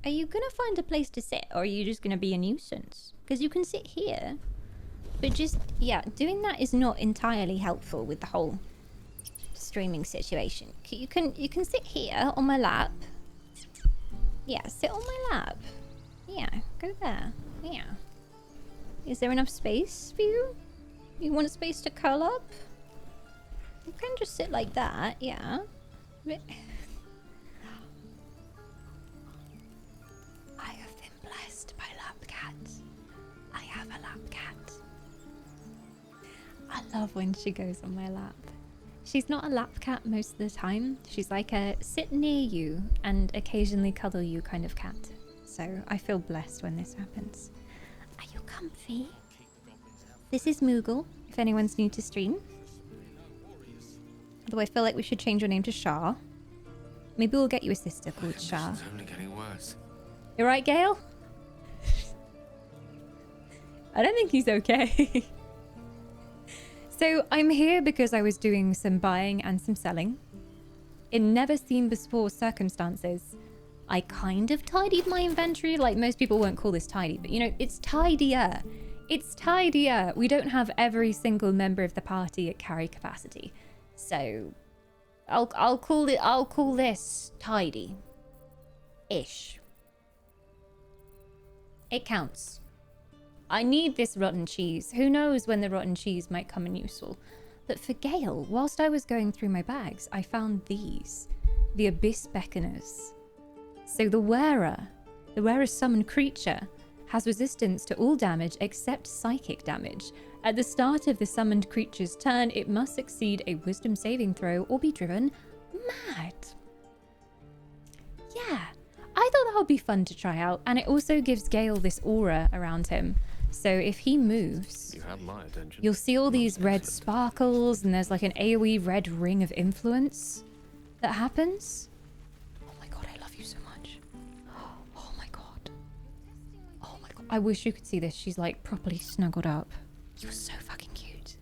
Are you gonna find a place to sit, or are you just gonna be a nuisance? Because you can sit here, but just, yeah, doing that is not entirely helpful with the whole streaming situation. You can sit here on my lap. Yeah, sit on my lap. Yeah, go there. Yeah. Is there enough space for you? You want a space to curl up? You can just sit like that, yeah. But I have been blessed by lap cats. I have a lap cat. I love when she goes on my lap. She's not a lap cat most of the time. She's like a sit near you and occasionally cuddle you kind of cat. So I feel blessed when this happens. Are you comfy? This is Moogle, if anyone's new to stream. Although I feel like we should change your name to Shah. Maybe we'll get you a sister called Shah. It's only getting worse. You right, Gale? I don't think he's okay. So I'm here because I was doing some buying and some selling. In never seen before circumstances, I kind of tidied my inventory. Like, most people won't call this tidy, but you know, it's tidier. It's tidier. We don't have every single member of the party at carry capacity. So I'll call this tidy. Ish. It counts. I need this rotten cheese. Who knows when the rotten cheese might come in useful. But for Gale, whilst I was going through my bags, I found these. The Abyss Beckoners. So the wearer's summoned creature, has resistance to all damage except psychic damage. At the start of the summoned creature's turn, it must succeed a wisdom saving throw or be driven mad. Yeah, I thought that would be fun to try out, and it also gives Gale this aura around him. So if he moves, You have my attention. you'll see all these red Excellent. sparkles, and there's like an AoE red ring of influence that happens. Oh my god, I love you so much. Oh my god. Oh my god. I wish you could see this. She's like properly snuggled up. You're so fucking cute.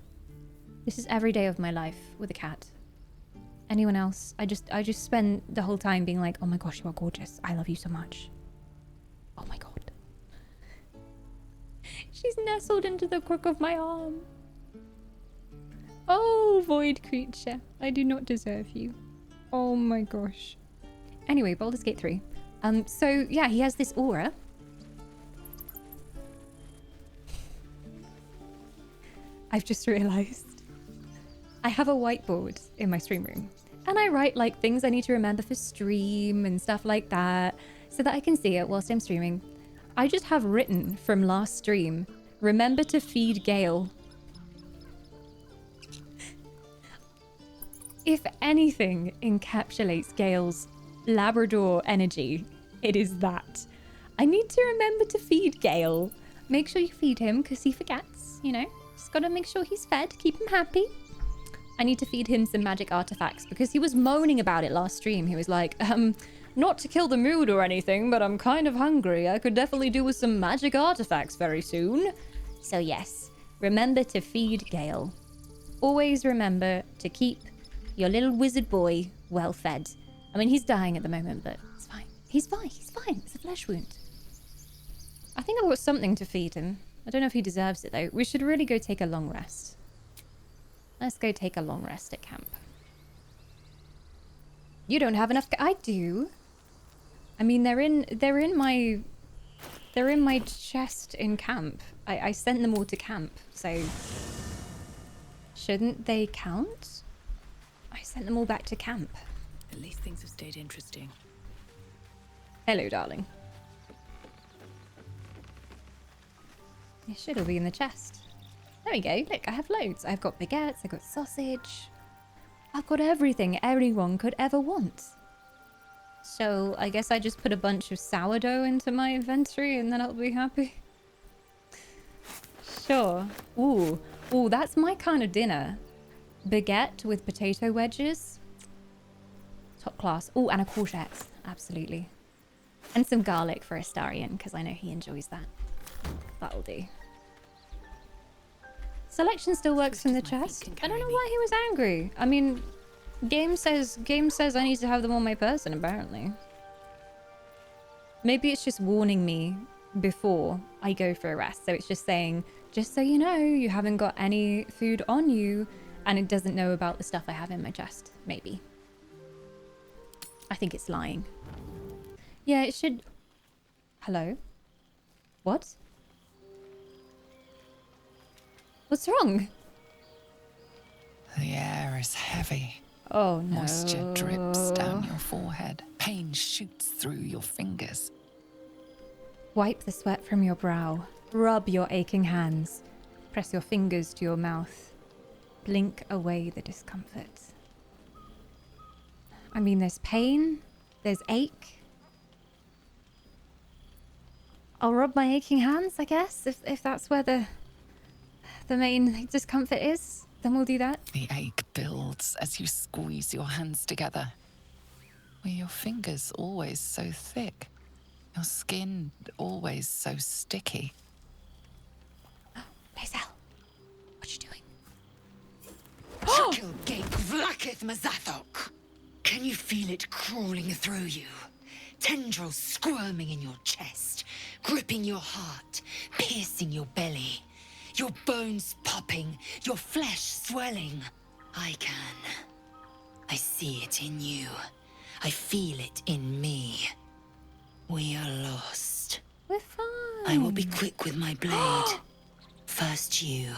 This is every day of my life with a cat. Anyone else? I just spend the whole time being like, oh my gosh, you are gorgeous. I love you so much. Oh my god. She's nestled into the crook of my arm. Oh, void creature. I do not deserve you. Oh my gosh. Anyway, Baldur's Gate 3. So yeah, he has this aura. I've just realized I have a whiteboard in my stream room, and I write like things I need to remember for stream and stuff like that so that I can see it whilst I'm streaming. I just have written from last stream, remember to feed Gale. If anything encapsulates Gale's Labrador energy, it is that. I need to remember to feed Gale. Make sure you feed him because he forgets, you know. Just gotta make sure he's fed, keep him happy. I need to feed him some magic artifacts because he was moaning about it last stream. He was like, not to kill the mood or anything, but I'm kind of hungry. I could definitely do with some magic artifacts very soon. So yes, remember to feed Gale. Always remember to keep your little wizard boy well fed. I mean, he's dying at the moment, but it's fine. He's fine, he's fine. It's a flesh wound. I think I've got something to feed him. I don't know if he deserves it though. We should really go take a long rest. Let's go take a long rest at camp. You don't have enough. I do. I mean, they're in my chest in camp. I sent them all to camp, so shouldn't they count? I sent them all back to camp. At least things have stayed interesting. Hello, darling. It should all be in the chest. There we go. Look, I have loads. I've got baguettes, I've got sausage. I've got everything anyone could ever want. So I guess I just put a bunch of sourdough into my inventory and then I'll be happy. Sure. Ooh, that's my kind of dinner. Baguette with potato wedges. Top class. Oh, and a courgette. Absolutely. And some garlic for Astarion, because I know he enjoys that. That'll do. Selection still works from the chest. I don't know why he was angry. I mean, game says I need to have them on my person, apparently. Maybe it's just warning me before I go for a rest. So it's just saying, just so you know, you haven't got any food on you, and it doesn't know about the stuff I have in my chest. Maybe. I think it's lying. Yeah, it should... Hello? What? What's wrong? The air is heavy. Oh, no. Moisture drips down your forehead. Pain shoots through your fingers. Wipe the sweat from your brow. Rub your aching hands. Press your fingers to your mouth. Blink away the discomfort. I mean, there's pain. There's ache. I'll rub my aching hands, I guess, if that's where the main discomfort is. Then we'll do that. The ache builds as you squeeze your hands together. Were your fingers always so thick? Your skin always so sticky? Lae'zel, what you doing? Gate vlaketh Mazathok. Can you feel it crawling through you? Tendrils squirming in your chest, gripping your heart, piercing your belly. Your bones popping, your flesh swelling. I can. I see it in you. I feel it in me. We are lost. We're fine. I will be quick with my blade. First you,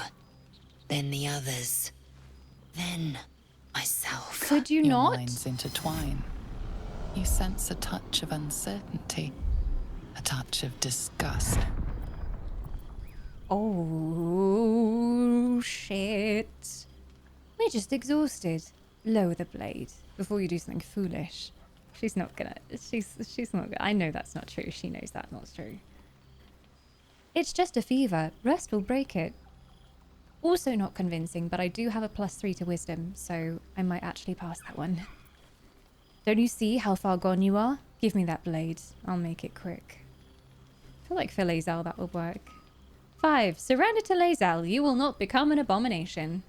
then the others, then myself. Could you Your not? minds intertwine. You sense a touch of uncertainty, a touch of disgust. Oh, shit. We're just exhausted. Lower the blade before you do something foolish. She's not gonna... She's not gonna... I know that's not true. She knows that's not true. It's just a fever. Rest will break it. Also not convincing, but I do have a +3 to wisdom, so I might actually pass that one. Don't you see how far gone you are? Give me that blade. I'll make it quick. I feel like for Lae'zel that would work. 5. Surrender to Lae'zel. You will not become an abomination.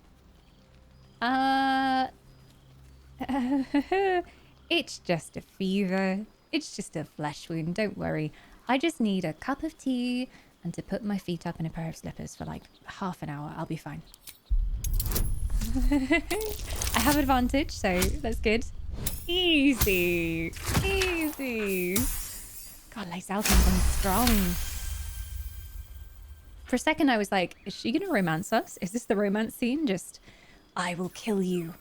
It's just a fever. It's just a flesh wound. Don't worry. I just need a cup of tea and to put my feet up in a pair of slippers for like half an hour. I'll be fine. I have advantage, so that's good. Easy. Easy. God, Lae'zel comes on strong. For a second, I was like, is she going to romance us? Is this the romance scene? Just, I will kill you.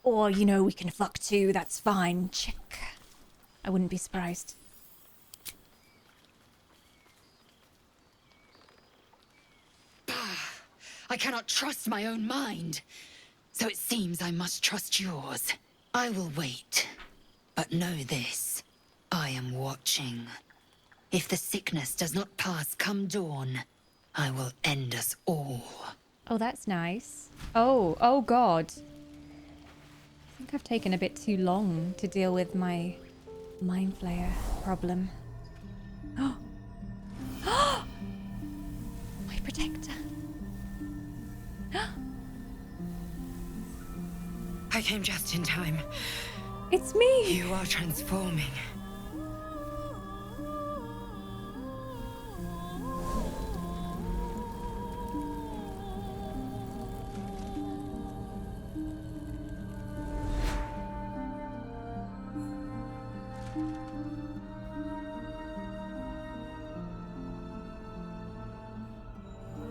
Or, you know, we can fuck too. That's fine. Chick. I wouldn't be surprised. I cannot trust my own mind. So it seems I must trust yours. I will wait. But know this. I am watching. If the sickness does not pass come dawn, I will end us all. Oh, that's nice. Oh God. I think I've taken a bit too long to deal with my mind flayer problem. Oh. My protector. I came just in time. It's me. You are transforming.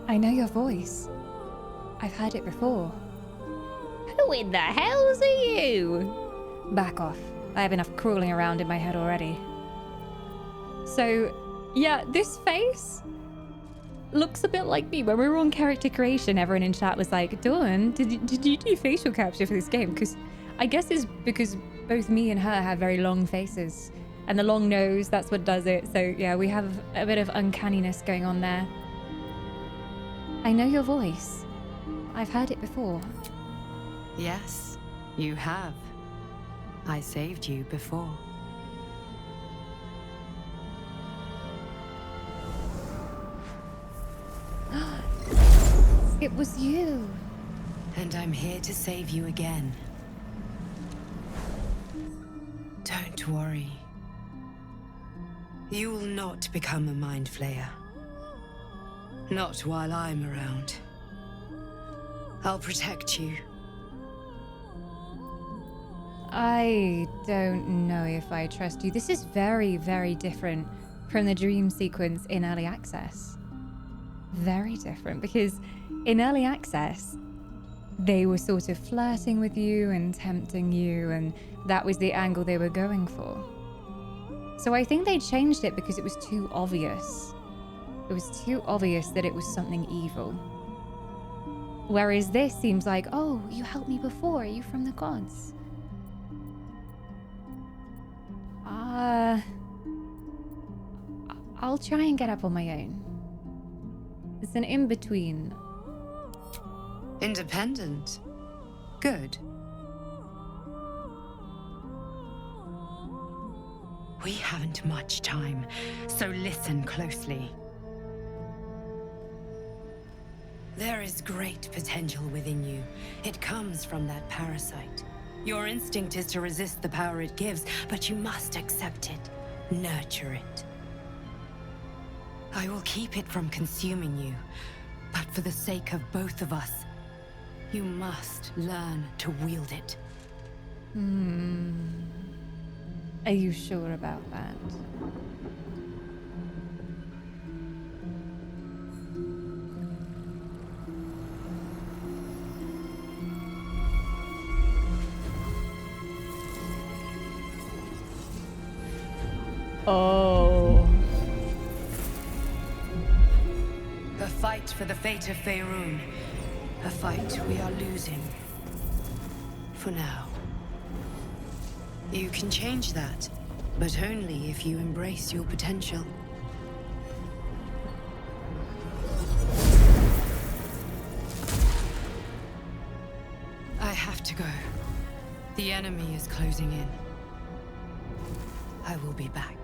I know your voice. I've heard it before. Who in the hells are you? Back off. I have enough crawling around in my head already. So, yeah, this face looks a bit like me. When we were on character creation, everyone in chat was like, Dawn, did you do facial capture for this game? Because I guess it's because both me and her have very long faces. And the long nose, that's what does it. So, yeah, we have a bit of uncanniness going on there. I know your voice. I've heard it before. Yes, you have. I saved you before. It was you. And I'm here to save you again. Don't worry. You will not become a mind flayer. Not while I'm around. I'll protect you. I don't know if I trust you. This is very, very different from the dream sequence in early access. Very different, because in early access, they were sort of flirting with you and tempting you, and that was the angle they were going for. So I think they changed it because it was too obvious. It was too obvious that it was something evil. Whereas this seems like, oh, you helped me before. Are you from the gods? I'll try and get up on my own. It's an in-between. Independent. Good. We haven't much time, so listen closely. There is great potential within you. It comes from that parasite. Your instinct is to resist the power it gives, but you must accept it, nurture it. I will keep it from consuming you, but for the sake of both of us, you must learn to wield it. Are you sure about that? Oh. A fight for the fate of Faerun. A fight we are losing. For now. You can change that, but only if you embrace your potential. I have to go. The enemy is closing in. I will be back.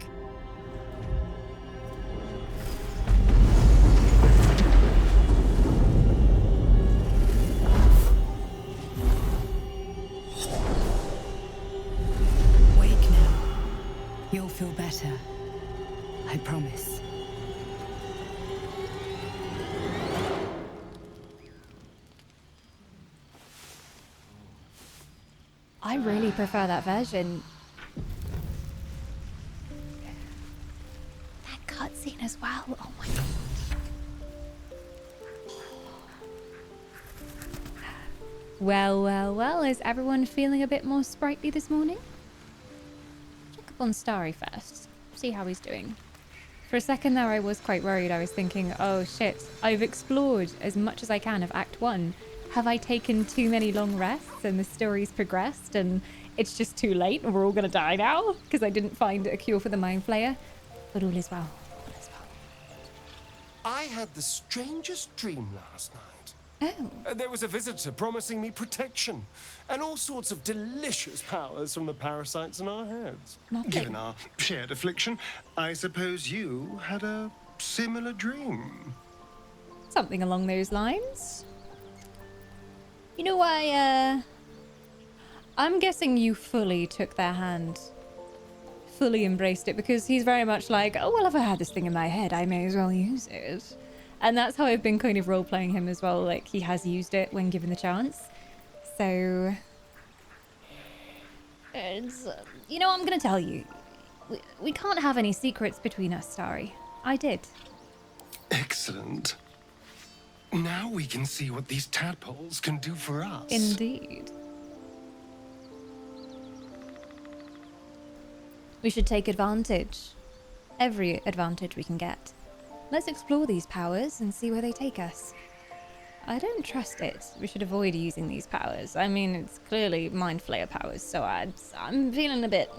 You'll feel better. I promise. I really prefer that version. That cutscene as well. Oh my god. Well, is everyone feeling a bit more sprightly this morning? On Starry first, see how he's doing. For a second there I was quite worried. I was thinking, oh shit, I've explored as much as I can of Act 1. Have I taken too many long rests and the story's progressed and it's just too late and we're all gonna die now because I didn't find a cure for the Mind Flayer? But all is well. All is well. I had the strangest dream last night. Oh. There was a visitor promising me protection and all sorts of delicious powers from the parasites in our heads. Okay. Given our shared affliction, I suppose you had a similar dream. Something along those lines. You know, I'm guessing you fully took their hand. Fully embraced it because he's very much like, oh, well, if I had this thing in my head, I may as well use it. And that's how I've been kind of role-playing him as well. Like, he has used it when given the chance. So, it's, you know, I'm going to tell you. We can't have any secrets between us, Starry. I did. Excellent. Now we can see what these tadpoles can do for us. Indeed. We should take advantage. Every advantage we can get. Let's explore these powers and see where they take us. I don't trust it. We should avoid using these powers. I mean, it's clearly Mind Flayer powers, so I'm feeling a bit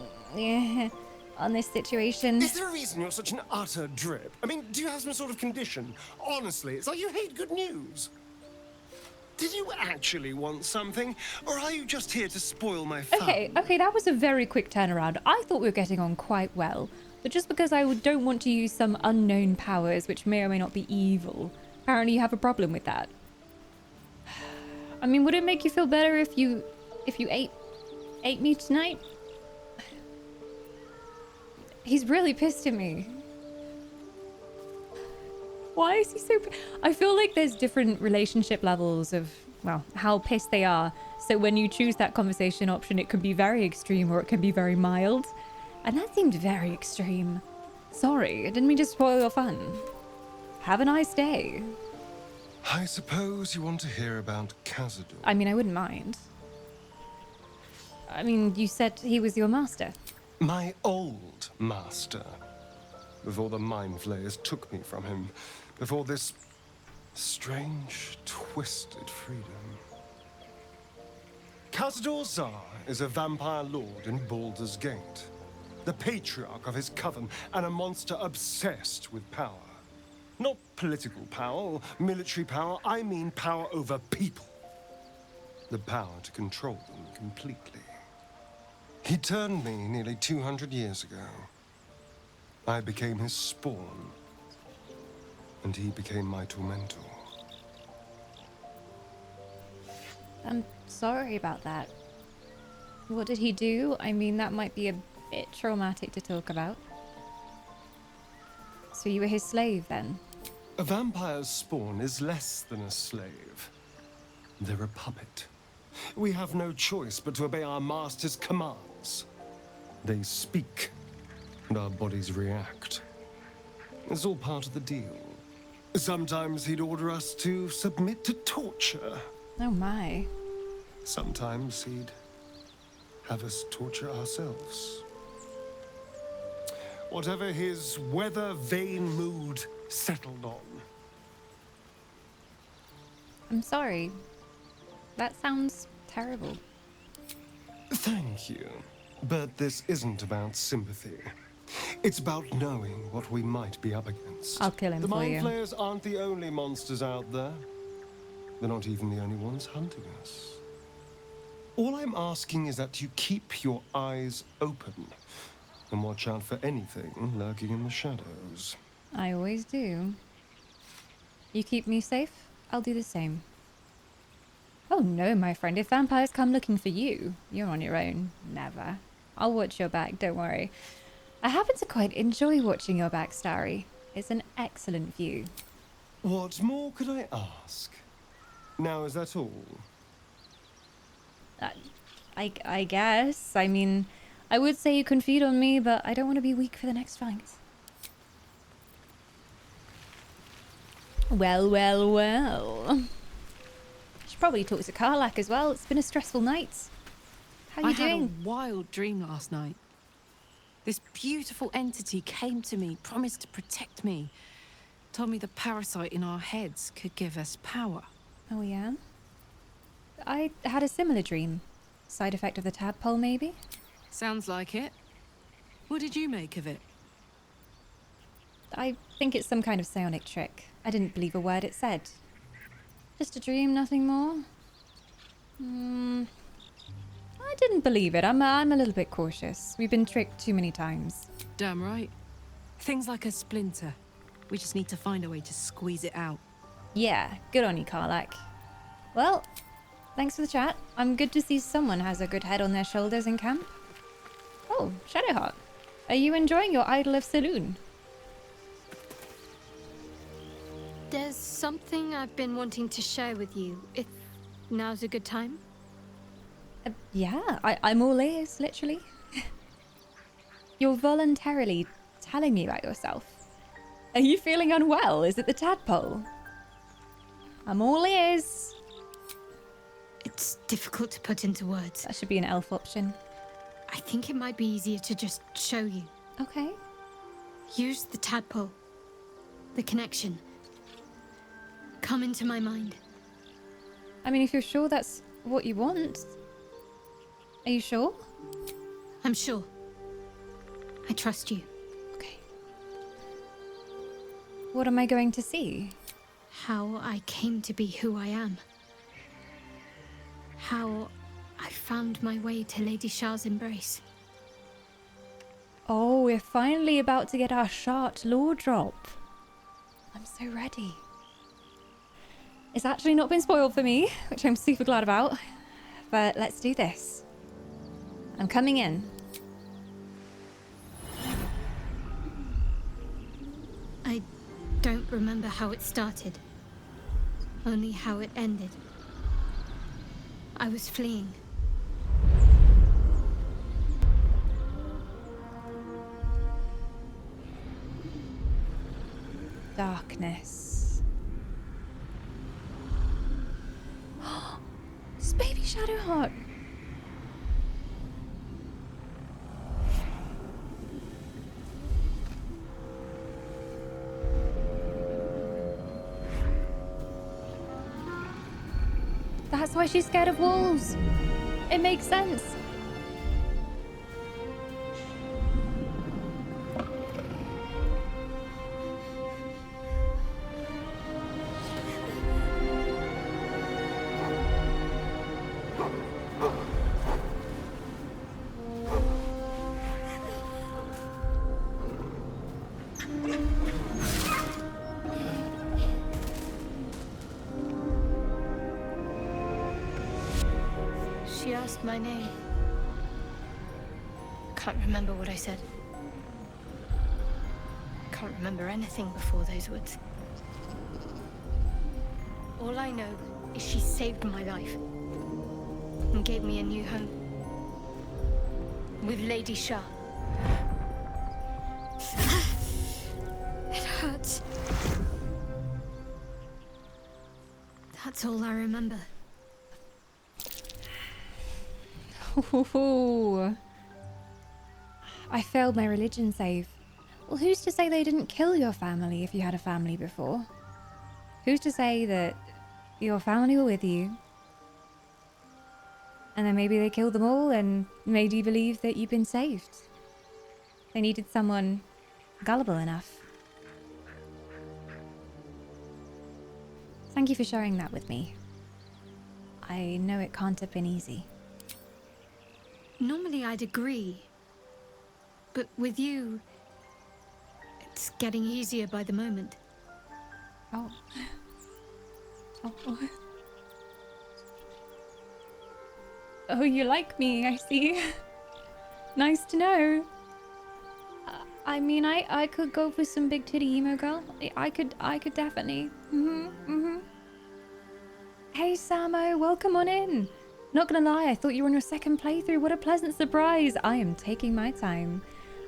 on this situation. Is there a reason you're such an utter drip? I mean, do you have some sort of condition? Honestly, it's like you hate good news. Did you actually want something, or are you just here to spoil my fun? Okay, that was a very quick turnaround. I thought we were getting on quite well. But just because I don't want to use some unknown powers, which may or may not be evil, apparently you have a problem with that. I mean, would it make you feel better if you ate me tonight? He's really pissed at me. Why is he so... I feel like there's different relationship levels of, well, how pissed they are. So when you choose that conversation option, it can be very extreme or it can be very mild. And that seemed very extreme. Sorry, I didn't mean to spoil your fun. Have a nice day. I suppose you want to hear about Cazador. I mean, I wouldn't mind. I mean, you said he was your master. My old master. Before the Mind Flayers took me from him. Before this strange, twisted freedom. Cazador Zar is a vampire lord in Baldur's Gate. The patriarch of his coven and a monster obsessed with power. Not political power or military power, I mean power over people. The power to control them completely. He turned me nearly 200 years ago. I became his spawn, and he became my tormentor. I'm sorry about that. What did he do? I mean, that might be a bit traumatic to talk about. So you were his slave then? A vampire's spawn is less than a slave. They're a puppet. We have no choice but to obey our master's commands. They speak, and our bodies react. It's all part of the deal. Sometimes he'd order us to submit to torture. Oh my. Sometimes he'd have us torture ourselves. Whatever his weather-vane mood settled on. I'm sorry. That sounds terrible. Thank you. But this isn't about sympathy. It's about knowing what we might be up against. I'll kill him the for Mind you. Flayers aren't the only monsters out there. They're not even the only ones hunting us. All I'm asking is that you keep your eyes open and watch out for anything lurking in the shadows. I always do. You keep me safe, I'll do the same. Oh no, my friend, if vampires come looking for you, you're on your own. Never. I'll watch your back, don't worry. I happen to quite enjoy watching your back, Starry. It's an excellent view. What more could I ask? Now, is that all? I guess. I mean, I would say you can feed on me, but I don't want to be weak for the next fight. Well, well, well. Should probably talk to Karlak as well. It's been a stressful night. How are you doing? I had a wild dream last night. This beautiful entity came to me, promised to protect me. Told me the parasite in our heads could give us power. Oh, yeah? I had a similar dream. Side effect of the tadpole, maybe? Sounds like it. What did you make of it? I think it's some kind of psionic trick. I didn't believe a word it said. Just a dream, nothing more? I didn't believe it. I'm a little bit cautious. We've been tricked too many times. Damn right. Things like a splinter. We just need to find a way to squeeze it out. Yeah, good on you, Karlak. Well, thanks for the chat. I'm good to see someone has a good head on their shoulders in camp. Oh, Shadowheart. Are you enjoying your Idol of Saloon? There's something I've been wanting to share with you, if now's a good time. Yeah, I'm all ears, literally. You're voluntarily telling me about yourself. Are you feeling unwell? Is it the tadpole? I'm all ears. It's difficult to put into words. That should be an elf option. I think it might be easier to just show you. Okay. Use the tadpole. The connection. Come into my mind. I mean, if you're sure that's what you want. Are you sure? I'm sure. I trust you. Okay. What am I going to see? How I came to be who I am. How I found my way to Lady Shah's embrace. Oh, we're finally about to get our Shart lore drop. I'm so ready. It's actually not been spoiled for me, which I'm super glad about. But let's do this. I'm coming in. I don't remember how it started, only how it ended. I was fleeing. Darkness. It's baby Shadowheart. That's why she's scared of wolves. It makes sense. She asked my name. Can't remember what I said. Can't remember anything before those words. All I know is she saved my life and gave me a new home with Lady Shah. It hurts. That's all I remember. Ooh. I failed my religion save. Well, who's to say they didn't kill your family if you had a family before? Who's to say that your family were with you? And then maybe they killed them all and made you believe that you've been saved. They needed someone gullible enough. Thank you for sharing that with me. I know it can't have been easy. Normally I'd agree. But with you, it's getting easier by the moment. Oh. Oh. Oh, you like me, I see. Nice to know. I mean, I could go for some big titty emo girl. I could definitely. Hey, Samo, welcome on in. Not gonna lie, I thought you were on your second playthrough. What a pleasant surprise. I am taking my time.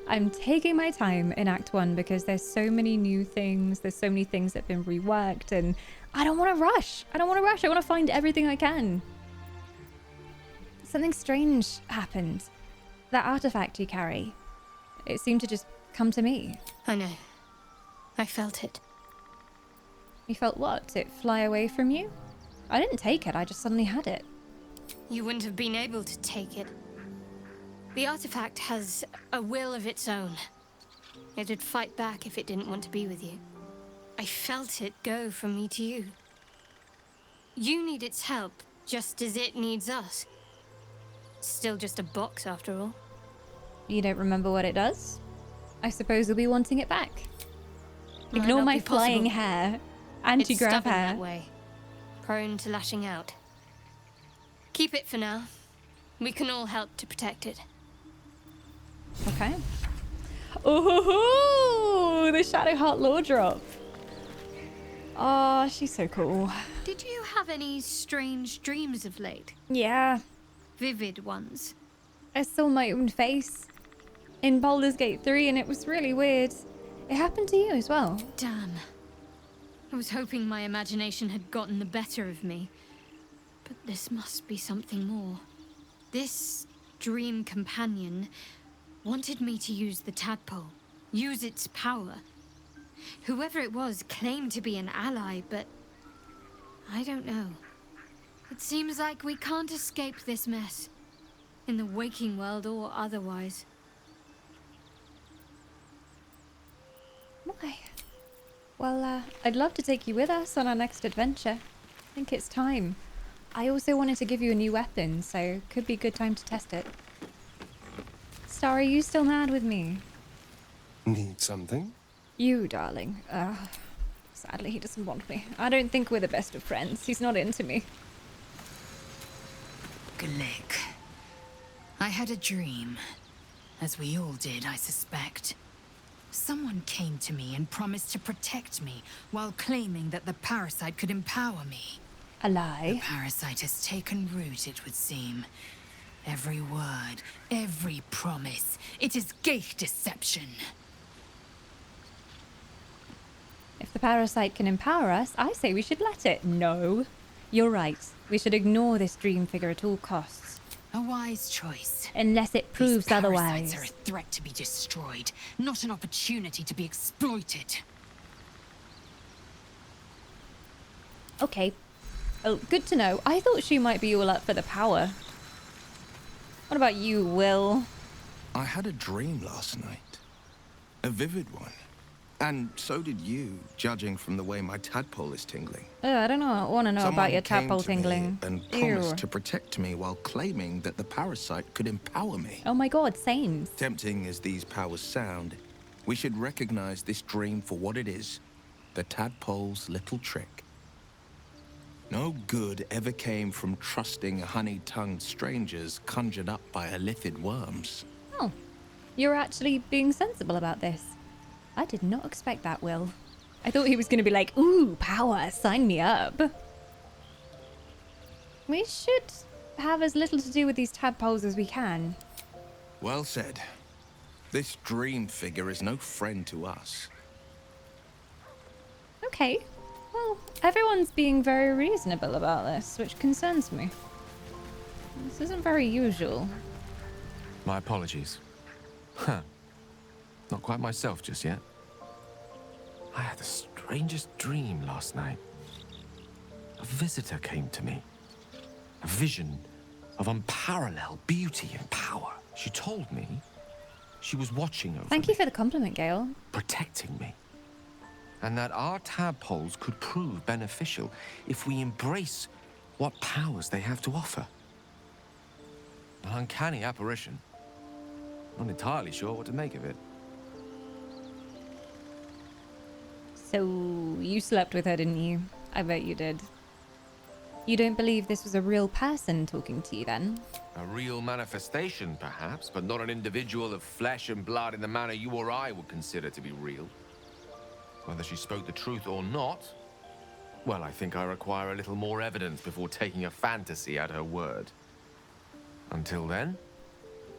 I'm taking my time in Act 1 because there's so many new things. There's so many things that have been reworked and I don't want to rush. I want to find everything I can. Something strange happened. That artifact you carry. It seemed to just come to me. I know. I felt it. You felt what? It fly away from you? I didn't take it. I just suddenly had it. You wouldn't have been able to take it. The artifact has a will of its own. It'd fight back if it didn't want to be with you. I felt it go from me to you. You need its help, just as it needs us. It's still just a box, after all. You don't remember what it does? I suppose you'll be wanting it back. Might Ignore not my be possible. flying hair. It's Anti-grav stubborn hair. that way. Prone to lashing out. Keep it for now. We can all help to protect it. Okay. Ooh, the Shadowheart lore drop. Oh, she's so cool. Did you have any strange dreams of late? Yeah, Vivid ones? I saw my own face in Baldur's Gate 3 and it was really weird. It happened to you as well. Damn. I was hoping my imagination had gotten the better of me. But this must be something more. This dream companion wanted me to use the tadpole, use its power. Whoever it was claimed to be an ally, but I don't know. It seems like we can't escape this mess, in the waking world or otherwise. Why? Well, I'd love to take you with us on our next adventure. I think it's time. I also wanted to give you a new weapon, so could be a good time to test it. Star, are you still mad with me? Need something? You, darling. Sadly, he doesn't want me. I don't think we're the best of friends. He's not into me. Glick. I had a dream. As we all did, I suspect. Someone came to me and promised to protect me while claiming that the parasite could empower me. A The lie. parasite has taken root, it would seem. Every word, every promise, it is gate deception. If the parasite can empower us, I say we should let it. No. You're right. We should ignore this dream figure at all costs. A wise choice. Unless it proves These parasites otherwise. are a threat to be destroyed, not an opportunity to be exploited. Okay. Oh, good to know. I thought she might be all up for the power. What about you, Will? I had a dream last night. A vivid one. And so did you, judging from the way my tadpole is tingling. Oh, I don't know. I want to know about your came tadpole to me tingling. and Ew. promised to protect me while claiming that the parasite could empower me. Oh my god, same. Tempting as these powers sound, we should recognize this dream for what it is. The tadpole's little trick. No good ever came from trusting honey-tongued strangers conjured up by elithid worms. Oh, you're actually being sensible about this. I did not expect that, Will. I thought he was going to be like, ooh, power, sign me up. We should have as little to do with these tadpoles as we can. Well said. This dream figure is no friend to us. Okay. Well, everyone's being very reasonable about this, which concerns me. This isn't very usual. My apologies. Huh. Not quite myself just yet. I had the strangest dream last night. A visitor came to me. A vision of unparalleled beauty and power. She told me she was watching over Thank me, you for the compliment, Gale. protecting me. And that our tadpoles could prove beneficial if we embrace what powers they have to offer. An uncanny apparition. Not entirely sure what to make of it. So, you slept with her, didn't you? I bet you did. You don't believe this was a real person talking to you then? A real manifestation, perhaps, but not an individual of flesh and blood in the manner you or I would consider to be real. Whether she spoke the truth or not, well, I think I require a little more evidence before taking a fantasy at her word. Until then,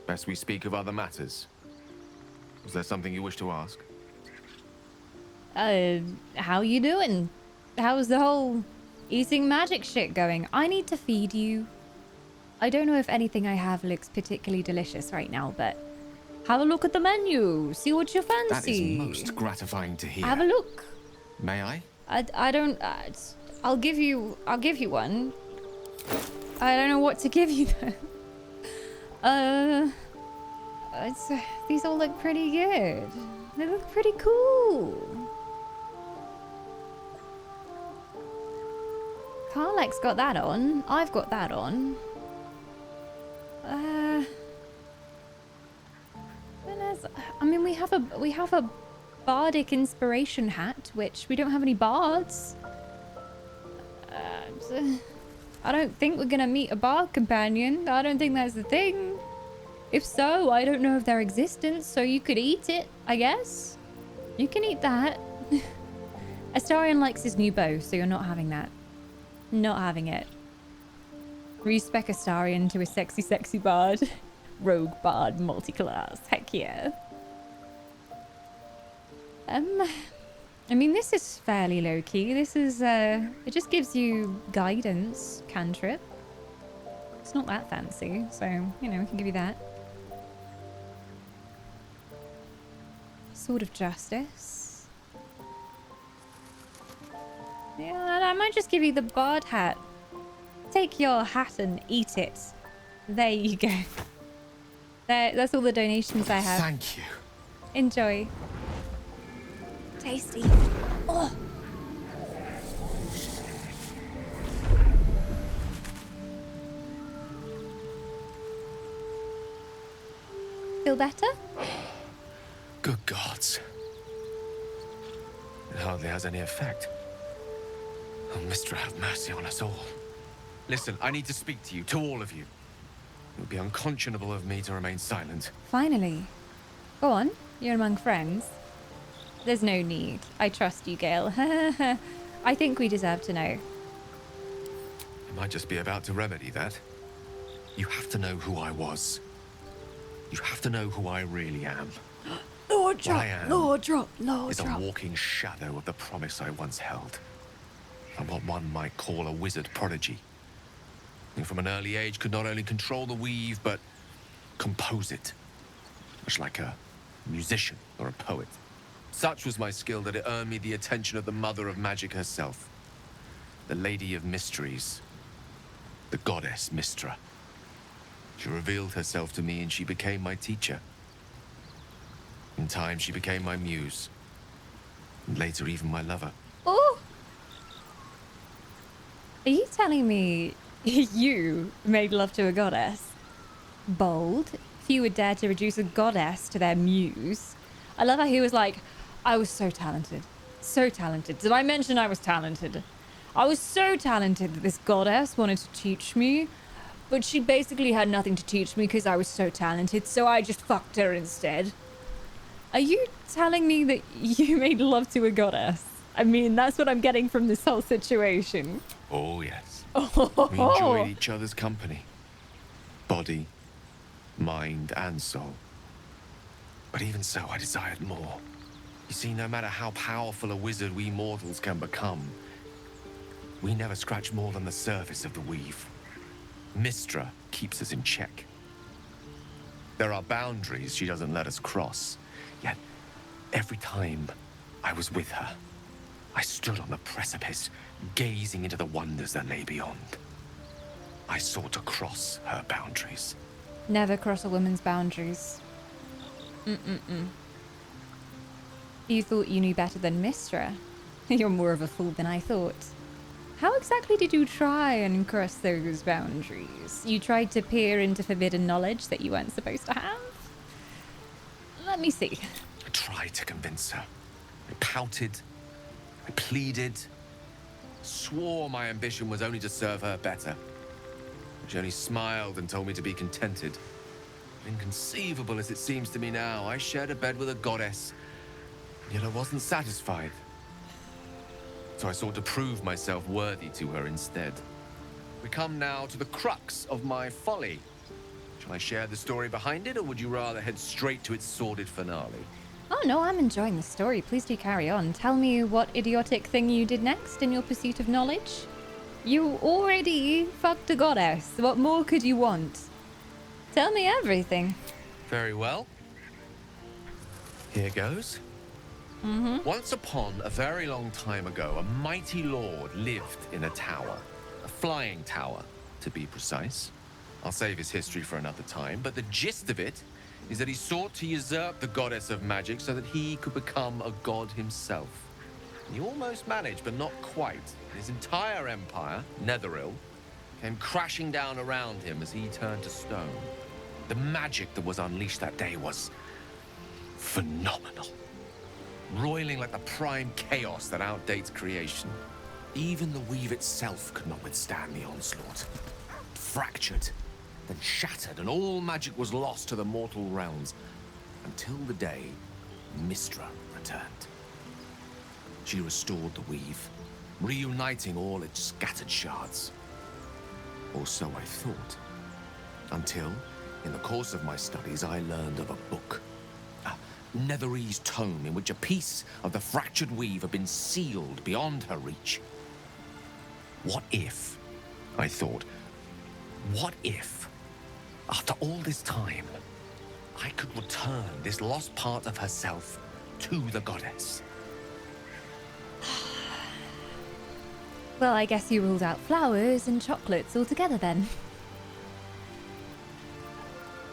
best we speak of other matters. Was there something you wish to ask? How you doing? How's the whole eating magic shit going? I need to feed you. I don't know if anything I have looks particularly delicious right now, but have a look at the menu. See what you fancy. That is most gratifying to hear. Have a look. May I? I don't. I'll give you one. I don't know what to give you though. These all look pretty good. They look pretty cool. Carleck's got that on. I've got that on. I mean, we have a bardic inspiration hat, which we don't have any bards. I don't think we're gonna meet a bard companion. I don't think that's the thing. If so, I don't know of their existence, so you could eat it, I guess. You can eat that. Astarion likes his new bow, so you're not having that. Not having it. Respec Astarion to a sexy, sexy bard. Rogue bard multi-class. Heck yeah. I mean, this is fairly low-key. This is, it just gives you guidance cantrip. It's not that fancy, so, you know, we can give you that. Sword of Justice. Yeah, I might just give you the bard hat. Take your hat and eat it. There you go. That's all the donations I have. Thank you. Enjoy. Tasty. Oh. Feel better? Good gods. It hardly has any effect. Oh, Mister, have mercy on us all. Listen, I need to speak to you, to all of you. It would be unconscionable of me to remain silent. Finally. Go on. You're among friends. There's no need. I trust you, Gale. I think we deserve to know. I might just be about to remedy that. You have to know who I was. You have to know who I really am. Lord What I am Lord drop, Lord is a drop. walking shadow of the promise I once held. I'm what one might call a wizard prodigy. Who from an early age could not only control the weave, but compose it. Much like a musician or a poet. Such was my skill that it earned me the attention of the mother of magic herself. The Lady of Mysteries. The goddess Mystra. She revealed herself to me and she became my teacher. In time, she became my muse. And later, even my lover. Oh! Are you telling me you made love to a goddess? Bold. Few would dare to reduce a goddess to their muse. I love how he was like, I was so talented. So talented. Did I mention I was talented? I was so talented that this goddess wanted to teach me, but she basically had nothing to teach me because I was so talented, so I just fucked her instead. Are you telling me that you made love to a goddess? I mean, that's what I'm getting from this whole situation. Oh, yes. Oh. We enjoyed each other's company. Body, mind, and soul. But even so, I desired more. You see, no matter how powerful a wizard we mortals can become, we never scratch more than the surface of the weave. Mystra keeps us in check. There are boundaries she doesn't let us cross. Yet, every time I was with her, I stood on the precipice, gazing into the wonders that lay beyond. I sought to cross her boundaries. Never cross a woman's boundaries. You thought you knew better than Mystra? You're more of a fool than I thought. How exactly did you try and cross those boundaries? You tried to peer into forbidden knowledge that you weren't supposed to have? Let me see. I tried to convince her. I pouted. I pleaded. Swore my ambition was only to serve her better. She only smiled and told me to be contented. Inconceivable as it seems to me now, I shared a bed with a goddess, yet I wasn't satisfied. So I sought to prove myself worthy to her instead. We come now to the crux of my folly. Shall I share the story behind it, or would you rather head straight to its sordid finale? Oh no, I'm enjoying the story. Please do carry on. Tell me what idiotic thing you did next in your pursuit of knowledge. You already fucked a goddess. What more could you want? Tell me everything. Very well. Here goes. Once upon a very long time ago, a mighty lord lived in a tower. A flying tower, to be precise. I'll save his history for another time, but the gist of it is that he sought to usurp the goddess of magic so that he could become a god himself. He almost managed, but not quite. His entire empire, Netheril, came crashing down around him as he turned to stone. The magic that was unleashed that day was phenomenal. Roiling like the prime chaos that outdates creation. Even the weave itself could not withstand the onslaught. Fractured, then shattered, and all magic was lost to the mortal realms. Until the day Mystra returned. She restored the weave, reuniting all its scattered shards. Or so I thought. Until, in the course of my studies, I learned of a book. A Netherese tome in which a piece of the fractured weave had been sealed beyond her reach. What if, I thought, what if, after all this time, I could return this lost part of herself to the goddess? Well, I guess you ruled out flowers and chocolates altogether then.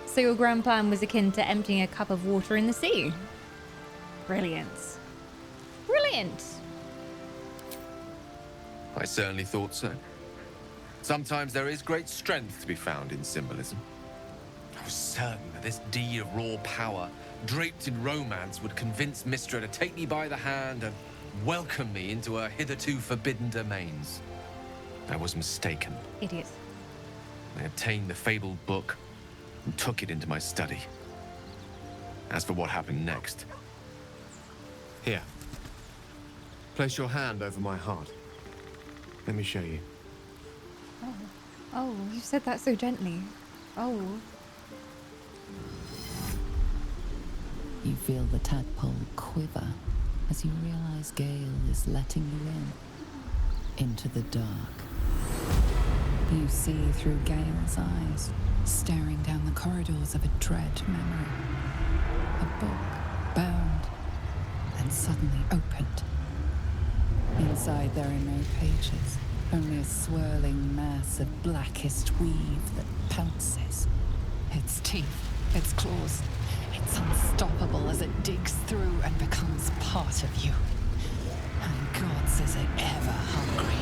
So your grand plan was akin to emptying a cup of water in the sea. Brilliant. Brilliant. I certainly thought so. Sometimes there is great strength to be found in symbolism. I was certain that this deed of raw power, draped in romance, would convince Mystra to take me by the hand and welcome me into her hitherto forbidden domains. I was mistaken. Idiot. I obtained the fabled book and took it into my study. As for what happened next, Here. Place your hand over my heart. Let me show you. Oh, you said that so gently. Oh. You feel the tadpole quiver as you realize Gale is letting you into the dark. You see through Gale's eyes, staring down the corridors of a dread memory. A book, bound, and suddenly opened. Inside there are no pages, only a swirling mass of blackest weave that pounces. Its teeth, its claws, it's unstoppable as it digs through and becomes part of you. And gods, is it ever hungry.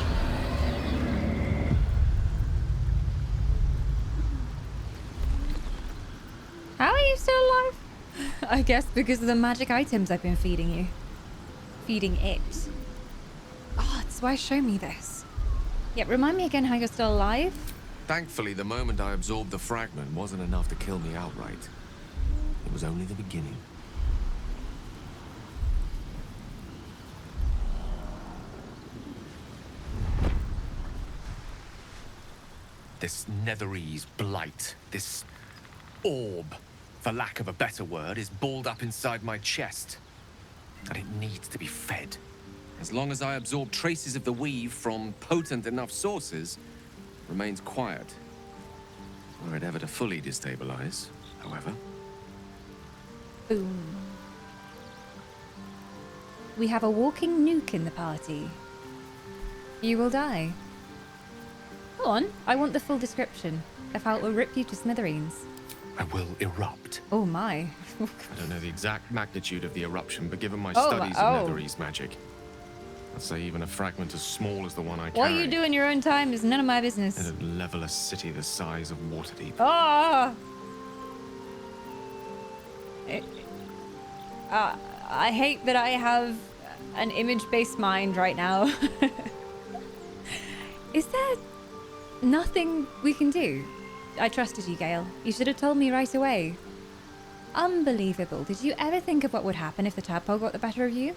How are you still alive? I guess because of the magic items I've been feeding you. Feeding it. Oh, it's why show me this. Yeah, remind me again how you're still alive. Thankfully, the moment I absorbed the fragment wasn't enough to kill me outright. It was only the beginning. This Netherese blight, this orb, for lack of a better word, is balled up inside my chest. And it needs to be fed. As long as I absorb traces of the weave from potent enough sources, remains quiet. Were it ever to fully destabilize, however. Boom. We have a walking nuke in the party. You will die. Go on, I want the full description of how it will rip you to smithereens. I will erupt. Oh my. I don't know the exact magnitude of the eruption, but given my studies of Netherese magic, I'd say even a fragment as small as the one I carry. What you do in your own time is none of my business. It'd level a city the size of Waterdeep. Oh! I hate that I have an image-based mind right now. Is there nothing we can do? I trusted you, Gale. You should have told me right away. Unbelievable. Did you ever think of what would happen if the tadpole got the better of you?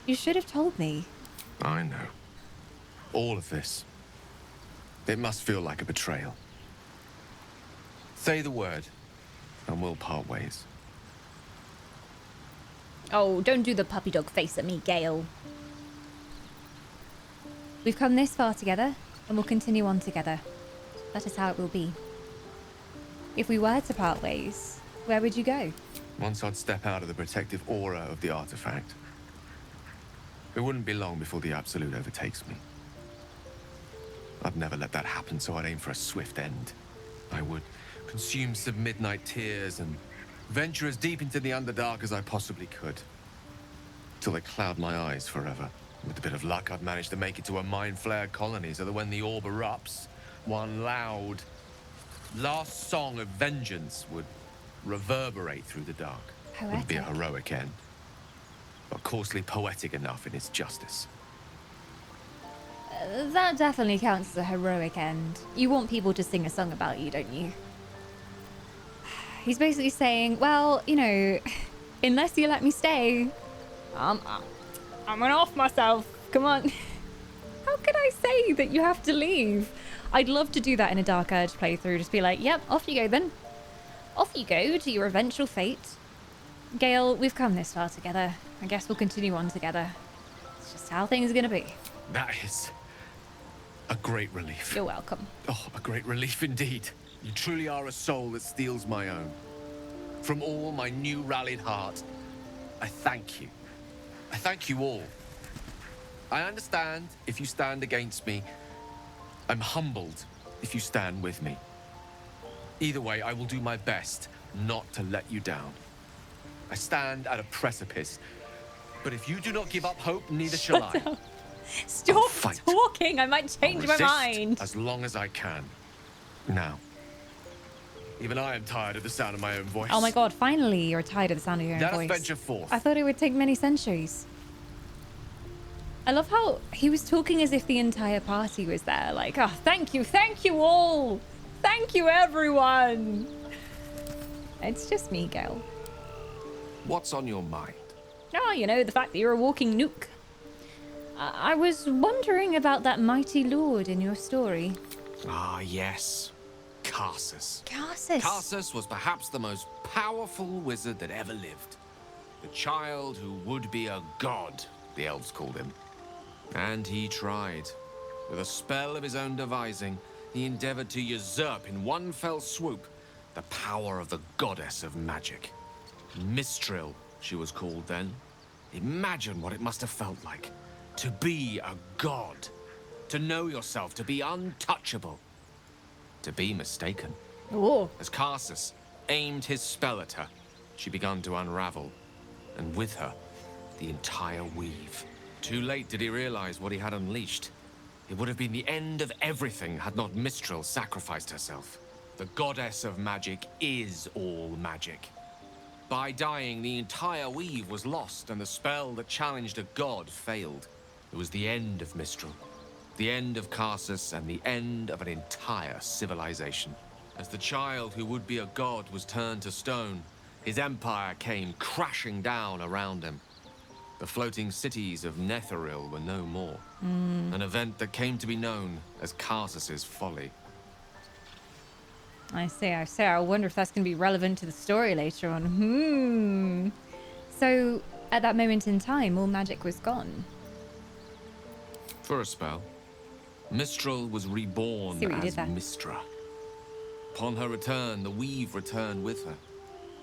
You should have told me. I know. All of this. It must feel like a betrayal. Say the word, and we'll part ways. Oh, don't do the puppy dog face at me, Gale. We've come this far together, and we'll continue on together. That is how it will be. If we were to part ways, where would you go? Once I'd step out of the protective aura of the artifact, it wouldn't be long before the Absolute overtakes me. I'd never let that happen, so I'd aim for a swift end. I would consume some midnight tears and venture as deep into the Underdark as I possibly could, till they cloud my eyes forever. With a bit of luck, I'd manage to make it to a mind-flared colony, so that when the orb erupts, one loud, last song of vengeance would reverberate through the dark. Poetic. Wouldn't be a heroic end, but coarsely poetic enough in its justice. That definitely counts as a heroic end. You want people to sing a song about you, don't you? He's basically saying, well, you know, unless you let me stay, I'm gonna off myself. Come on. How can I say that you have to leave? I'd love to do that in a Dark Urge playthrough. Just be like, yep, off you go then. Off you go to your eventual fate. Gale, we've come this far together. I guess we'll continue on together. It's just how things are gonna be. That is a great relief. You're welcome. Oh, a great relief indeed. You truly are a soul that steals my own. From all my new rallied heart, I thank you. I thank you all. I understand if you stand against me. I'm humbled if you stand with me. Either way, I will do my best not to let you down. I stand at a precipice, but if you do not give up hope, neither shall I. Stop talking, I might change my mind. As long as I can. Now. Even I am tired of the sound of my own voice. Oh my god, finally you're tired of the sound of your own Let voice. us venture forth. I thought it would take many centuries. I love how he was talking as if the entire party was there. Like, oh, thank you all. Thank you, everyone. It's just me, Gale. What's on your mind? Ah, you know, the fact that you're a walking nuke. I was wondering about that mighty lord in your story. Ah, yes. Karsus. Karsus. Karsus was perhaps the most powerful wizard that ever lived. The child who would be a god, the elves called him. And he tried. With a spell of his own devising, he endeavored to usurp in one fell swoop the power of the goddess of magic. Mistral, she was called then. Imagine what it must have felt like. To be a god. To know yourself, to be untouchable. To be mistaken. Oh. As Karsus aimed his spell at her, she began to unravel. And with her, the entire weave. Too late did he realize what he had unleashed. It would have been the end of everything had not Mistral sacrificed herself. The goddess of magic is all magic. By dying, the entire weave was lost, and the spell that challenged a god failed. It was the end of Mistral, the end of Karsus, and the end of an entire civilization. As the child who would be a god was turned to stone, his empire came crashing down around him. The floating cities of Netheril were no more. An event that came to be known as Karsus's folly. I see. I wonder if that's going to be relevant to the story later on. So, at that moment in time, all magic was gone. For a spell, Mistral was reborn as Mistra. Upon her return, the weave returned with her.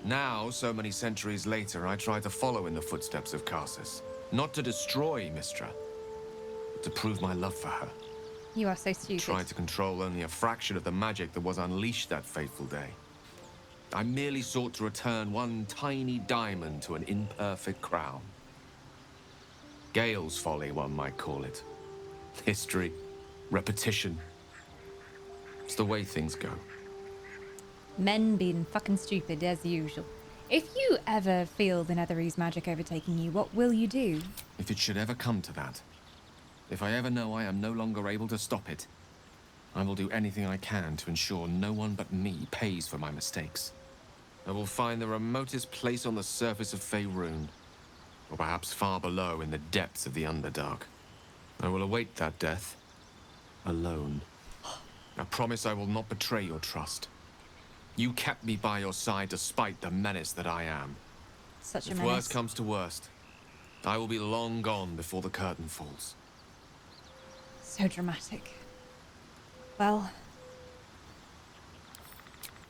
Now, so many centuries later, I try to follow in the footsteps of Karsus. Not to destroy Mistra, but to prove my love for her. You are so stupid. Try to control only a fraction of the magic that was unleashed that fateful day. I merely sought to return one tiny diamond to an imperfect crown. Gale's folly, one might call it. History, repetition. It's the way things go. Men being fucking stupid as usual. If you ever feel the Netherese magic overtaking you, what will you do? If it should ever come to that, if I ever know I am no longer able to stop it, I will do anything I can to ensure no one but me pays for my mistakes. I will find the remotest place on the surface of Faerun, or perhaps far below in the depths of the Underdark. I will await that death, alone. I promise I will not betray your trust. You kept me by your side despite the menace that I am. Such a menace. If worst comes to worst, I will be long gone before the curtain falls. So dramatic. Well,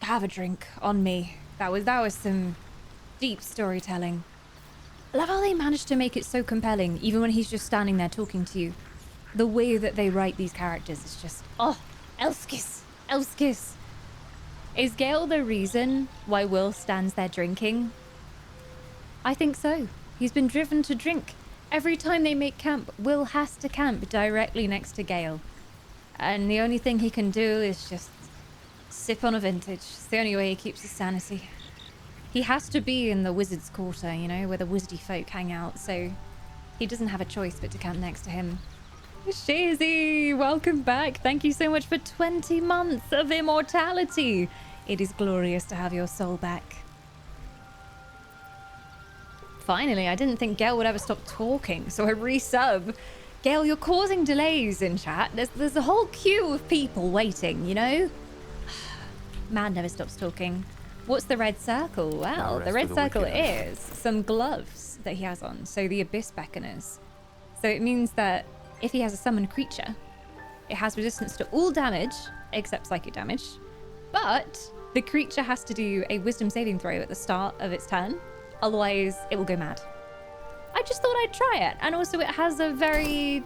have a drink on me. That was some deep storytelling. I love how they managed to make it so compelling, even when he's just standing there talking to you. The way that they write these characters is just, oh, Elskiss, Elskiss. Is Gale the reason why Will stands there drinking? I think so. He's been driven to drink. Every time they make camp, Will has to camp directly next to Gale. And the only thing he can do is just sip on a vintage. It's the only way he keeps his sanity. He has to be in the wizard's quarter, you know, where the wizardy folk hang out, so he doesn't have a choice but to camp next to him. Shizzy, welcome back. Thank you so much for 20 months of immortality. It is glorious to have your soul back. Finally, I didn't think Gale would ever stop talking, so I resub. Gale, you're causing delays in chat. There's a whole queue of people waiting, you know? Man never stops talking. What's the red circle? Well, the red circle is some gloves that he has on, so the Abyss Beckoners. So it means that if he has a summoned creature, it has resistance to all damage, except psychic damage, but the creature has to do a wisdom saving throw at the start of its turn, otherwise it will go mad. I just thought I'd try it, and also it has a very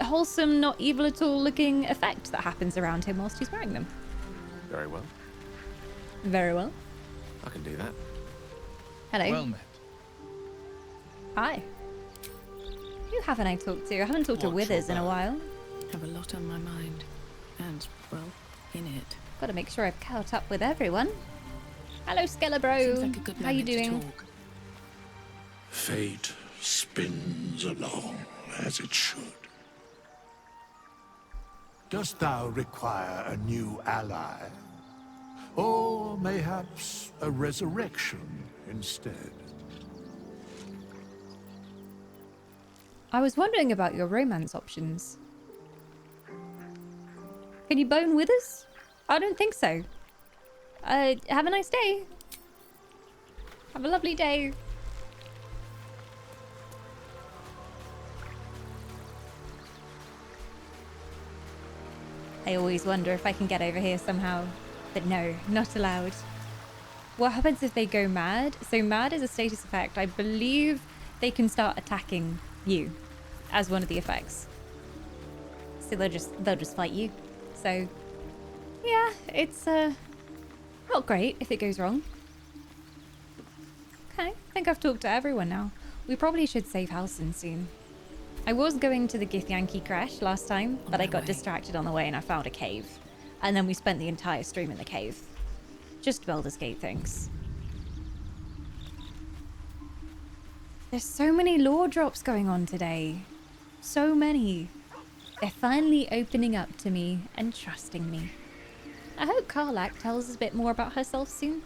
wholesome, not evil at all looking effect that happens around him whilst he's wearing them. Very well. Very well. I can do that. Hello. Well met. Hi. Who haven't I talked to? I haven't talked to Withers in a while. Have a lot on my mind. And, well, in it. Gotta make sure I've caught up with everyone. Hello, Skelebro. Seems like a good How you moment to doing? talk. Fate spins along as it should. Dost thou require a new ally? Or mayhaps a resurrection instead? I was wondering about your romance options. Can you bone with us? I don't think so. Have a nice day. Have a lovely day. I always wonder if I can get over here somehow. But no, not allowed. What happens if they go mad? So mad is a status effect. I believe they can start attacking you as one of the effects. So they'll just fight you. So yeah, it's not great if it goes wrong. Okay, I think I've talked to everyone now. We probably should save Halson soon. I was going to the Githyanki crash last time, but I got distracted on the way and I found a cave. And then we spent the entire stream in the cave. Just Baldur's Gate things. There's so many lore drops going on today. So many. They're finally opening up to me and trusting me. I hope Karlak tells us a bit more about herself soon.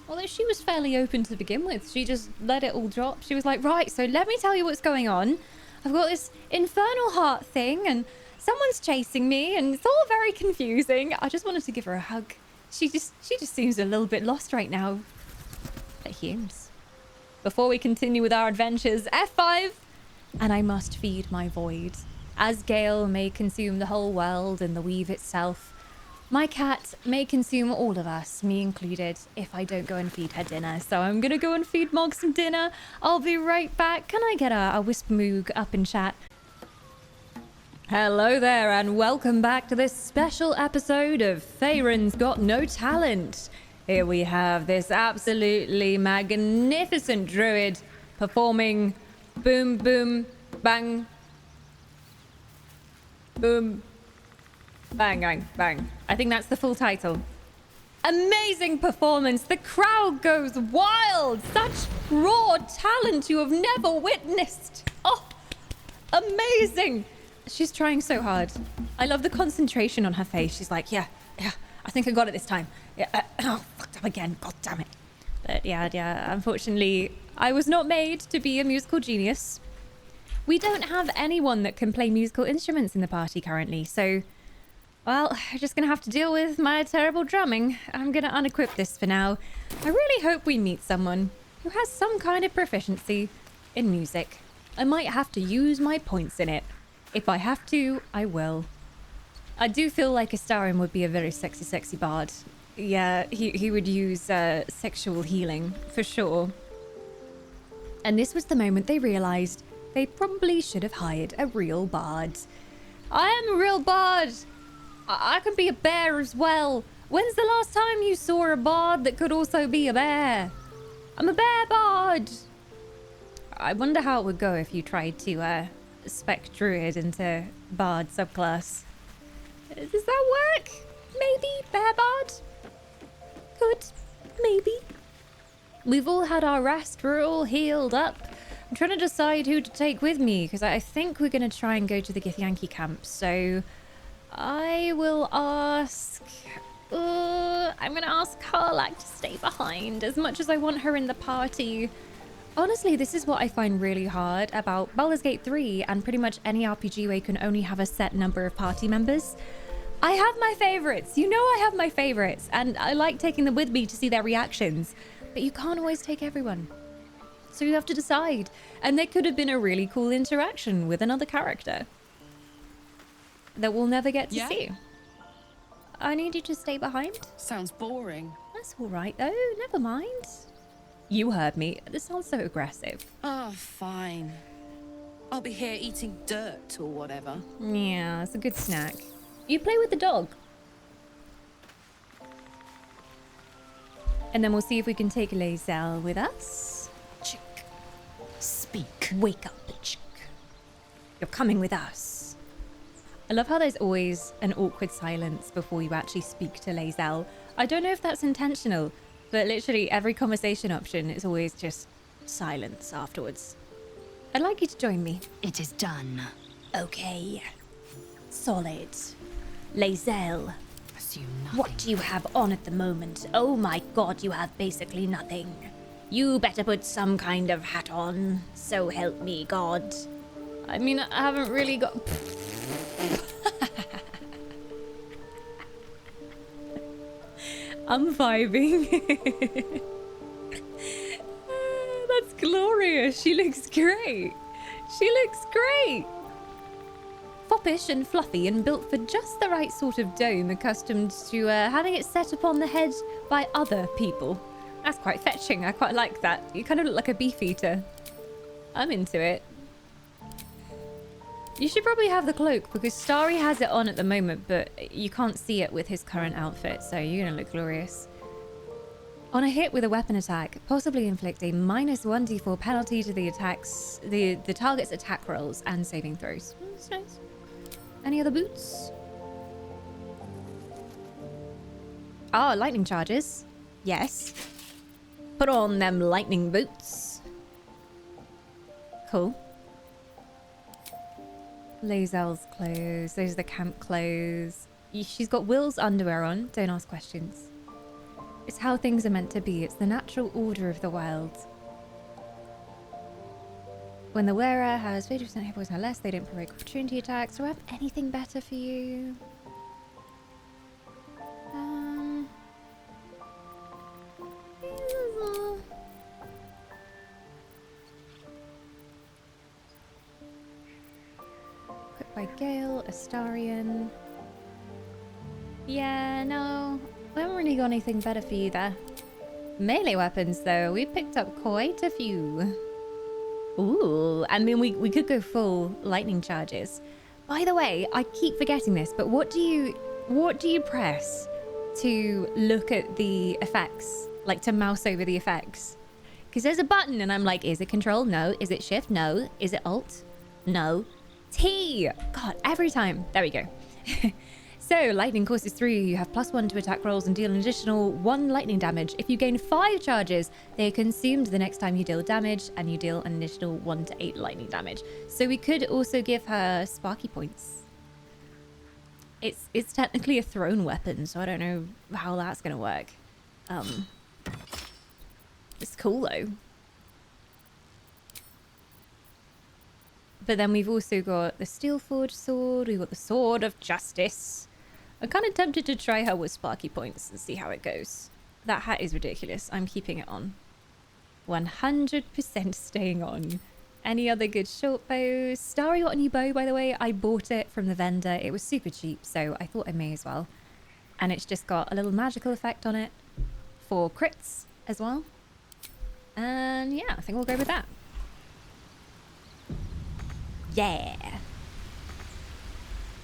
Although she was fairly open to begin with. She just let it all drop. She was like, right, so let me tell you what's going on. I've got this infernal heart thing and someone's chasing me and it's all very confusing. I just wanted to give her a hug. She just seems a little bit lost right now. But Humes. Before we continue with our adventures, F5! And I must feed my void. As Gale may consume the whole world and the weave itself, my cat may consume all of us, me included, if I don't go and feed her dinner. So I'm gonna go and feed Mog some dinner. I'll be right back. Can I get a Wisp Moog up in chat? Hello there and welcome back to this special episode of Faerun's Got No Talent. Here we have this absolutely magnificent druid performing boom boom bang boom bang bang bang. I think that's the full title. Amazing performance. The crowd goes wild. Such raw talent you have never witnessed. Oh, amazing. She's trying so hard. I love the concentration on her face. She's like, yeah, I think I got it this time. Yeah, fucked up again. God damn it. But yeah, unfortunately, I was not made to be a musical genius. We don't have anyone that can play musical instruments in the party currently, so, well, I'm just gonna have to deal with my terrible drumming. I'm gonna unequip this for now. I really hope we meet someone who has some kind of proficiency in music. I might have to use my points in it. If I have to, I will. I do feel like Astarin would be a very sexy bard. Yeah, he would use sexual healing, for sure. And this was the moment they realized they probably should have hired a real bard. I am a real bard! I can be a bear as well. When's the last time you saw a bard that could also be a bear? I'm a bear bard! I wonder how it would go if you tried to spec druid into bard subclass. Does that work? Maybe bear bard? Could. Maybe. We've all had our rest. We're all healed up. I'm trying to decide who to take with me because I think we're going to try and go to the Githyanki camp. So I will ask... I'm going to ask Karlak to stay behind as much as I want her in the party. Honestly, this is what I find really hard about Baldur's Gate 3 and pretty much any RPG where you can only have a set number of party members. I have my favorites. You know I have my favorites, and I like taking them with me to see their reactions. But you can't always take everyone. So you have to decide. And there could have been a really cool interaction with another character that we'll never get to see. I need you to stay behind. Sounds boring. That's all right, though. Never mind. You heard me. This sounds so aggressive. Oh, fine. I'll be here eating dirt or whatever. Yeah, it's a good snack. You play with the dog. And then we'll see if we can take Lae'zel with us. Chick, speak. Wake up, chick. You're coming with us. I love how there's always an awkward silence before you actually speak to Lae'zel. I don't know if that's intentional, but literally every conversation option is always just silence afterwards. I'd like you to join me. It is done. Okay. Solid. Lae'zel, Assume nothing. what do you have on at the moment? Oh my god, you have basically nothing. You better put some kind of hat on. So help me, God. I mean, I haven't really got... I'm vibing. That's glorious. She looks great. She looks great. Foppish and fluffy and built for just the right sort of dome, accustomed to having it set upon the head by other people. That's quite fetching. I quite like that. You kind of look like a beef eater. I'm into it. You should probably have the cloak because Starry has it on at the moment, but you can't see it with his current outfit, so you're gonna look glorious. On a hit with a weapon attack, possibly inflict a -1d4 penalty to the target's attack rolls and saving throws. That's nice. Any other boots? Oh, lightning charges. Yes. Put on them lightning boots. Cool. Lazel's clothes. Those are the camp clothes. She's got Will's underwear on. Don't ask questions. It's how things are meant to be. It's the natural order of the world. When the wearer has 50% hit points or less, they don't provoke opportunity attacks. Do I have anything better for you? Equipped by Gale, Astarion. Yeah, no. I haven't really got anything better for you there. Melee weapons, though. We picked up quite a few. Ooh, I mean, we could go full lightning charges. By the way, I keep forgetting this, but what do you press to look at the effects? Like to mouse over the effects? Because there's a button and I'm like, is it control? No. Is it shift? No. Is it alt? No. T! God, every time. There we go. So, lightning courses through. You have +1 to attack rolls and deal an additional 1 lightning damage. If you gain 5 charges, they are consumed the next time you deal damage, and you deal an additional 1 to 8 lightning damage. So we could also give her sparky points. It's technically a thrown weapon, so I don't know how that's gonna work. It's cool though. But then we've also got the Steelforged sword. We've got the Sword of Justice. I'm kind of tempted to try her with sparky points and see how it goes. That hat is ridiculous. I'm keeping it on. 100% staying on. Any other good short bows? Starry got a new bow, by the way. I bought it from the vendor. It was super cheap, so I thought I may as well. And it's just got a little magical effect on it for crits as well. And yeah, I think we'll go with that. Yeah.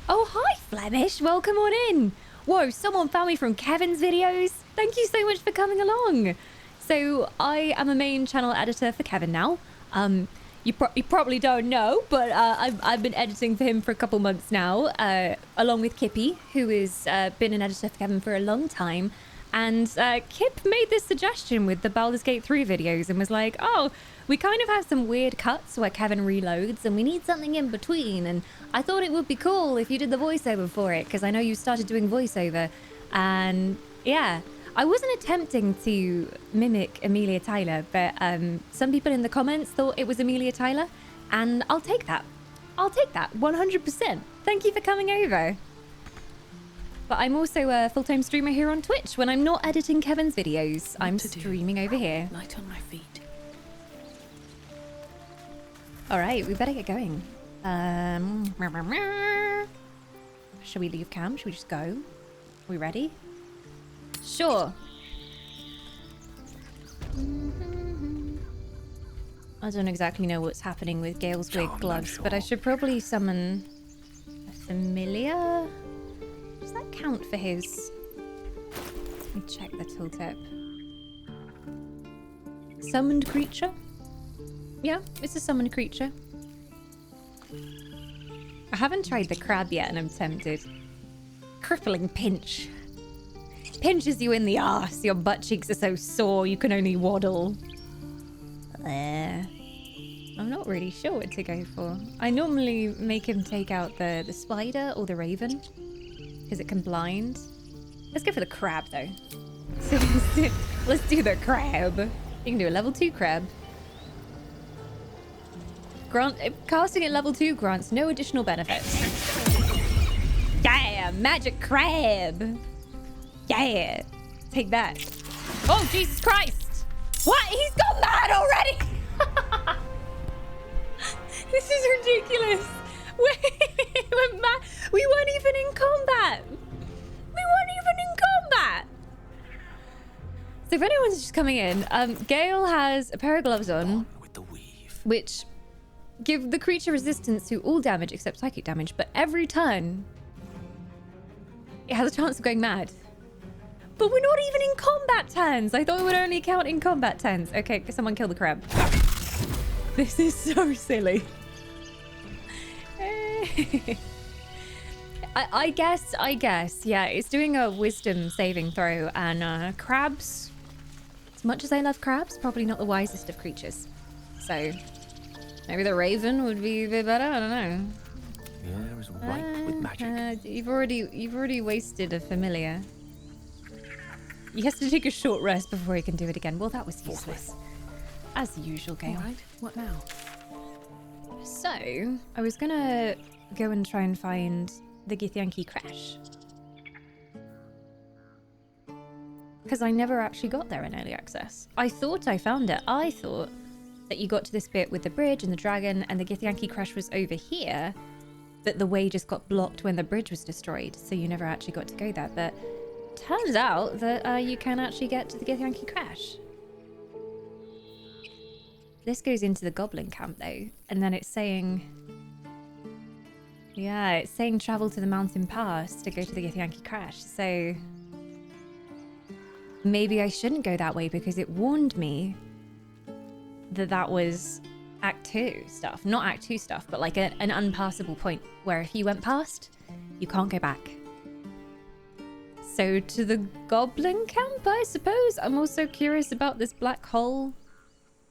Oh, hi, Flemish. Welcome on in. Whoa, someone found me from Kevin's videos. Thank you so much for coming along. So I am a main channel editor for Kevin now. You probably don't know, but I've been editing for him for a couple months now, along with Kippy, who has been an editor for Kevin for a long time. And Kip made this suggestion with the Baldur's Gate 3 videos and was like, oh, we kind of have some weird cuts where Kevin reloads and we need something in between. And I thought it would be cool if you did the voiceover for it, because I know you started doing voiceover. And yeah, I wasn't attempting to mimic Amelia Tyler, but some people in the comments thought it was Amelia Tyler. And I'll take that. I'll take that 100%. Thank you for coming over. But I'm also a full-time streamer here on Twitch. When I'm not editing Kevin's videos, I'm streaming over here. Light on my feet. All right, we better get going. Should we leave camp? Should we just go? Are we ready? Sure. I don't exactly know what's happening with Gale's wig gloves, but I should probably summon a familiar. Does that count for his? Let me check the tooltip. Summoned creature? Yeah, it's a summoned creature. I haven't tried the crab yet and I'm tempted. Crippling pinch. Pinches you in the arse. Your butt cheeks are so sore you can only waddle. I'm not really sure what to go for. I normally make him take out the spider or the raven, because it can blind. Let's go for the crab though. Let's do the crab. You can do a level 2 crab. Casting at level 2 grants no additional benefits. Yeah, magic crab. Yeah, take that. Oh, Jesus Christ. What? He's gone mad already. This is ridiculous. We're mad. We weren't even in combat. So if anyone's just coming in, Gale has a pair of gloves on, which give the creature resistance to all damage except psychic damage, but every turn it has a chance of going mad. But we're not even in combat turns. I thought it would only count in combat turns. Okay, someone kill the crab. This is so silly. I guess. Yeah, it's doing a wisdom saving throw, and crabs, as much as I love crabs, probably not the wisest of creatures. So maybe the raven would be a bit better. I don't know. Yeah, it was ripe with magic. You've already wasted a familiar. He has to take a short rest before he can do it again. Well, that was useless. As usual, Gale. All right, what now? So, I was gonna go and try and find the Githyanki crash. Because I never actually got there in early access. I thought I found it. I thought that you got to this bit with the bridge and the dragon and the Githyanki crash was over here, that the way just got blocked when the bridge was destroyed, so you never actually got to go there. But turns out that you can actually get to the Githyanki crash. This goes into the Goblin Camp though, and then it's saying... Yeah, it's saying travel to the mountain pass to go to the Githyanki crash, so... Maybe I shouldn't go that way because it warned me that that was Act 2 stuff. Not Act 2 stuff, but like an unpassable point where if you went past, you can't go back. So to the Goblin Camp, I suppose. I'm also curious about this black hole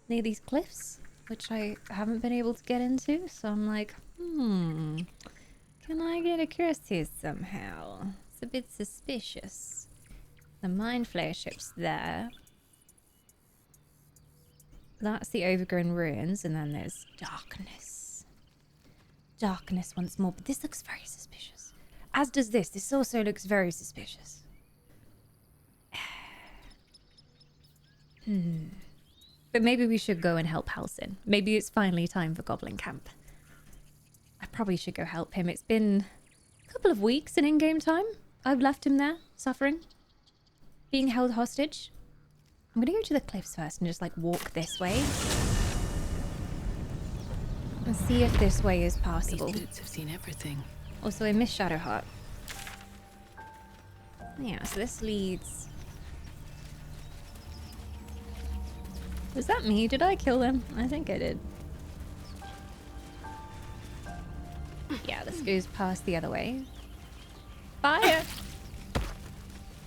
near these cliffs, which I haven't been able to get into. So I'm like, can I get across here somehow? It's a bit suspicious. The Mind Flayer ship's there. That's the overgrown ruins, and then there's darkness. Darkness once more, but this looks very suspicious. As does this. This also looks very suspicious. But maybe we should go and help Halsin. Maybe it's finally time for Goblin Camp. I probably should go help him. It's been a couple of weeks in in-game time. I've left him there, suffering. Being held hostage. I'm gonna go to the cliffs first and just like walk this way. And see if this way is passable. These boots have seen everything. Also, I miss Shadowheart. Yeah, so this leads... Was that me? Did I kill them? I think I did. Yeah, this goes past the other way. Fire!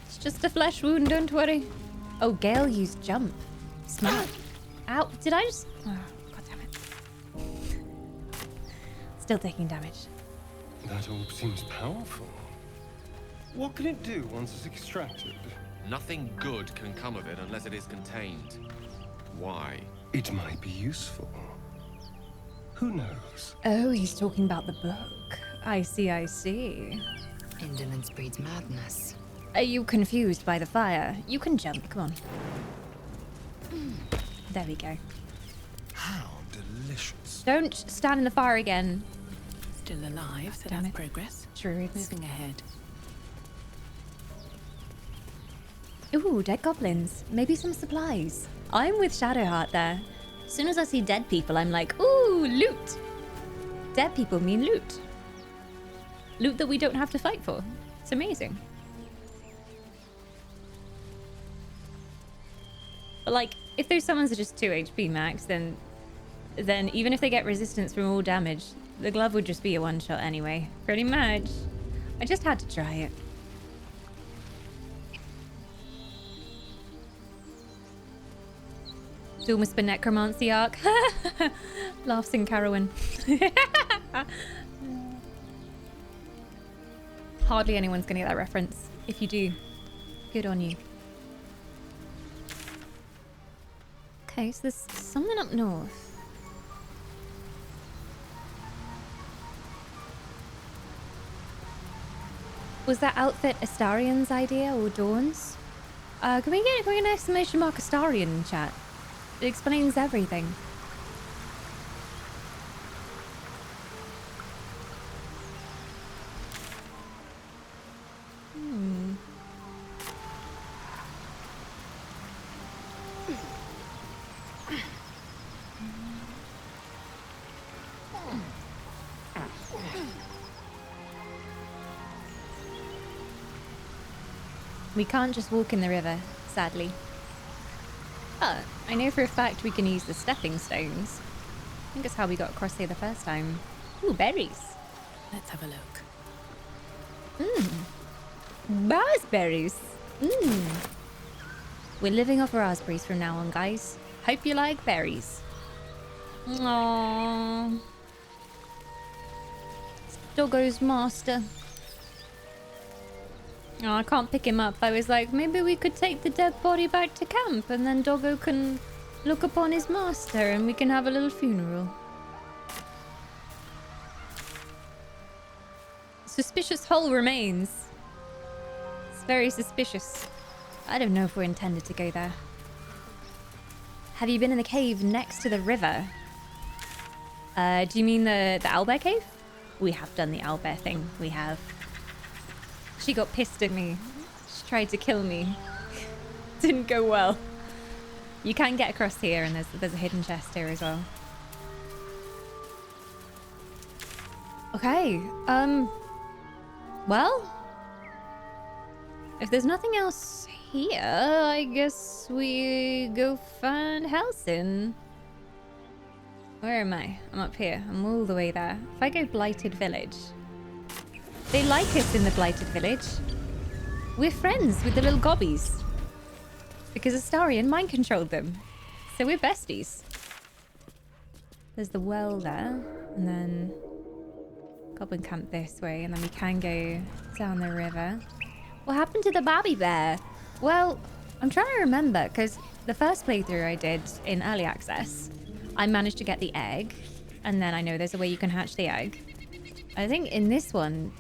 It's just a flesh wound, don't worry. Oh, Gale used jump. Smart. Ow, did I just... Oh, God damn it. Still taking damage. That orb seems powerful. What can it do once it's extracted? Nothing good can come of it unless it is contained. Why? It might be useful. Who knows? Oh, he's talking about the book. I see, I see. Indolence breeds madness. Are you confused by the fire? You can jump, come on. There we go. How delicious. Don't stand in the fire again. Still alive, so Damn that's it. progress. Druids. Moving ahead. Ooh, dead goblins. Maybe some supplies. I'm with Shadowheart there. As soon as I see dead people, I'm like, ooh, loot. Dead people mean loot. Loot that we don't have to fight for. It's amazing. But like, if those summons are just 2 HP max, then even if they get resistance from all damage, the glove would just be a one-shot anyway. Pretty much. I just had to try it. Dual Whisper Necromancy arc. Laughs in Carowin. Hardly anyone's gonna get that reference. If you do, good on you. Okay, so there's something up north. Was that outfit Astarion's idea or Dawn's? Can we get an exclamation mark Astarion in chat? It explains everything. We can't just walk in the river, sadly. But I know for a fact we can use the stepping stones. I think that's how we got across here the first time. Ooh, berries. Let's have a look. Raspberries. We're living off raspberries from now on, guys. Hope you like berries. Aww. It's Doggo's master. Oh, I can't pick him up. I was like, maybe we could take the dead body back to camp and then Doggo can look upon his master and we can have a little funeral. Suspicious hole remains. It's very suspicious. I don't know if we're intended to go there. Have you been in the cave next to the river? Do you mean the owlbear cave? We have done the owlbear thing. We have. She got pissed at me. She tried to kill me. Didn't go well. You can get across here and there's a hidden chest here as well. Okay. Well, if there's nothing else here, I guess we go find Halsin. Where am I? I'm up here. I'm all the way there. If I go Blighted Village. They like us in the Blighted Village. We're friends with the little gobbies. Because Astarion mind controlled them. So we're besties. There's the well there. And then Goblin Camp this way. And then we can go down the river. What happened to the Bobby Bear? Well, I'm trying to remember. Because the first playthrough I did in Early Access, I managed to get the egg. And then I know there's a way you can hatch the egg. I think in this one,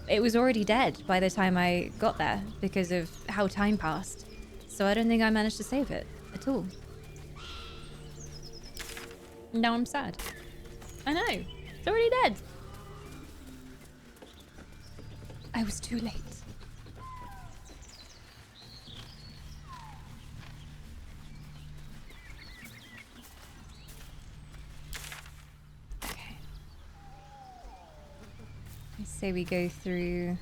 it was already dead by the time I got there because of how time passed. So I don't think I managed to save it at all. Now I'm sad. I know. It's already dead. I was too late. Say we go through.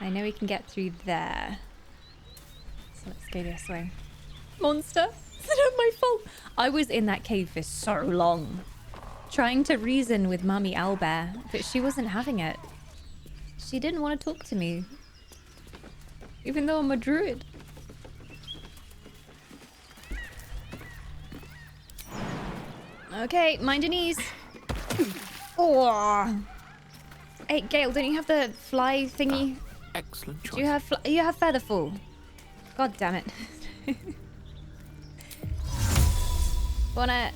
I know we can get through there. So let's go this way. Monster! Is it not my fault? I was in that cave for so long. Trying to reason with Mummy Owlbear, but she wasn't having it. She didn't want to talk to me. Even though I'm a druid. Okay, mind your knees. Oh. Hey, Gale, don't you have the fly thingy? Excellent choice. Do you have Featherfall? God damn it. Wanna...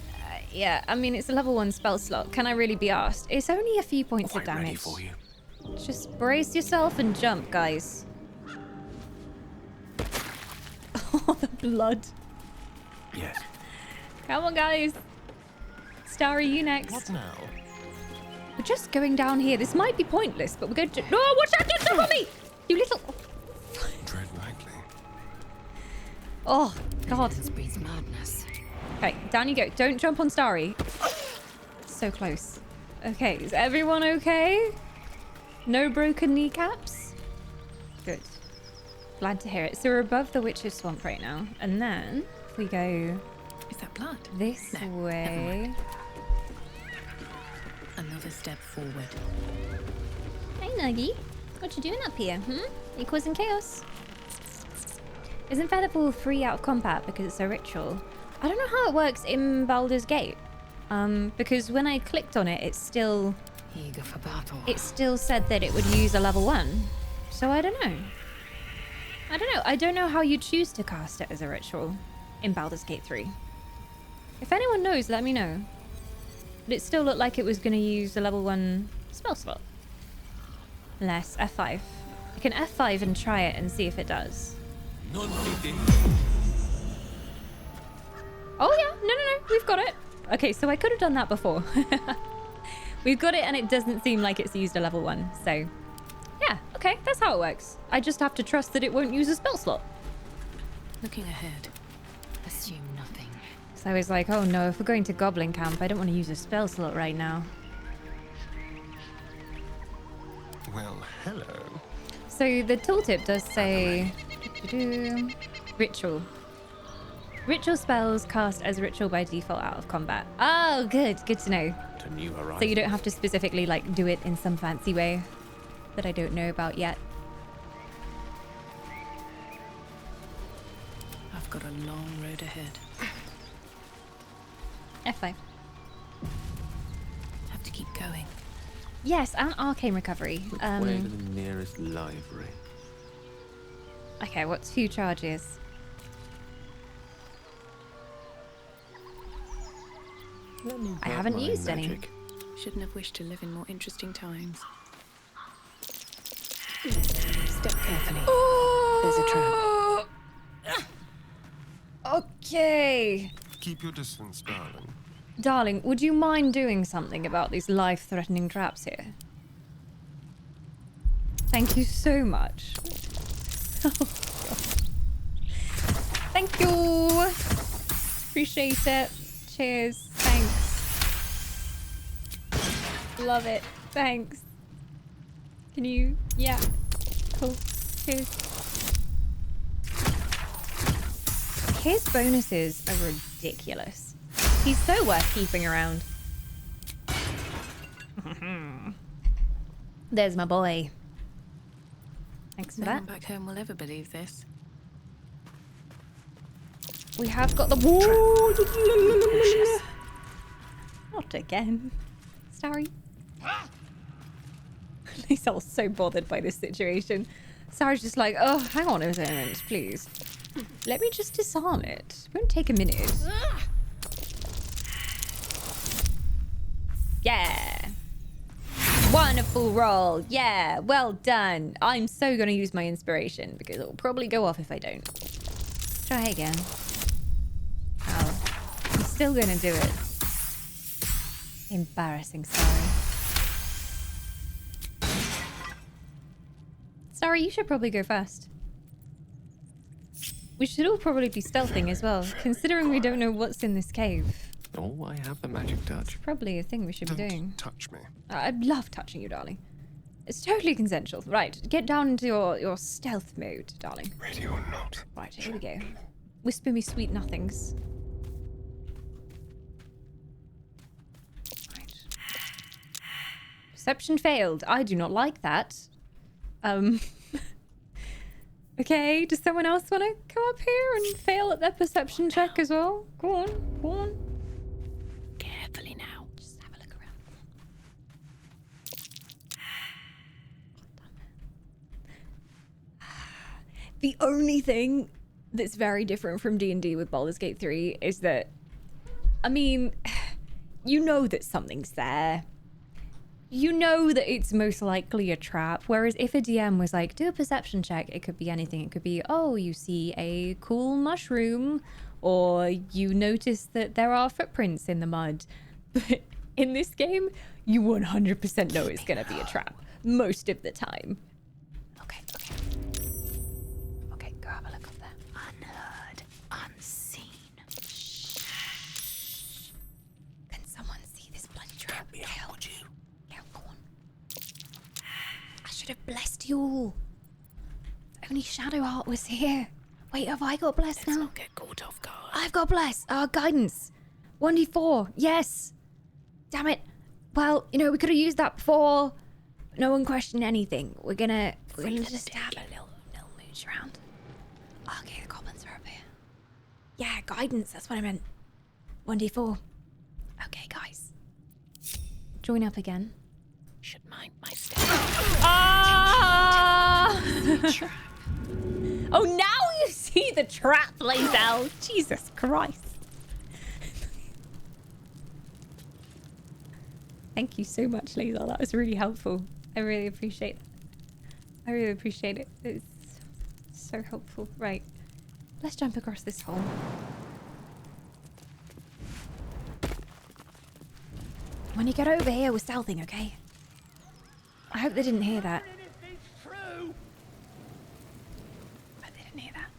yeah, I mean, it's a level 1 spell slot. Can I really be asked? It's only a few points of damage. Ready for you. Just brace yourself and jump, guys. Oh, the blood. Yes. Come on, guys. Starry, you next. What now? We're just going down here. This might be pointless, but we're going to... No, watch out! Don't jump on me! You little... Tread lightly. Oh, God. This breeds madness. Okay, down you go. Don't jump on Starry. So close. Okay, is everyone okay? No broken kneecaps? Good. Glad to hear it. So we're above the Witch's Swamp right now. And then, if we go... Is that blood? This way... Another step forward. Hey, Nuggy. What you doing up here, You causing chaos? Isn't Featherfall free out of combat because it's a ritual? I don't know how it works in Baldur's Gate. Because when I clicked on it, it still Eager for battle. It still said that it would use a level 1. So I don't know. I don't know how you choose to cast it as a ritual in Baldur's Gate 3. If anyone knows, let me know. But it still looked like it was going to use a level 1 spell slot. Unless F5. I can F5 and try it and see if it does. Oh yeah, no, we've got it. Okay, so I could have done that before. We've got it and it doesn't seem like it's used a level 1, so... Yeah, okay, that's how it works. I just have to trust that it won't use a spell slot. Looking ahead. Assume nothing. So I was like, oh no, if we're going to Goblin Camp, I don't want to use a spell slot right now. Well, hello. So the tooltip does say... Ritual. Ritual spells cast as ritual by default out of combat. Oh, good to know. To new horizons. So you don't have to specifically like do it in some fancy way that I don't know about yet. I've got a long road ahead. F5. Have to keep going. Yes, and arcane recovery. Which way to the nearest library? Okay, what 2 charges? I haven't used any. Shouldn't have wished to live in more interesting times. Step carefully. There's a trap. Okay. Keep your distance, darling. Darling, would you mind doing something about these life-threatening traps here? Thank you so much. Thank you. Appreciate it. Cheers. Thanks. Love it. Thanks. Can you? Yeah. Cool. Cheers. His bonuses are ridiculous. He's so worth keeping around. There's my boy. Thanks for No that. one back home will ever believe this. We have got the wall. Not again. Sorry. He's all so bothered by this situation. Sarah's just like, oh, hang on a minute, please. Let me just disarm it. It won't take a minute. Yeah. Wonderful roll. Yeah, well done. I'm so gonna use my inspiration because it'll probably go off if I don't. Try again. Oh, I'm still gonna do it. Embarrassing, sorry. Sorry, you should probably go first. We should all probably be stealthing as well, considering we don't know what's in this cave. Oh, I have the magic touch. Probably a thing we should be doing. Touch me. I love touching you, darling. It's totally consensual. Right, get down into your stealth mode, darling. Ready or not. Right, here we go. Whisper me sweet nothings. Right. Perception failed. I do not like that. Okay, does someone else want to come up here and fail at their perception check as well? Go on, go on. Carefully now. Just have a look around. The only thing that's very different from D&D with Baldur's Gate 3 is that, I mean, you know that something's there. You know that it's most likely a trap, whereas if a DM was like, do a perception check, it could be anything. It could be, oh, you see a cool mushroom, or you notice that there are footprints in the mud. But in this game, you 100% know it's going to be a trap, most of the time. Okay, okay. Okay, go have a look up there. Unheard, unseen. Shh. Can someone see this bloody trap? Yeah, would you? Go on. I should have blessed you all. Only Shadowheart was here. Wait, have I got blessed Let's now? not get caught off guard. I've got blessed. Guidance. 1d4. Yes. Damn it. Well, you know, we could have used that before. No one questioned anything. We're gonna just have a little mooch around. Okay, the goblins are up here. Yeah, guidance. That's what I meant. 1d4. Okay, guys. Join up again. Should mind my step. Ah! Trap. Oh, now you see the trap, Lae'zel. Jesus Christ. Thank you so much, Laser. That was really helpful. I really appreciate it. I really appreciate it. It's so helpful. Right. Let's jump across this hole. When you get over here, we're stealthing, okay? I hope they didn't hear that. But they didn't hear that.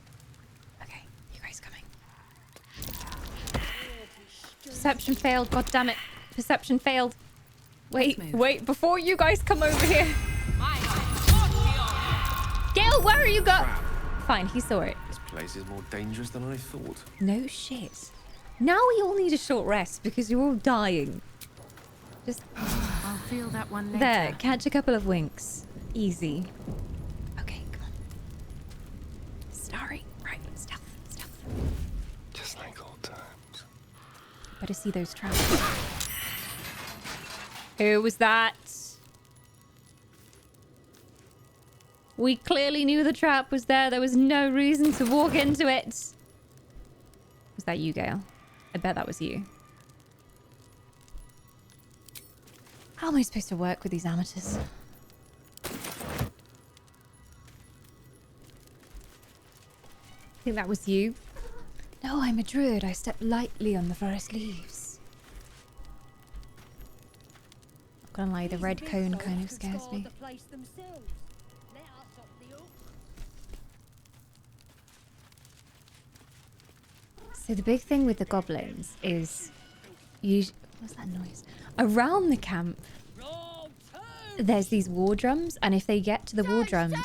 Okay, you guys coming? Perception failed. God damn it. Perception failed. Wait, before you guys come over here. Gale, where are you go? Fine, he saw it. This place is more dangerous than I thought. No shit. Now we all need a short rest because you're all dying. Just I'll feel that one later. there, catch a couple of winks. Easy. Okay, come on. Starry, right, stealth. Just like old times. Better see those traps. Who was that? We clearly knew the trap was there. There was no reason to walk into it. Was that you, Gale? I bet that was you. How am I supposed to work with these amateurs? Think that was you? No, I'm a druid. I step lightly on the forest leaves. Not gonna lie, the red cone kind of scares me. So the big thing with the goblins is what's that noise? Around the camp, there's these war drums, and if they get to the war drums,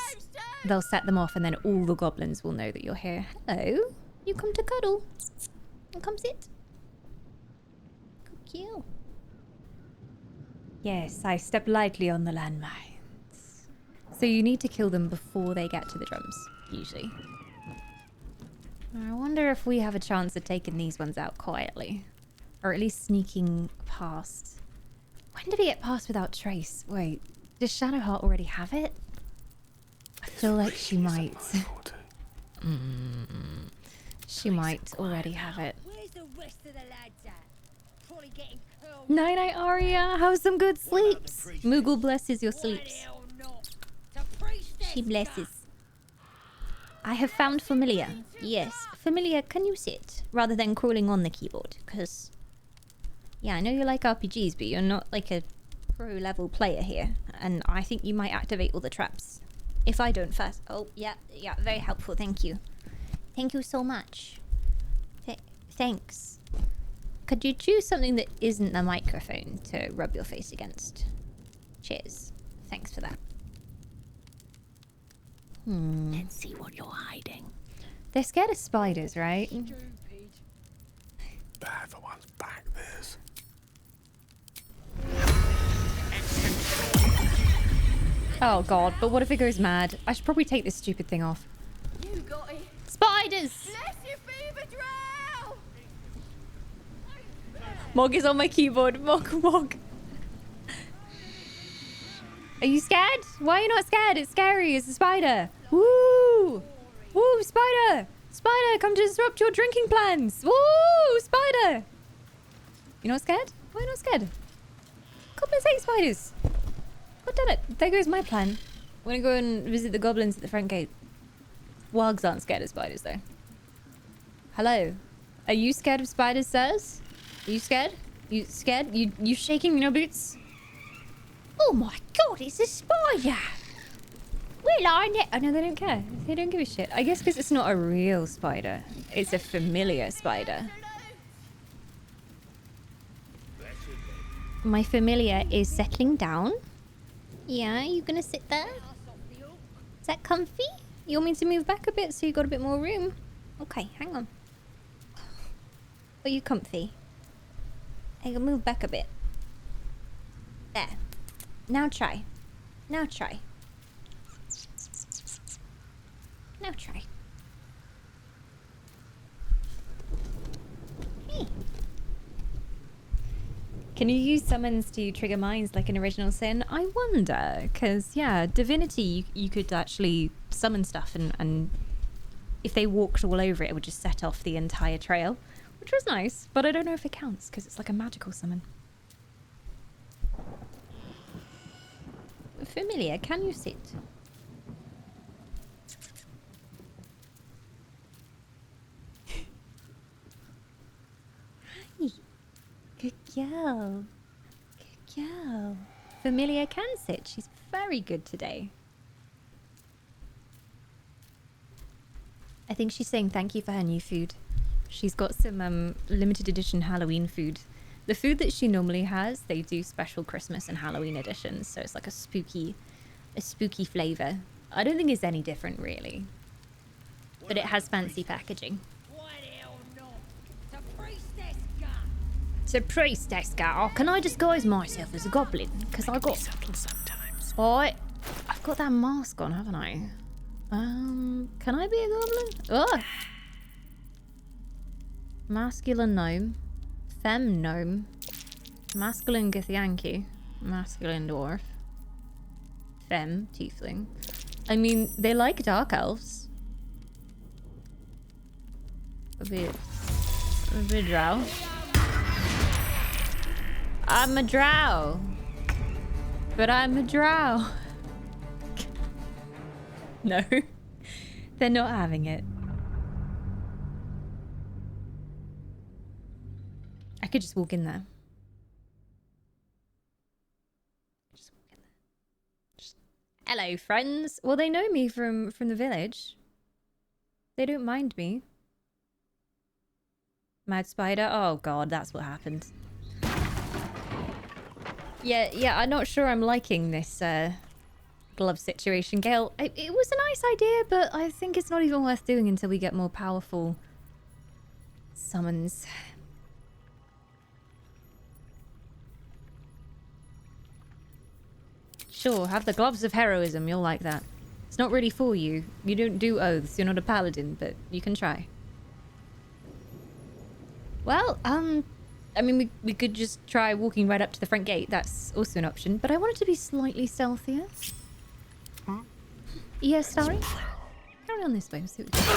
they'll set them off, and then all the goblins will know that you're here. Hello, you come to cuddle. And come sit. Cute. Yes, I step lightly on the landmines. So you need to kill them before they get to the drums, usually. I wonder if we have a chance of taking these ones out quietly. Or at least sneaking past. When did we get past without trace? Wait, does Shadowheart already have it? I feel like she might. She might already have it. Night-night, Aria. Have some good sleeps. Moogle blesses your sleeps. She blesses. I have found Familiar. Yes. Familiar, can you sit? Rather than crawling on the keyboard. Because, yeah, I know you like RPGs, but you're not like a pro-level player here. And I think you might activate all the traps. If I don't first. Oh, yeah, very helpful. Thank you. Thank you so much. Thanks. Could you choose something that isn't the microphone to rub your face against? Cheers. Thanks for that. Let's see what you're hiding. They're scared of spiders, right? Bad for one's back, this. Oh god, but what if it goes mad? I should probably take this stupid thing off. You got it. Spiders! Bless your fever drow! Mog is on my keyboard. Mog. Are you scared? Why are you not scared? It's scary. It's a spider. Woo! Woo, spider! Spider, come to disrupt your drinking plans. Woo, spider! You're not scared? Why are you not scared? Goblins hate spiders. God damn it. There goes my plan. I'm gonna go and visit the goblins at the front gate. Wargs aren't scared of spiders, though. Hello? Are you scared of spiders, sirs? Are you scared? You scared? You shaking in your boots? Oh my god, it's a spider! Well, I know. Oh no, they don't care. They don't give a shit. I guess because it's not a real spider. It's a familiar spider. My familiar is settling down. Yeah, you gonna sit there? Is that comfy? You want me to move back a bit so you got a bit more room? Okay, hang on. Are you comfy? I can move back a bit. There. Now try. Now try. Now try. Hey. Can you use summons to trigger minds like an original sin? I wonder, because yeah, divinity you could actually summon stuff and if they walked all over it, it would just set off the entire trail, which was nice, but I don't know if it counts because it's like a magical summon. Familiar, can you sit? Hi. Good girl. Good girl. Familiar can sit. She's very good today. I think she's saying thank you for her new food. She's got some limited edition Halloween food. The food that she normally has, they do special Christmas and Halloween editions, so it's like a spooky flavor. I don't think it's any different really, but it has fancy packaging. It's a priestess guy. Oh, can I disguise myself as a goblin? Because I got sometimes. I've got that mask on, haven't I? Can I be a goblin? Oh! Masculine gnome. Femme gnome. Masculine Githyanki. Masculine dwarf. Femme tiefling. I mean, they like dark elves. A bit drow. I'm a drow. But I'm a drow. No. They're not having it. I could just walk in there. Just walk in there. Hello, friends. Well, they know me from the village. They don't mind me. Mad spider? Oh god, that's what happened. Yeah, I'm not sure I'm liking this glove situation, Gale. It was a nice idea, but I think it's not even worth doing until we get more powerful summons. Sure, have the gloves of heroism, you'll like that. It's not really for you. You don't do oaths, you're not a paladin, but you can try. Well, I mean, we could just try walking right up to the front gate. That's also an option, but I want it to be slightly stealthier. Huh? Yes, Starry? Carry on this way, we'll see what we can.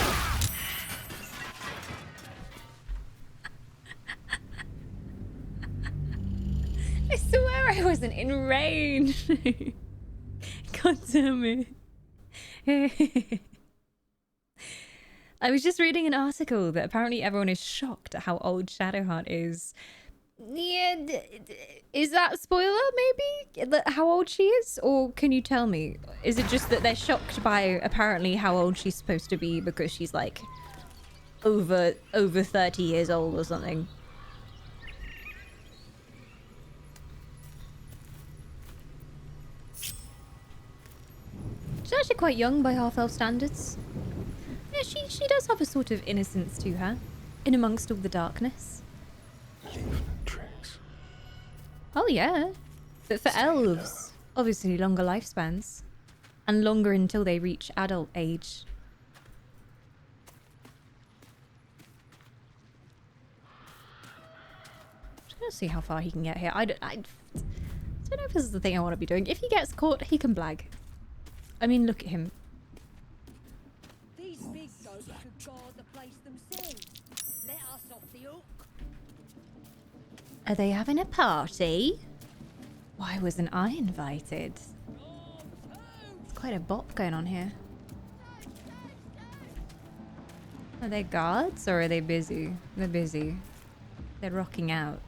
I swear I wasn't in rain. God damn it. I was just reading an article that apparently everyone is shocked at how old Shadowheart is. Yeah, is that a spoiler, maybe? How old she is? Or can you tell me? Is it just that they're shocked by apparently how old she's supposed to be because she's like over 30 years old or something? She's actually quite young by half-elf standards. Yeah, she does have a sort of innocence to her, in amongst all the darkness. Oh yeah, but for elves, obviously longer lifespans, and longer until they reach adult age. Just gonna see how far he can get here. I don't know if this is the thing I want to be doing. If he gets caught, he can blag. I mean, look at him. These big dogs could guard the place themselves. Let us off the hook. Are they having a party? Why wasn't I invited? It's quite a bop going on here. Are they guards or are they busy? They're busy. They're rocking out.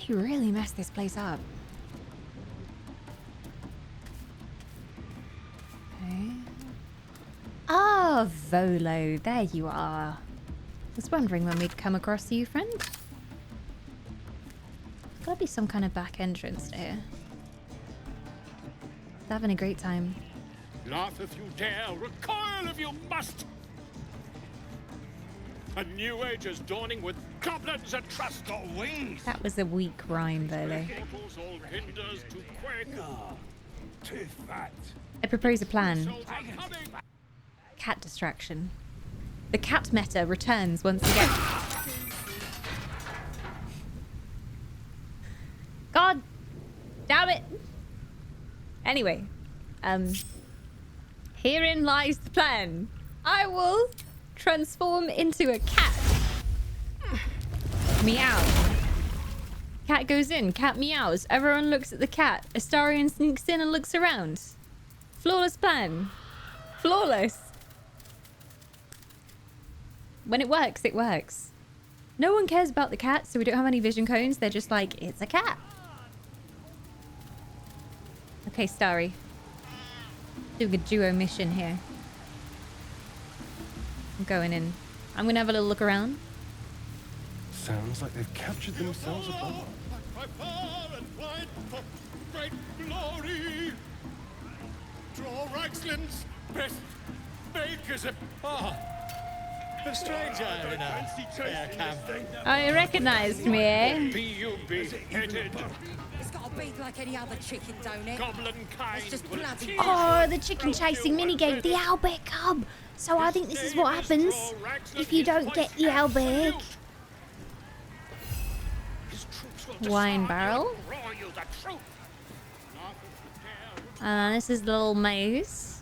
They really messed this place up. Okay. Ah, Volo, there you are. Was wondering when we'd come across you, friend. There's gotta be some kind of back entrance to here. They're having a great time. Laugh if you dare, recoil if you must! A new age is dawning with goblins at trust or wings! That was a weak rhyme, Volo. All hinders to quake. Too fat. I propose a plan. Cat distraction. The cat meta returns once again. God damn it! Anyway, herein lies the plan. I will transform into a cat. Meow. Cat goes in. Cat meows. Everyone looks at the cat. Astarion sneaks in and looks around. Flawless plan. Flawless. When it works, it works. No one cares about the cat, so we don't have any vision cones. They're just like, it's a cat. Okay, Starry. Doing a duo mission here. I'm going in. I'm gonna have a little look around. Sounds like they've captured themselves a bar. By far and wide for great glory. Draw Raxlin's best bakers a A stranger in a fair camp. Oh, you recognized me, eh? Be you beheaded. It's got to be like any other chicken, don't it? Goblin kind. It's just bloody. Oh, the chicken chasing minigame, the owlbear cub. So I think this is what happens if you don't get the owlbear. Wine barrel. And this is the little maze.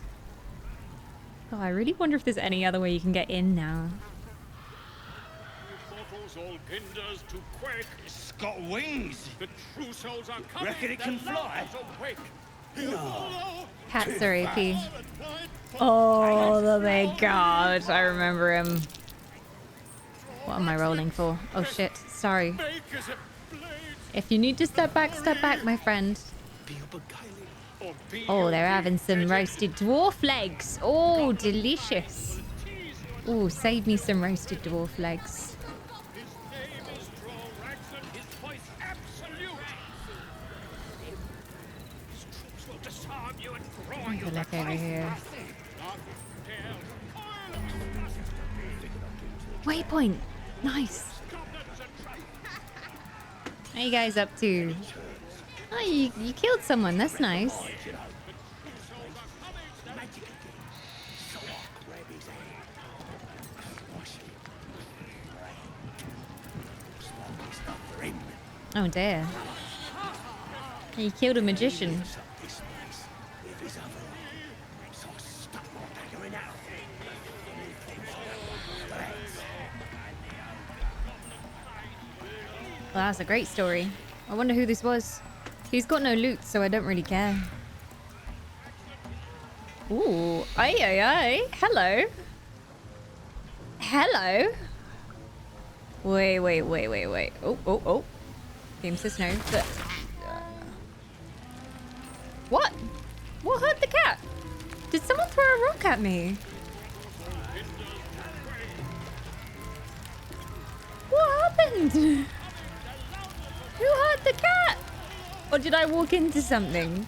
Oh, I really wonder if there's any other way you can get in now. All hinders to quake. It's got wings. The true souls are coming. Reckon it can fly? Cats are AP. Oh, the big god. I remember him. What am I rolling for? Oh shit. Sorry. If you need to step back, my friend. Oh, they're having some roasted dwarf legs. Oh, delicious. Oh, save me some roasted dwarf legs. Look over here. Waypoint. Nice. What are you guys up to? Oh, you killed someone. That's nice. Oh dear. You killed a magician. Well, that's a great story. I wonder who this was. He's got no loot, so I don't really care. Ooh, ay. Hello. Hello. Wait. Oh. Game says no, but... What? What hurt the cat? Did someone throw a rock at me? What happened? Who hurt the cat? Or did I walk into something?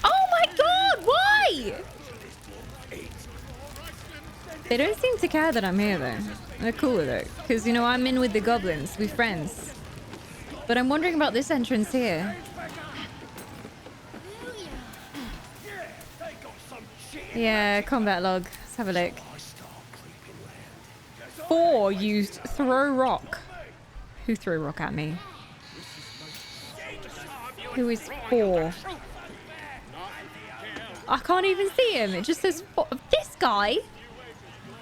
Oh my god, why? They don't seem to care that I'm here though. They're cool with it. Because, you know, I'm in with the goblins. We're friends. But I'm wondering about this entrance here. Yeah, combat log. Let's have a look. 4 used throw rock. Who threw rock at me? Who is 4? I can't even see him. It just says 4. This guy?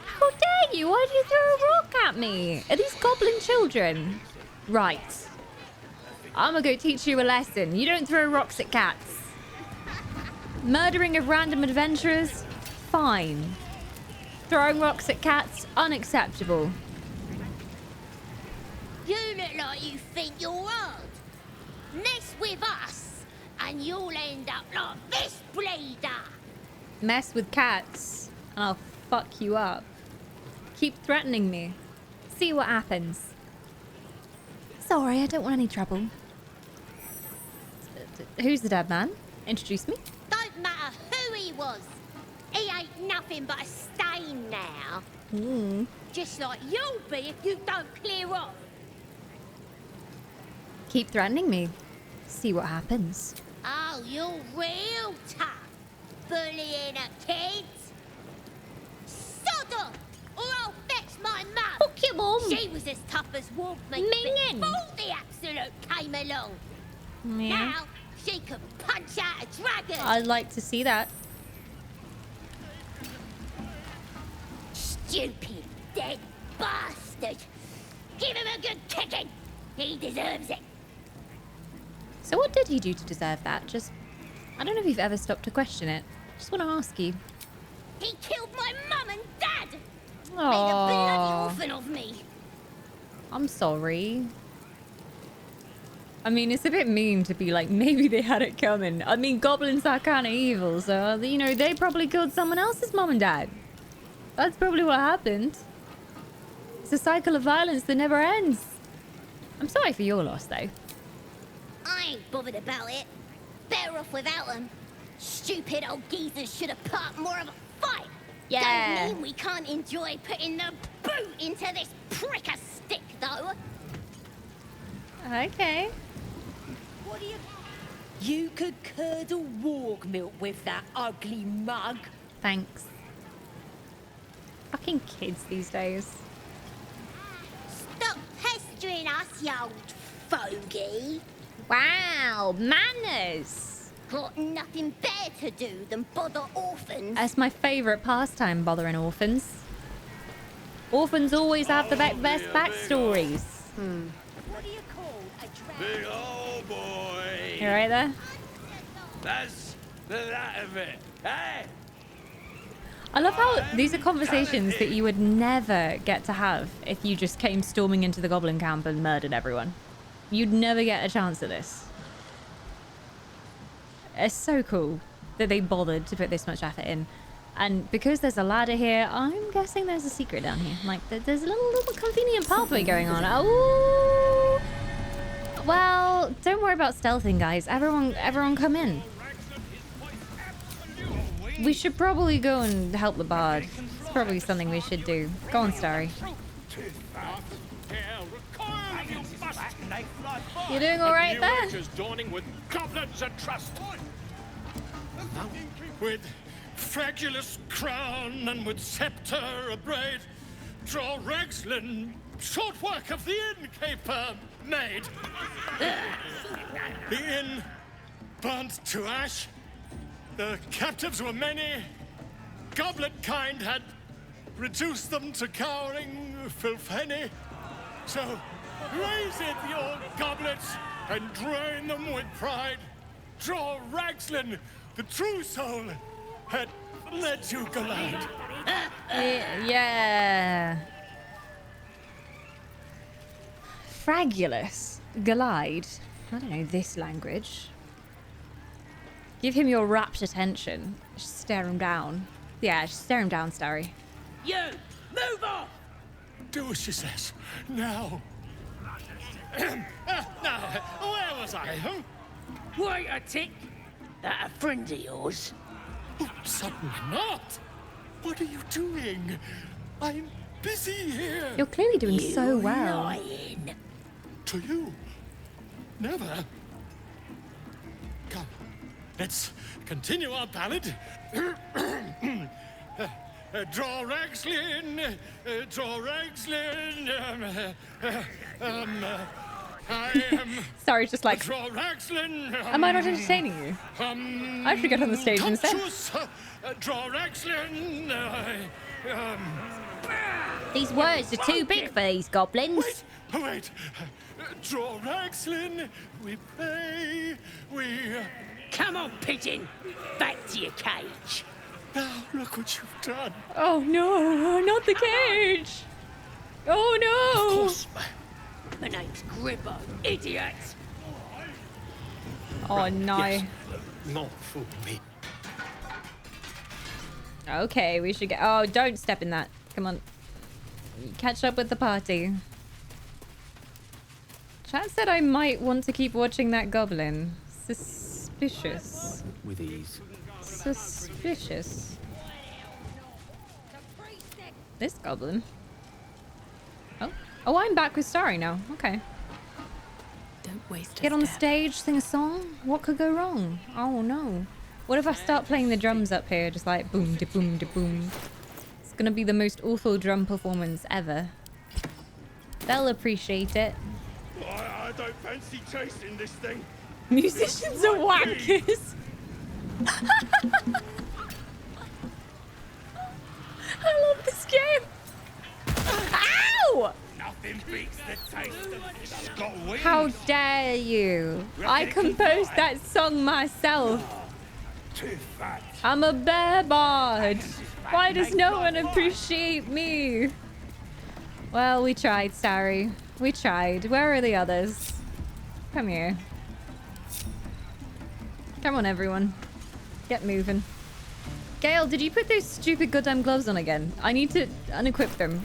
How dare you? Why did you throw a rock at me? Are these goblin children? Right. I'm gonna go teach you a lesson. You don't throw rocks at cats. Murdering of random adventurers? Fine. Throwing rocks at cats? Unacceptable. You look like you think you're old. Mess with us, and you'll end up like this bleeder. Mess with cats, and I'll fuck you up. Keep threatening me. See what happens. Sorry, I don't want any trouble. Who's the dead man? Introduce me. Don't matter who he was. He ain't nothing but a stain now. Just like you'll be if you don't clear off. Keep threatening me. See what happens. Oh, you're real tough. Bullying a kid. Sod off, or I'll fetch my mum. Fuck your mum. She was as tough as wolf meat Minging. before the Absolute came along. Yeah. Now she can punch out a dragon. I'd like to see that. Stupid dead bastard. Give him a good kicking. He deserves it. So what did he do to deserve that? Just, I don't know if you've ever stopped to question it. Just want to ask you. He killed my mum and dad. Made a Oh, bloody orphan of me. I'm sorry. I mean, it's a bit mean to be like, maybe they had it coming. I mean, goblins are kind of evil, so, you know, they probably killed someone else's mum and dad. That's probably what happened. It's a cycle of violence that never ends. I'm sorry for your loss, though. I ain't bothered about it. Better off without them. Stupid old geezers should have put up more of a fight. Yeah. Don't mean we can't enjoy putting the boot into this prick a stick, though. Okay. What do you... You could curdle warg milk with that ugly mug. Thanks. Fucking kids these days. Stop pestering us, you old fogey. Wow, manners. Got nothing better to do than bother orphans. That's my favourite pastime, bothering orphans. Orphans always have the best backstories. What do you call a dragon? Big old boy. You right there? That's that of it. Hey. I love how these are conversations that you would never get to have if you just came storming into the Goblin Camp and murdered everyone. You'd never get a chance at this. It's so cool that they bothered to put this much effort in. And because there's a ladder here, I'm guessing there's a secret down here. Like, there's a little convenient pathway going on. Oh! Well, don't worry about stealthing, guys. Everyone come in. We should probably go and help the bard. It's probably something we should do. Go on, Starry. You doing all right there? Dawning with goblins and trust. With fragulous crown and with scepter abraid, draw Rexlin, short work of the innkeeper made. The inn burnt to ash. The captives were many. Goblet kind had reduced them to cowering filfenny. So raise it, your goblets, and drain them with pride. Draw Ragslin, the true soul, had let you glide. Yeah. Fragulous. Glide. I don't know this language. Give him your rapt attention. Just stare him down. Yeah, just stare him down, Starry. You! Move on! Do as she says. Now. Now, where was I? Huh? Wait a tick. That a friend of yours? Oh, certainly not. What are you doing? I'm busy here. You're clearly doing so well. Lying. To you? Never. Come, let's continue our ballad. Draw Ragslin, draw Ragslin. I am. Sorry, just like. Draw Ragslin. Am I not entertaining you? I should get on the stage instead. Draw Ragslin. These words are too big for these goblins. Wait. Draw Ragslin. We pray. We. Come on, pigeon. Back to your cage. Now look what you've done. Oh no, not the cage. Oh no. Of course. My name's Gribbo, idiot. Oh no. Yes. Not fool me. Okay, we should get. Oh, don't step in that. Come on. Catch up with the party. Chat said I might want to keep watching that goblin. Suspicious. With ease. Suspicious. This goblin. Oh, I'm back with Starry now. Okay. Don't waste Get on the stage, sing a song. What could go wrong? Oh no. What if I start playing the drums up here, just like boom, de boom, de boom? It's gonna be the most awful drum performance ever. They'll appreciate it. I don't fancy chasing this thing. Musicians are wankers. I love this game. Ow! How dare you? I composed that song myself. I'm a bear bard. Why does no one appreciate me? Well, we tried, Sari. We tried. Where are the others? Come here. Come on, everyone. Get moving. Gale, did you put those stupid goddamn gloves on again? I need to unequip them.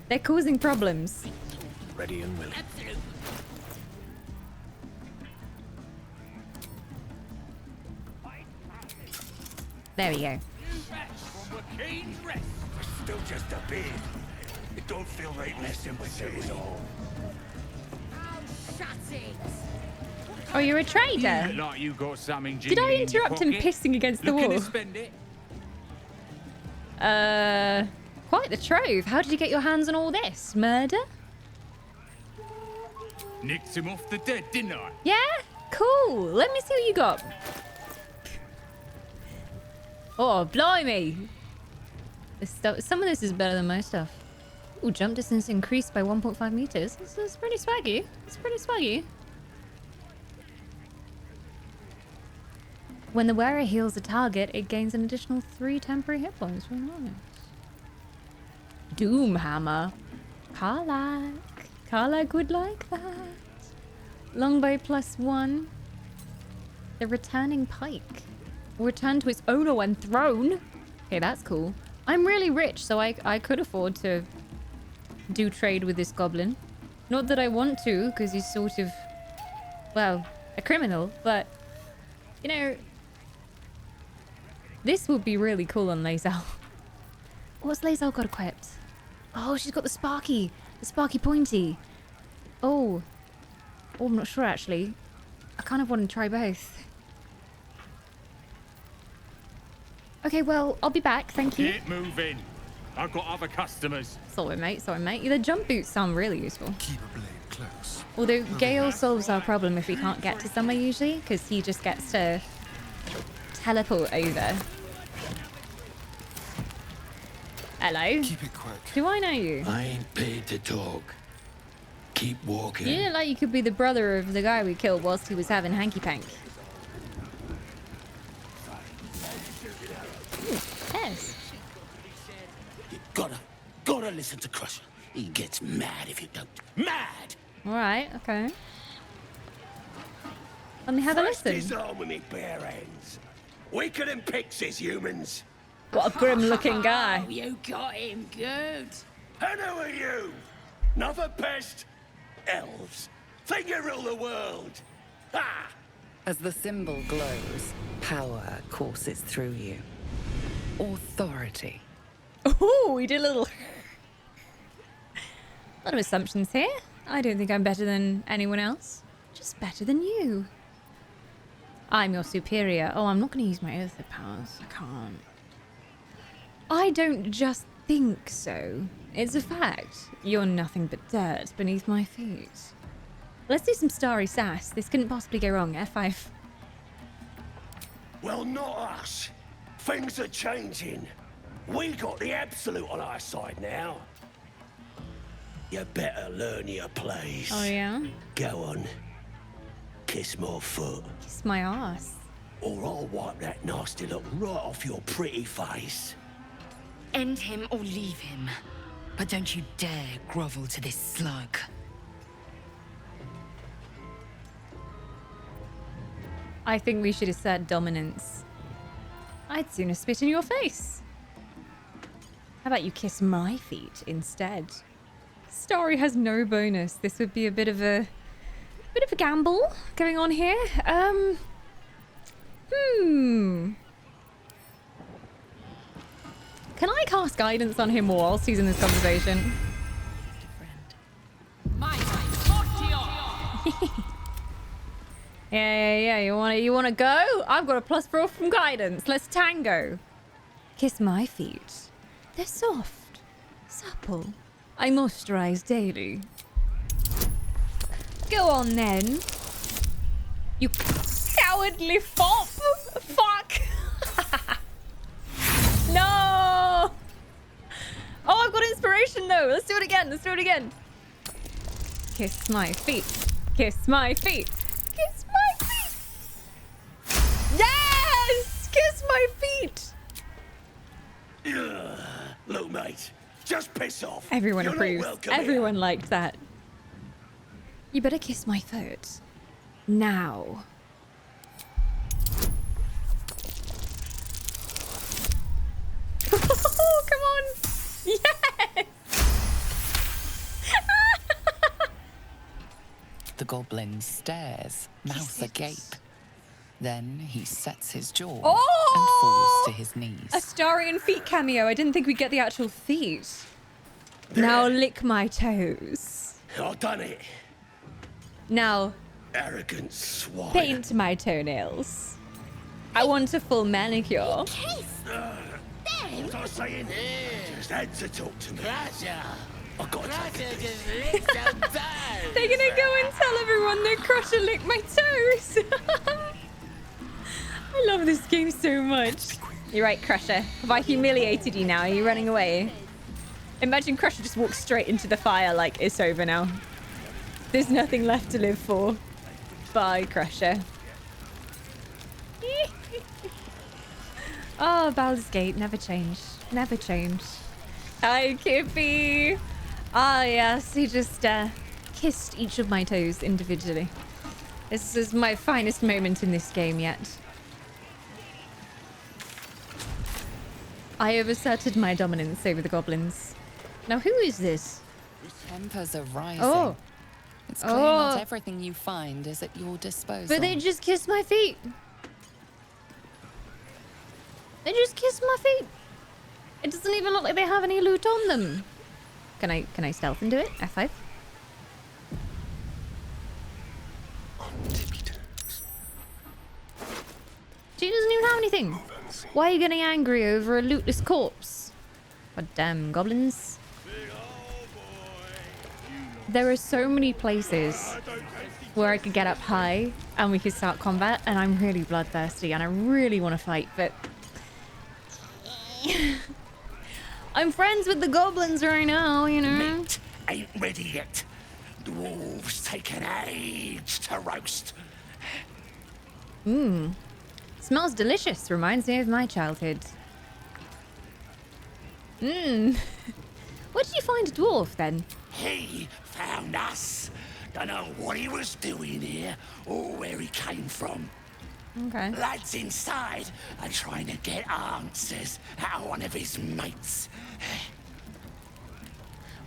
They're causing problems. Ready and willing. There we go. Still just a bit. It don't feel right messing with it all. Oh, you're a trader? Like you got something Did I interrupt him pissing against the wall? Spend it? Quite the trove. How did you get your hands on all this? Murder? Nicked him off the dead, didn't I? Yeah? Cool. Let me see what you got. Oh, blimey. This stuff, some of this is better than my stuff. Ooh, jump distance increased by 1.5 meters. This is pretty swaggy. It's pretty swaggy. When the wearer heals a target, it gains an additional 3 temporary hit points. Very nice. Doom hammer. Karlak. Karlak would like that. Longbow +1. The returning pike. Return to its owner when thrown. Okay, that's cool. I'm really rich, so I could afford to do trade with this goblin. Not that I want to, because he's sort of, well, a criminal, but, you know, this would be really cool on Lae'zel. What's Lae'zel got equipped? Oh, she's got the sparky pointy. Oh, I'm not sure actually. I kind of want to try both. Okay, well, I'll be back. Thank you. Get moving. I've got other customers. Sorry, mate. Sorry, mate. The jump boots sound really useful. Keep a blade close. Although Gale solves our problem if we can't get to somewhere usually, because he just gets to teleport over. Hello. Keep it quick. Do I know you? I ain't paid to talk. Keep walking. You didn't like you could be the brother of the guy we killed whilst he was having hanky-pank. Yes. You gotta listen to Crusher. He gets mad if you don't. Mad! Alright, okay. Let me have a listen. His arm with me bare hands. Weaker than pixies, humans. What a grim-looking guy. Oh, you got him good. And who are you? Another pest? Elves. Think you rule the world? Ha! As the symbol glows, power courses through you. Authority. Oh, we did a little... A lot of assumptions here. I don't think I'm better than anyone else. Just better than you. I'm your superior. Oh, I'm not going to use my Earther powers. I can't. I don't just think so. It's a fact. You're nothing but dirt beneath my feet. Let's do some starry sass. This couldn't possibly go wrong. F5. Well, not us. Things are changing. We got the Absolute on our side now. You better learn your place. Oh, yeah? Go on. Kiss my foot. Kiss my ass. Or I'll wipe that nasty look right off your pretty face. End him or leave him. But don't you dare grovel to this slug. I think we should assert dominance. I'd sooner spit in your face. How about you kiss my feet instead? Story has no bonus. This would be a bit of a gamble going on here. Can I cast guidance on him whilst he's in this conversation? Yeah. You wanna go? I've got a +4 from guidance. Let's tango. Kiss my feet. They're soft, supple. I moisturize daily. Go on then. You cowardly fop. Fuck. No. Oh, I've got inspiration though. Let's do it again. Kiss my feet. Kiss my feet. Kiss my feet. Yes! Kiss my feet. Look, mate, just piss off. Everyone You're not approves. welcome here. Everyone liked that. You better kiss my foot. Now. Oh, come on. Yes! The goblin stares, mouth agape. Then he sets his jaw and Oh! falls to his knees. A Starian feet cameo. I didn't think we'd get the actual feet. Now lick my toes. I've done it. Now Arrogant swine. paint my toenails. I want a full manicure. What was I saying? Just had to talk to me. I've got to take a piss. They're gonna go and tell everyone that Crusher licked my toes. I love this game so much. You're right, Crusher. Have I humiliated you now? Are you running away? Imagine Crusher just walks straight into the fire like it's over now. There's nothing left to live for. Bye, Crusher. Oh, Baldur's Gate never changed. Never changed. Hi, Kippy. Ah, yes, he just kissed each of my toes individually. This is my finest moment in this game yet. I have asserted my dominance over the goblins. Now, who is this? Tempers are rising. Oh. It's clear not everything you find is at your disposal. But they just kissed my feet. They just kissed my feet. It doesn't even look like they have any loot on them. Can I stealth and do it? F5. She doesn't even have anything. Why are you getting angry over a lootless corpse? God damn goblins. There are so many places where I could get up high and we could start combat, and I'm really bloodthirsty and I really want to fight, but I'm friends with the goblins right now, you know. Meat ain't ready yet. Dwarves take an age to roast. Mmm. Smells delicious. Reminds me of my childhood. Mmm. Where did you find a dwarf then? He found us. Don't know what he was doing here or where he came from. Okay. Lads inside are trying to get answers out of one of his mates.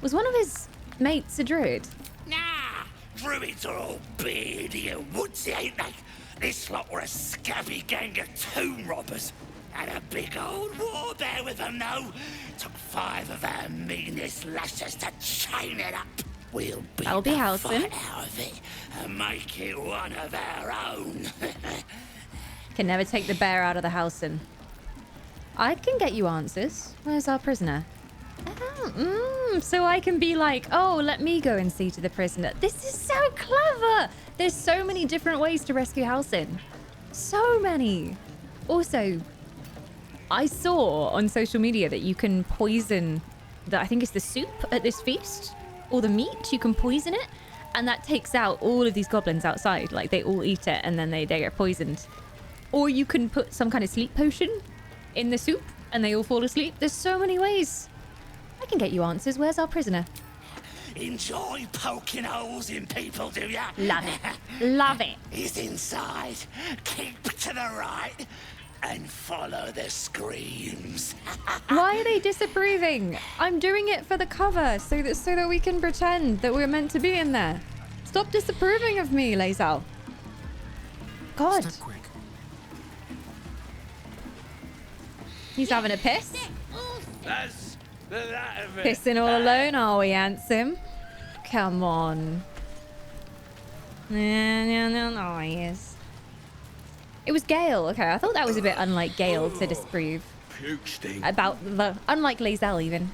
Was one of his mates a druid? Nah, druids are all beardy and woodsy, ain't they? This lot were a scabby gang of tomb robbers. Had a big old war there with them, though. Took 5 of our meanest lashes to chain it up. We'll beat I'll be the housing. fight out of it and make it one of our own. Can never take the bear out of the house in. I can get you answers. Where's our prisoner? Oh, so I can be like, oh, let me go and see to the prisoner. This is so clever. There's so many different ways to rescue Halsin. So many. Also, I saw on social media that you can poison I think it's the soup at this feast, or the meat. You can poison it, and that takes out all of these goblins outside. Like, they all eat it and then they get poisoned. Or you can put some kind of sleep potion in the soup and they all fall asleep. There's so many ways. I can get you answers. Where's our prisoner? Enjoy poking holes in people, do ya? Love it. Love it. He's inside. Keep to the right and follow the screams. Why are they disapproving? I'm doing it for the cover so that we can pretend that we're meant to be in there. Stop disapproving of me, Lae'zel. God. Step quick. He's having a piss. That's that of it. Pissing all alone, are we, Ansem? Come on. No, he is. It was Gale. Okay, I thought that was a bit unlike Gale to disprove. About the unlike Lae'zel even.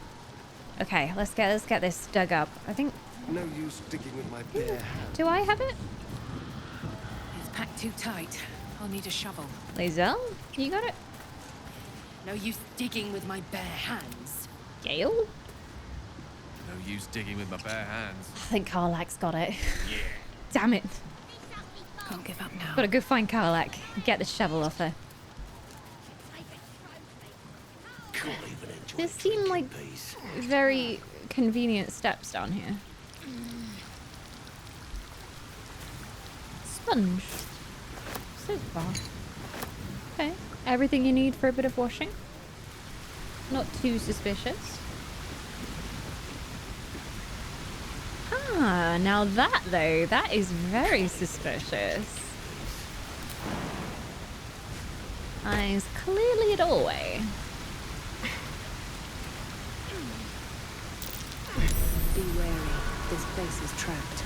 Okay, let's get this dug up. I think. No use digging with my bare hand. Do I have it? It's packed too tight. I'll need a shovel. Lae'zel, you got it. No use digging with my bare hands. Gale. No use digging with my bare hands. I think Karlak's got it. Yeah. Damn it. Can't give up now. Gotta go find Karlak. Get the shovel off her. There seem like very convenient steps down here. Sponge. Soap bar. Okay. Everything you need for a bit of washing. Not too suspicious. Ah, now that though, that is very suspicious. Eyes clearly a doorway. Be wary. This place is trapped.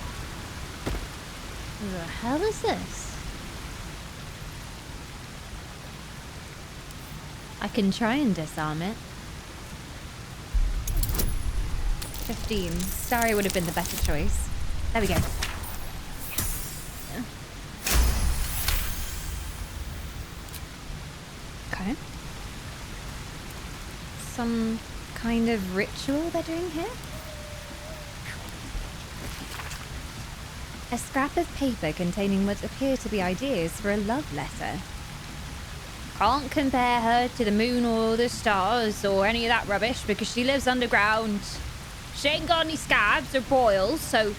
The hell is this? I can try and disarm it. 15. Starry would have been the better choice. There we go. Yeah. Okay. Some kind of ritual they're doing here? A scrap of paper containing what appear to be ideas for a love letter. Can't compare her to the moon or the stars or any of that rubbish because she lives underground. She ain't got any scabs or boils, so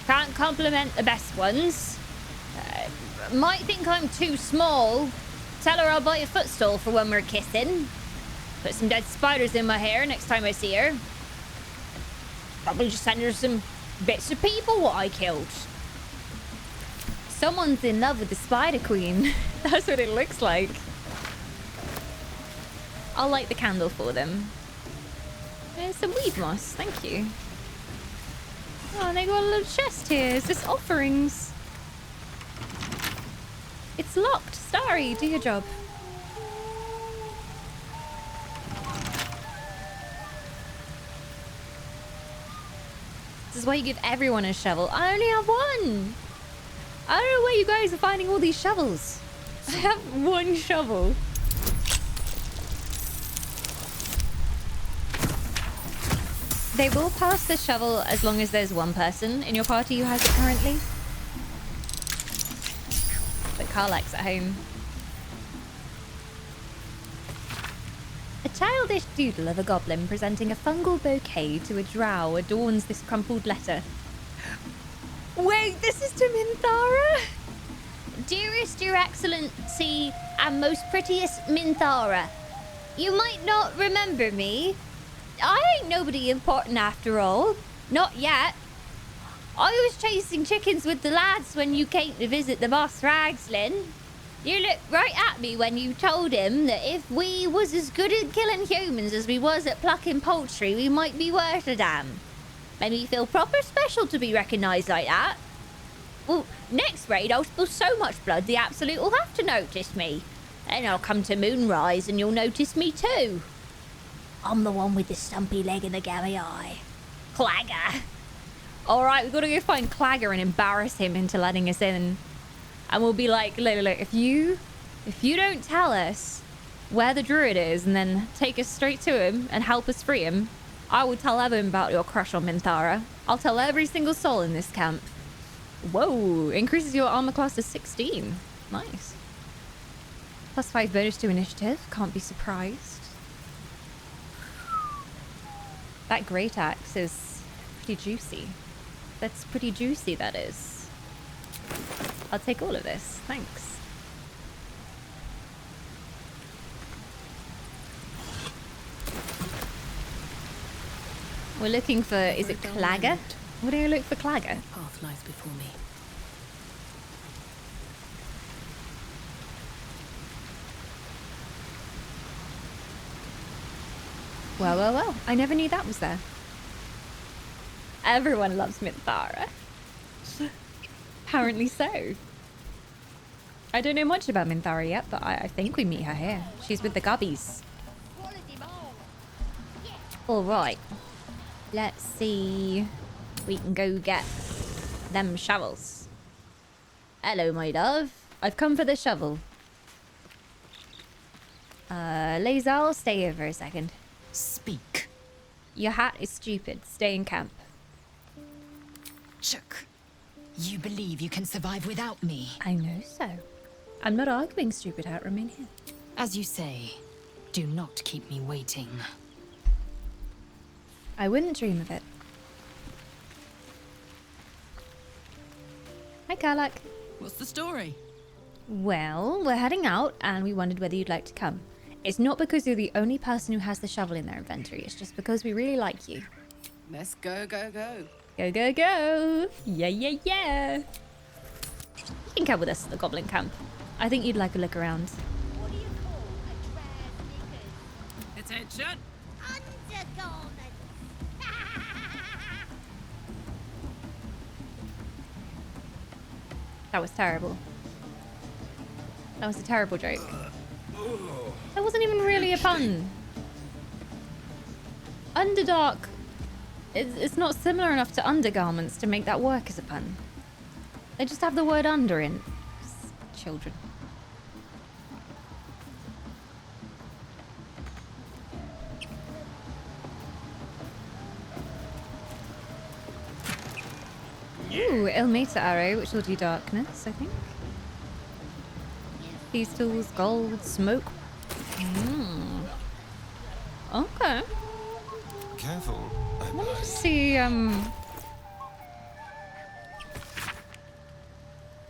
can't compliment the best ones. Might think I'm too small. Tell her I'll buy a footstool for when we're kissing. Put some dead spiders in my hair next time I see her. Probably just send her some bits of people what I killed. Someone's in love with the Spider Queen. That's what it looks like. I'll light the candle for them. There's some weed moss, thank you. Oh, they got a little chest here. Is this offerings? It's locked. Starry, do your job. This is why you give everyone a shovel. I only have one. I don't know where you guys are finding all these shovels. I have one shovel. They will pass the shovel as long as there's one person in your party who has it currently. But Karlak's at home. A childish doodle of a goblin presenting a fungal bouquet to a drow adorns this crumpled letter. Wait, this is to Minthara? Dearest Your Excellency and most prettiest Minthara, you might not remember me. I ain't nobody important after all. Not yet. I was chasing chickens with the lads when you came to visit the boss Ragslin. You looked right at me when you told him that if we was as good at killing humans as we was at plucking poultry, we might be worth a damn. Made me feel proper special to be recognised like that. Well, next raid I'll spill so much blood the Absolute will have to notice me. Then I'll come to Moonrise and you'll notice me too. I'm the one with the stumpy leg and the gammy eye. Clagger. Alright, we've got to go find Clagger and embarrass him into letting us in. And we'll be like, look, if you don't tell us where the Druid is and then take us straight to him and help us free him, I will tell everyone about your crush on Minthara. I'll tell every single soul in this camp. Whoa, increases your armor class to 16. Nice. +5 bonus to initiative. Can't be surprised. That great axe is pretty juicy. That's pretty juicy, that is. I'll take all of this. Thanks. We're looking for, is it Clagger? What do you look for Clagger? Path lies before me. Well. I never knew that was there. Everyone loves Minthara. Apparently so. I don't know much about Minthara yet, but I think we meet her here. She's with the Gubbies. Alright. Let's see. We can go get them shovels. Hello, my love. I've come for the shovel. Lazar, stay here for a second. Speak. Your hat is stupid. Stay in camp. Chook. You believe you can survive without me? I know so. I'm not arguing, stupid heart. Remain here. As you say, do not keep me waiting. I wouldn't dream of it. Hi, Karlak. What's the story? Well, we're heading out, and we wondered whether you'd like to come. It's not because you're the only person who has the shovel in their inventory. It's just because we really like you. Let's go, go, go. Go, go, go! Yeah, yeah, yeah! You can come with us to the Goblin Camp. I think you'd like a look around. What do you call a drab knickers? Attention! Undergarments! That was terrible. That was a terrible joke. That wasn't even really a pun. Underdark. It's not similar enough to undergarments to make that work as a pun. They just have the word under in. Children. Ooh, Ilmata arrow, which will do darkness, I think. These tools, gold, smoke. Okay. Careful. Let me just see,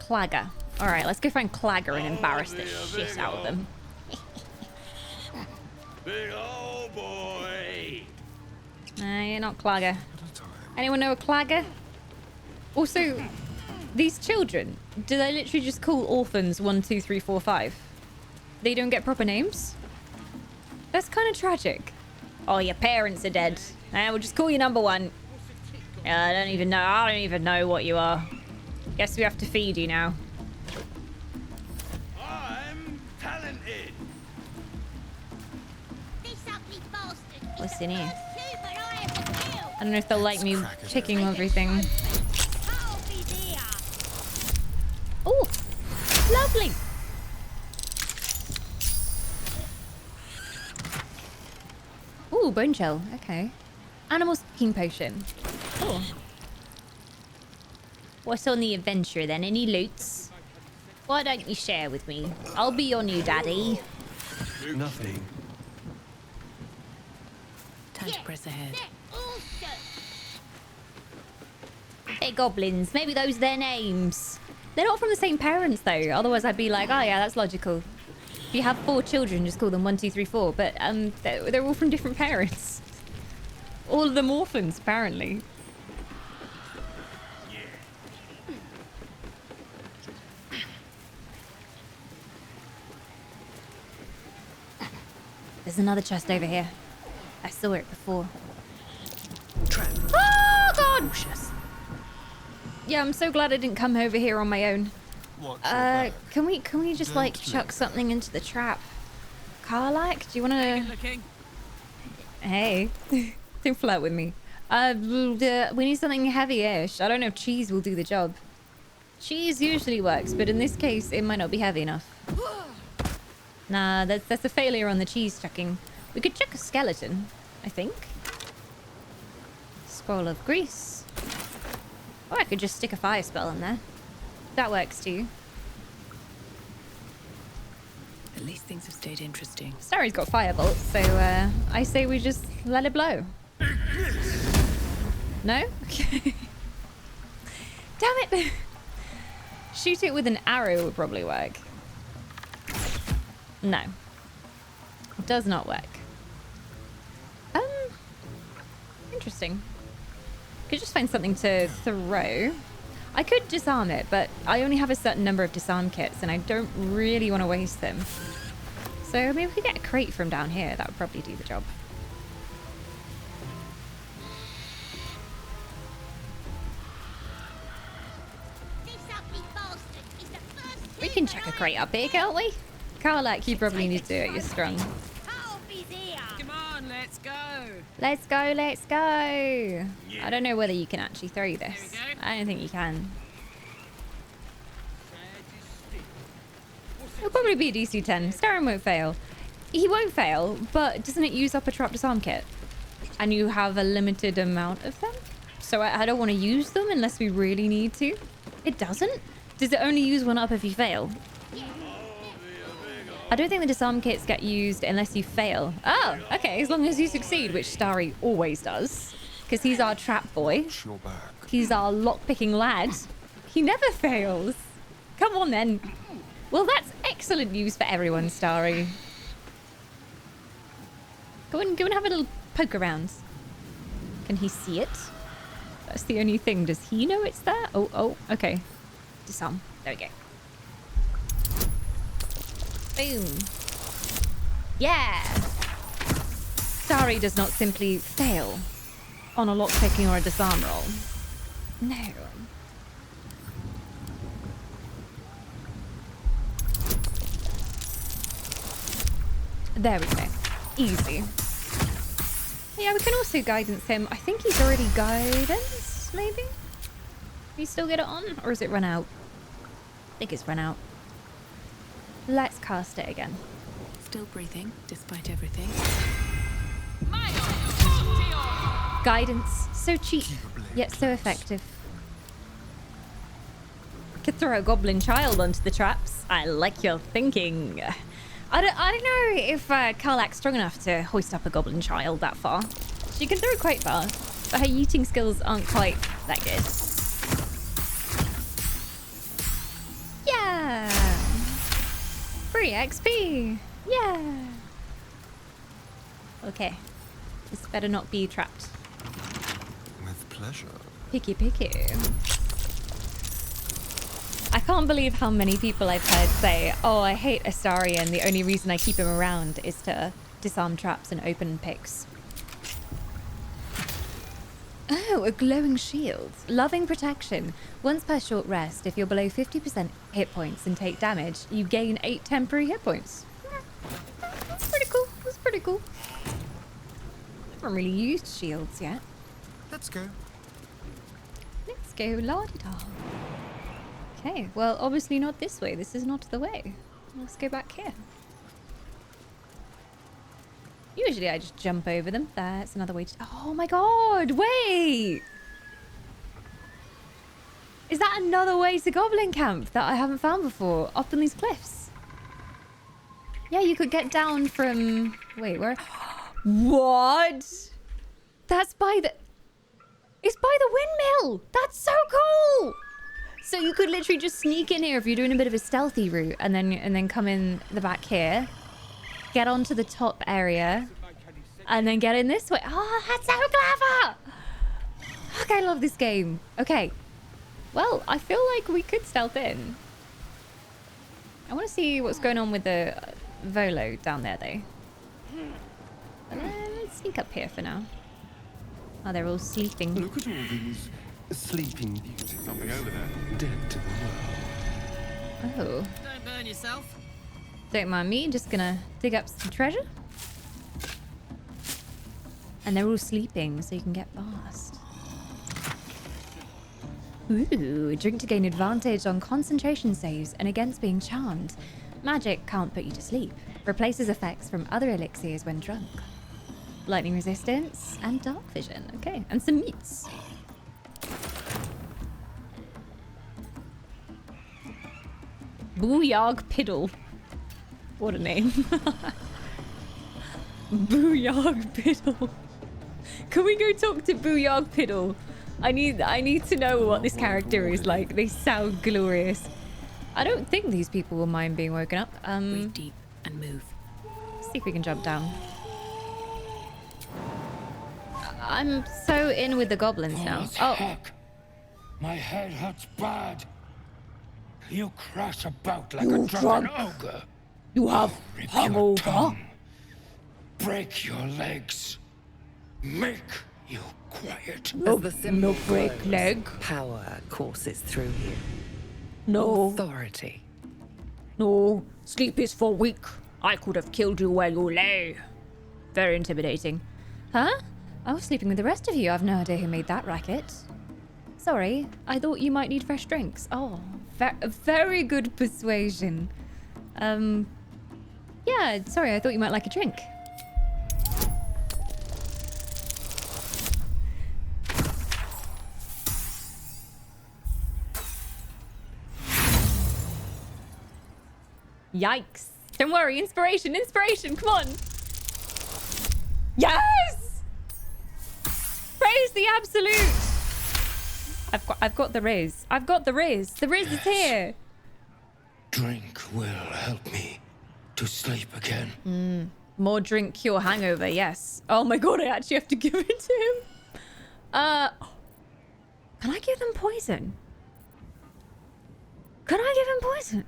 Clagger. Alright, let's go find Clagger and embarrass the shit out of them. Big old boy. Nah, you're not Clagger. Anyone know a Clagger? Also, these children, do they literally just call orphans 1, 2, 3, 4, 5? They don't get proper names? That's kind of tragic. Oh, your parents are dead. We'll just call you number 1. I don't even know what you are. Guess we have to feed you now. I'm talented. This ugly bastard is What's the in here? first human I ever killed. I don't know if they'll like me checking everything. I'll be there. Oh, lovely. Ooh, bone shell. Okay. Animal speaking potion. Cool. What's on the adventure then? Any loots? Why don't you share with me? I'll be your new daddy. Nothing. Time to press ahead. Hey, goblins. Maybe those are their names. They're not from the same parents, though. Otherwise, I'd be like, oh, yeah, that's logical. If you have 4 children, just call them 1, 2, 3, 4. But they're all from different parents. All of them orphans, apparently. There's another chest over here. I saw it before. Oh, God! Yeah, I'm so glad I didn't come over here on my own. Can we just like chuck something into the trap? Karlak, do you wanna? Hey, don't flirt with me. We need something heavy-ish. I don't know if cheese will do the job. Cheese usually works, but in this case, it might not be heavy enough. Nah, that's a failure on the cheese chucking. We could chuck a skeleton, I think. Scroll of grease. Or I could just stick a fire spell in there. That works too. At least things have stayed interesting. Starry's got firebolt, so I say we just let it blow. No? Okay. Damn it! Shoot it with an arrow would probably work. No. It does not work. Interesting. Could just find something to throw. I could disarm it, but I only have a certain number of disarm kits and I don't really want to waste them. So maybe we could get a crate from down here. That would probably do the job. We can chuck a crate up here, can't we? Karlak, you probably need to do it. You're strong. Come on, let's go. Let's go, let's go. I don't know whether you can actually throw this. I don't think you can. It'll probably be a DC 10. Starren won't fail. He won't fail, but doesn't it use up a trap disarm kit? And you have a limited amount of them? so I don't want to use them unless we really need to. It doesn't? Does it only use one up if you fail? I don't think the disarm kits get used unless you fail. Oh, okay, as long as you succeed, which Starry always does. Because he's our trap boy. He's our lock-picking lad. He never fails. Come on, then. Well, that's excellent news for everyone, Starry. Go and have a little poke around. Can he see it? That's the only thing. Does he know it's there? Oh, okay. Disarm. There we go. Boom. Yeah. Starry does not simply fail on a lockpicking or a disarm roll. No. There we go. Easy. Yeah, we can also guidance him. I think he's already guidance, maybe? Can you still get it on? Or is it run out? I think it's run out. Let's cast it again. Still breathing, despite everything. Guidance. So cheap, yet so effective. Could throw a goblin child onto the traps. I like your thinking. I don't know if Karlak's strong enough to hoist up a goblin child that far. She can throw quite far, but her yeeting skills aren't quite that good. Yeah! Free XP! Yeah! Okay. This better not be trapped. With pleasure. Picky. I can't believe how many people I've heard say, oh, I hate Astarion. The only reason I keep him around is to disarm traps and open picks. Oh, a glowing shield. Loving protection. Once per short rest, if you're below 50% hit points and take damage, you gain 8 temporary hit points. That's pretty cool. I haven't really used shields yet. Let's go. La-di-da. Okay, well, obviously not this way. This is not the way. Let's go back here. Usually I just jump over them. That's another way to... Oh my god, wait! Is that another way to Goblin Camp that I haven't found before? Up on these cliffs? Yeah, you could get down from... Wait, where... What? That's by the... It's by the windmill! That's so cool! So you could literally just sneak in here if you're doing a bit of a stealthy route and then come in the back here. Get onto the top area. And then get in this way. Oh, that's so clever! Fuck, I love this game. Okay. Well, I feel like we could stealth in. I want to see what's going on with the Volo down there, though. Let's sneak up here for now. Oh, they're all sleeping. Look at all these sleeping beauties. Something over there. Dead to the world. Oh. Don't burn yourself. Don't mind me, just gonna dig up some treasure. And they're all sleeping, so you can get fast. Ooh, drink to gain advantage on concentration saves and against being charmed. Magic can't put you to sleep. Replaces effects from other elixirs when drunk. Lightning resistance and dark vision. Okay, and some meats. Booyog Piddle. What a name. Booyog Piddle. Can we go talk to Booyog Piddle? I need to know what this character is like. They sound glorious. I don't think these people will mind being woken up. Breathe deep and move. See if we can jump down. I'm so in with the goblins now. Oh. Heck. My head hurts bad. You crash about like a drunken ogre. You have hungover. Break your legs. Make you quiet. No break leg. Power courses through you. No. Authority. No. Sleep is for weak. I could have killed you where you lay. Very intimidating. Huh? I was sleeping with the rest of you. I've no idea who made that racket. Sorry, I thought you might need fresh drinks. Oh, very good persuasion. Yeah, sorry, I thought you might like a drink. Yikes. Don't worry, inspiration, come on. Yes! Praise the absolute. I've got the Riz. The Riz is here. Drink will help me to sleep again. More drink, cure hangover, yes. Oh my god, I actually have to give it to him. Can I give them poison? Can I give him poison?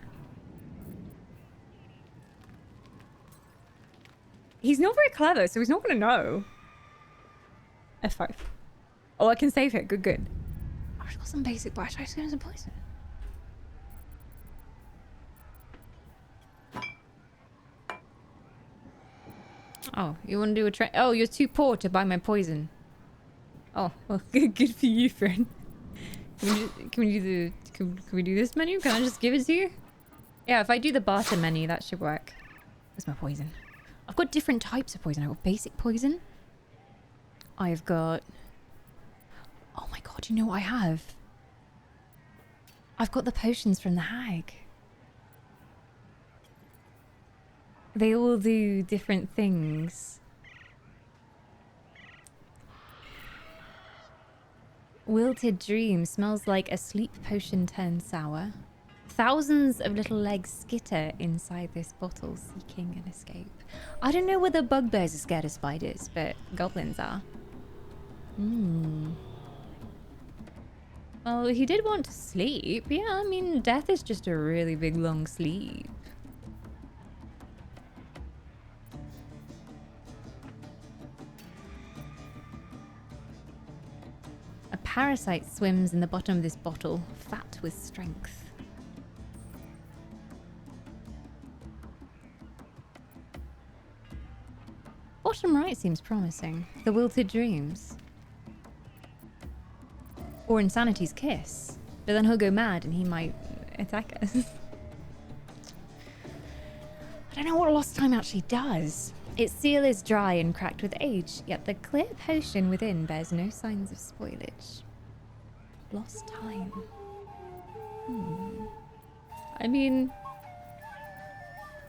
He's not very clever, so he's not gonna know. F5. Oh, I can save it. Good. I've got some basic, but I tried to give him some poison. Oh, you want to do a try? Oh, you're too poor to buy my poison. Oh, well, good for you, friend. Can we do this menu? Can I just give it to you? Yeah, if I do the barter menu, that should work. Where's my poison? I've got different types of poison. I've got basic poison. I've got... Oh my god, you know what I have? I've got the potions from the hag. They all do different things. Wilted Dream smells like a sleep potion turned sour. Thousands of little legs skitter inside this bottle, seeking an escape. I don't know whether bugbears are scared of spiders, but goblins are. Well, he did want to sleep. Yeah, I mean, death is just a really big, long sleep. A parasite swims in the bottom of this bottle, fat with strength. Bottom right seems promising. The Wilted Dreams. Or Insanity's Kiss. But then he'll go mad and he might attack us. I don't know what Lost Time actually does. Its seal is dry and cracked with age, yet the clear potion within bears no signs of spoilage. Lost Time. I mean,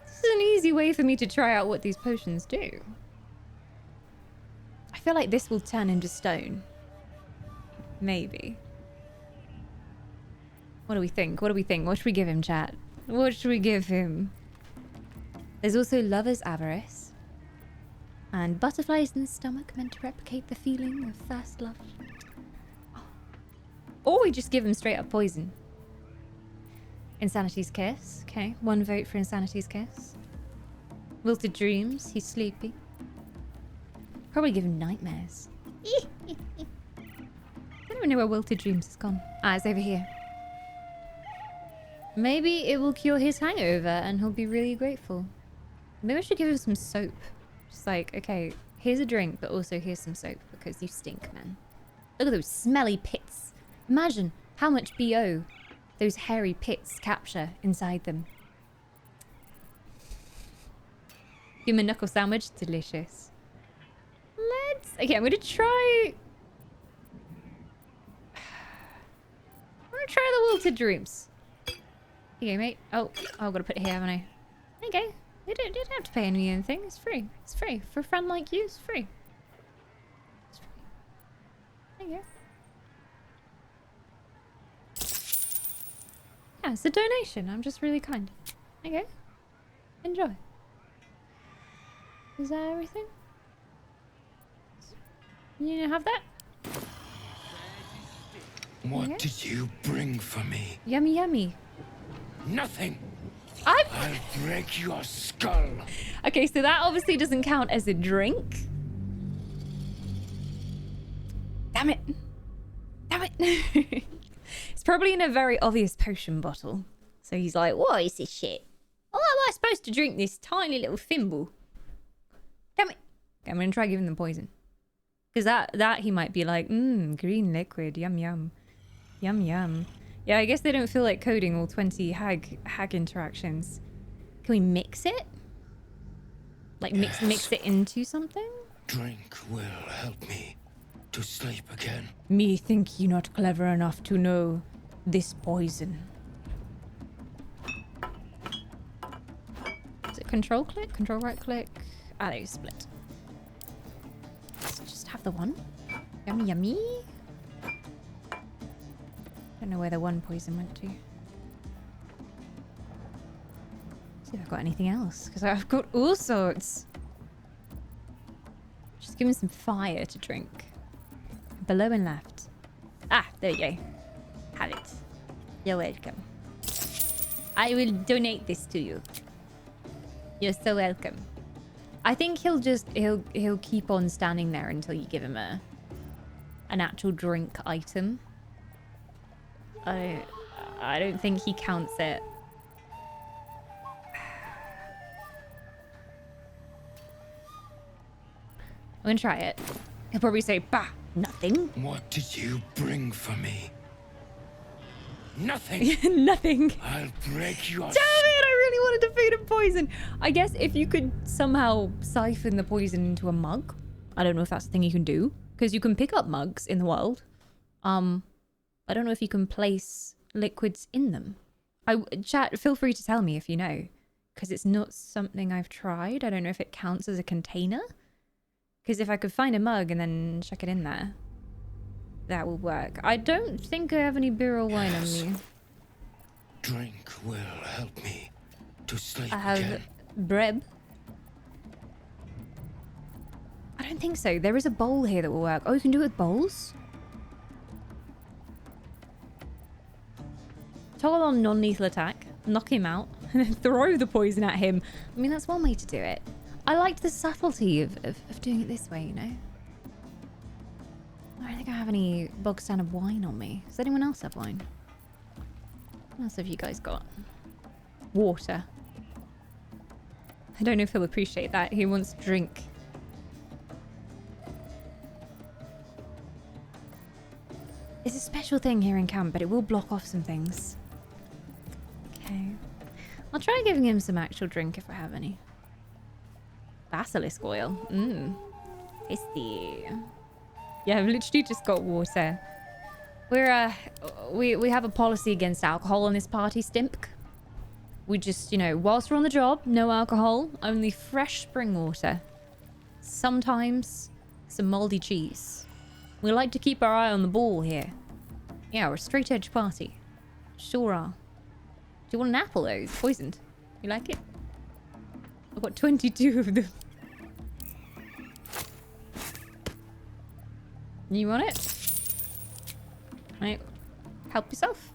this is an easy way for me to try out what these potions do. I feel like this will turn into stone. Maybe. What do we think? What should we give him, chat? What should we give him? There's also Lover's Avarice. And butterflies in the stomach meant to replicate the feeling of first love. Or we just give him straight up poison. Insanity's Kiss. Okay, 1 vote for Insanity's Kiss. Wilted Dreams. He's sleepy. Probably give him Nightmares. I don't even know where Wilted Dreams has gone. Ah, it's over here. Maybe it will cure his hangover and he'll be really grateful. Maybe I should give him some soap. Just like, okay, here's a drink, but also here's some soap because you stink, man. Look at those smelly pits. Imagine how much BO those hairy pits capture inside them. Human knuckle sandwich, delicious. Okay, I'm gonna try... the Wilted Dreams. Okay, mate. Oh, I've got to put it here, haven't I? Okay. You don't have to pay anything. It's free. It's free. For a friend like you, it's free. It's free. There you go. Yeah, it's a donation. I'm just really kind. Okay. Enjoy. Is that everything? You have that? What did you bring for me? Yummy, yummy. Nothing. I'll break your skull. Okay, so that obviously doesn't count as a drink. Damn it. Damn it. It's probably in a very obvious potion bottle. So he's like, what is this shit? Oh, am I supposed to drink this tiny little thimble? Damn it. Okay, I'm going to try giving them poison. Because that he might be like, green liquid, yum, yum. Yum, yum. Yeah, I guess they don't feel like coding all 20 hag interactions. Can we mix it? Like mix it into something? Drink will help me to sleep again. Me think you not clever enough to know this poison. control click? Control right click? Ah, there you split. Let's just have the one. Yummy, yummy. Don't know where the one poison went to. See if I've got anything else, because I've got all sorts. Just give me some fire to drink. Below and left. Ah, there you go. Have it. You're welcome. I will donate this to you. You're so welcome. I think he'll keep on standing there until you give him an actual drink item. I don't think he counts it. I'm gonna try it. He'll probably say, bah, nothing. What did you bring for me? Nothing. Nothing. I'll break your... Damn it! I really wanted to feed him poison. I guess if you could somehow siphon the poison into a mug. I don't know if that's the thing you can do. Because you can pick up mugs in the wild. I don't know if you can place liquids in them. Chat, feel free to tell me if you know. Because it's not something I've tried. I don't know if it counts as a container. Because if I could find a mug and then chuck it in there, that will work. I don't think I have any beer or wine on me. Drink will help me to sleep I have again. bread. I don't think so. There is a bowl here that will work. Oh, you can do it with bowls? Toggle on non-lethal attack, knock him out, and then throw the poison at him. I mean, that's one way to do it. I liked the subtlety of doing it this way, you know? I don't think I have any bog standard wine on me. Does anyone else have wine? What else have you guys got? Water. I don't know if he'll appreciate that. He wants drink. It's a special thing here in camp, but it will block off some things. Okay. I'll try giving him some actual drink if I have any. Basilisk oil. Mmm. Tasty. Yeah, I've literally just got water. We're, we have a policy against alcohol in this party, Stimp. We just, you know, whilst we're on the job, no alcohol, only fresh spring water. Sometimes some moldy cheese. We like to keep our eye on the ball here. Yeah, we're a straight edge party. Sure are. Do you want an apple though? It's poisoned. You like it? I've got 22 of them. You want it? Right. Help yourself.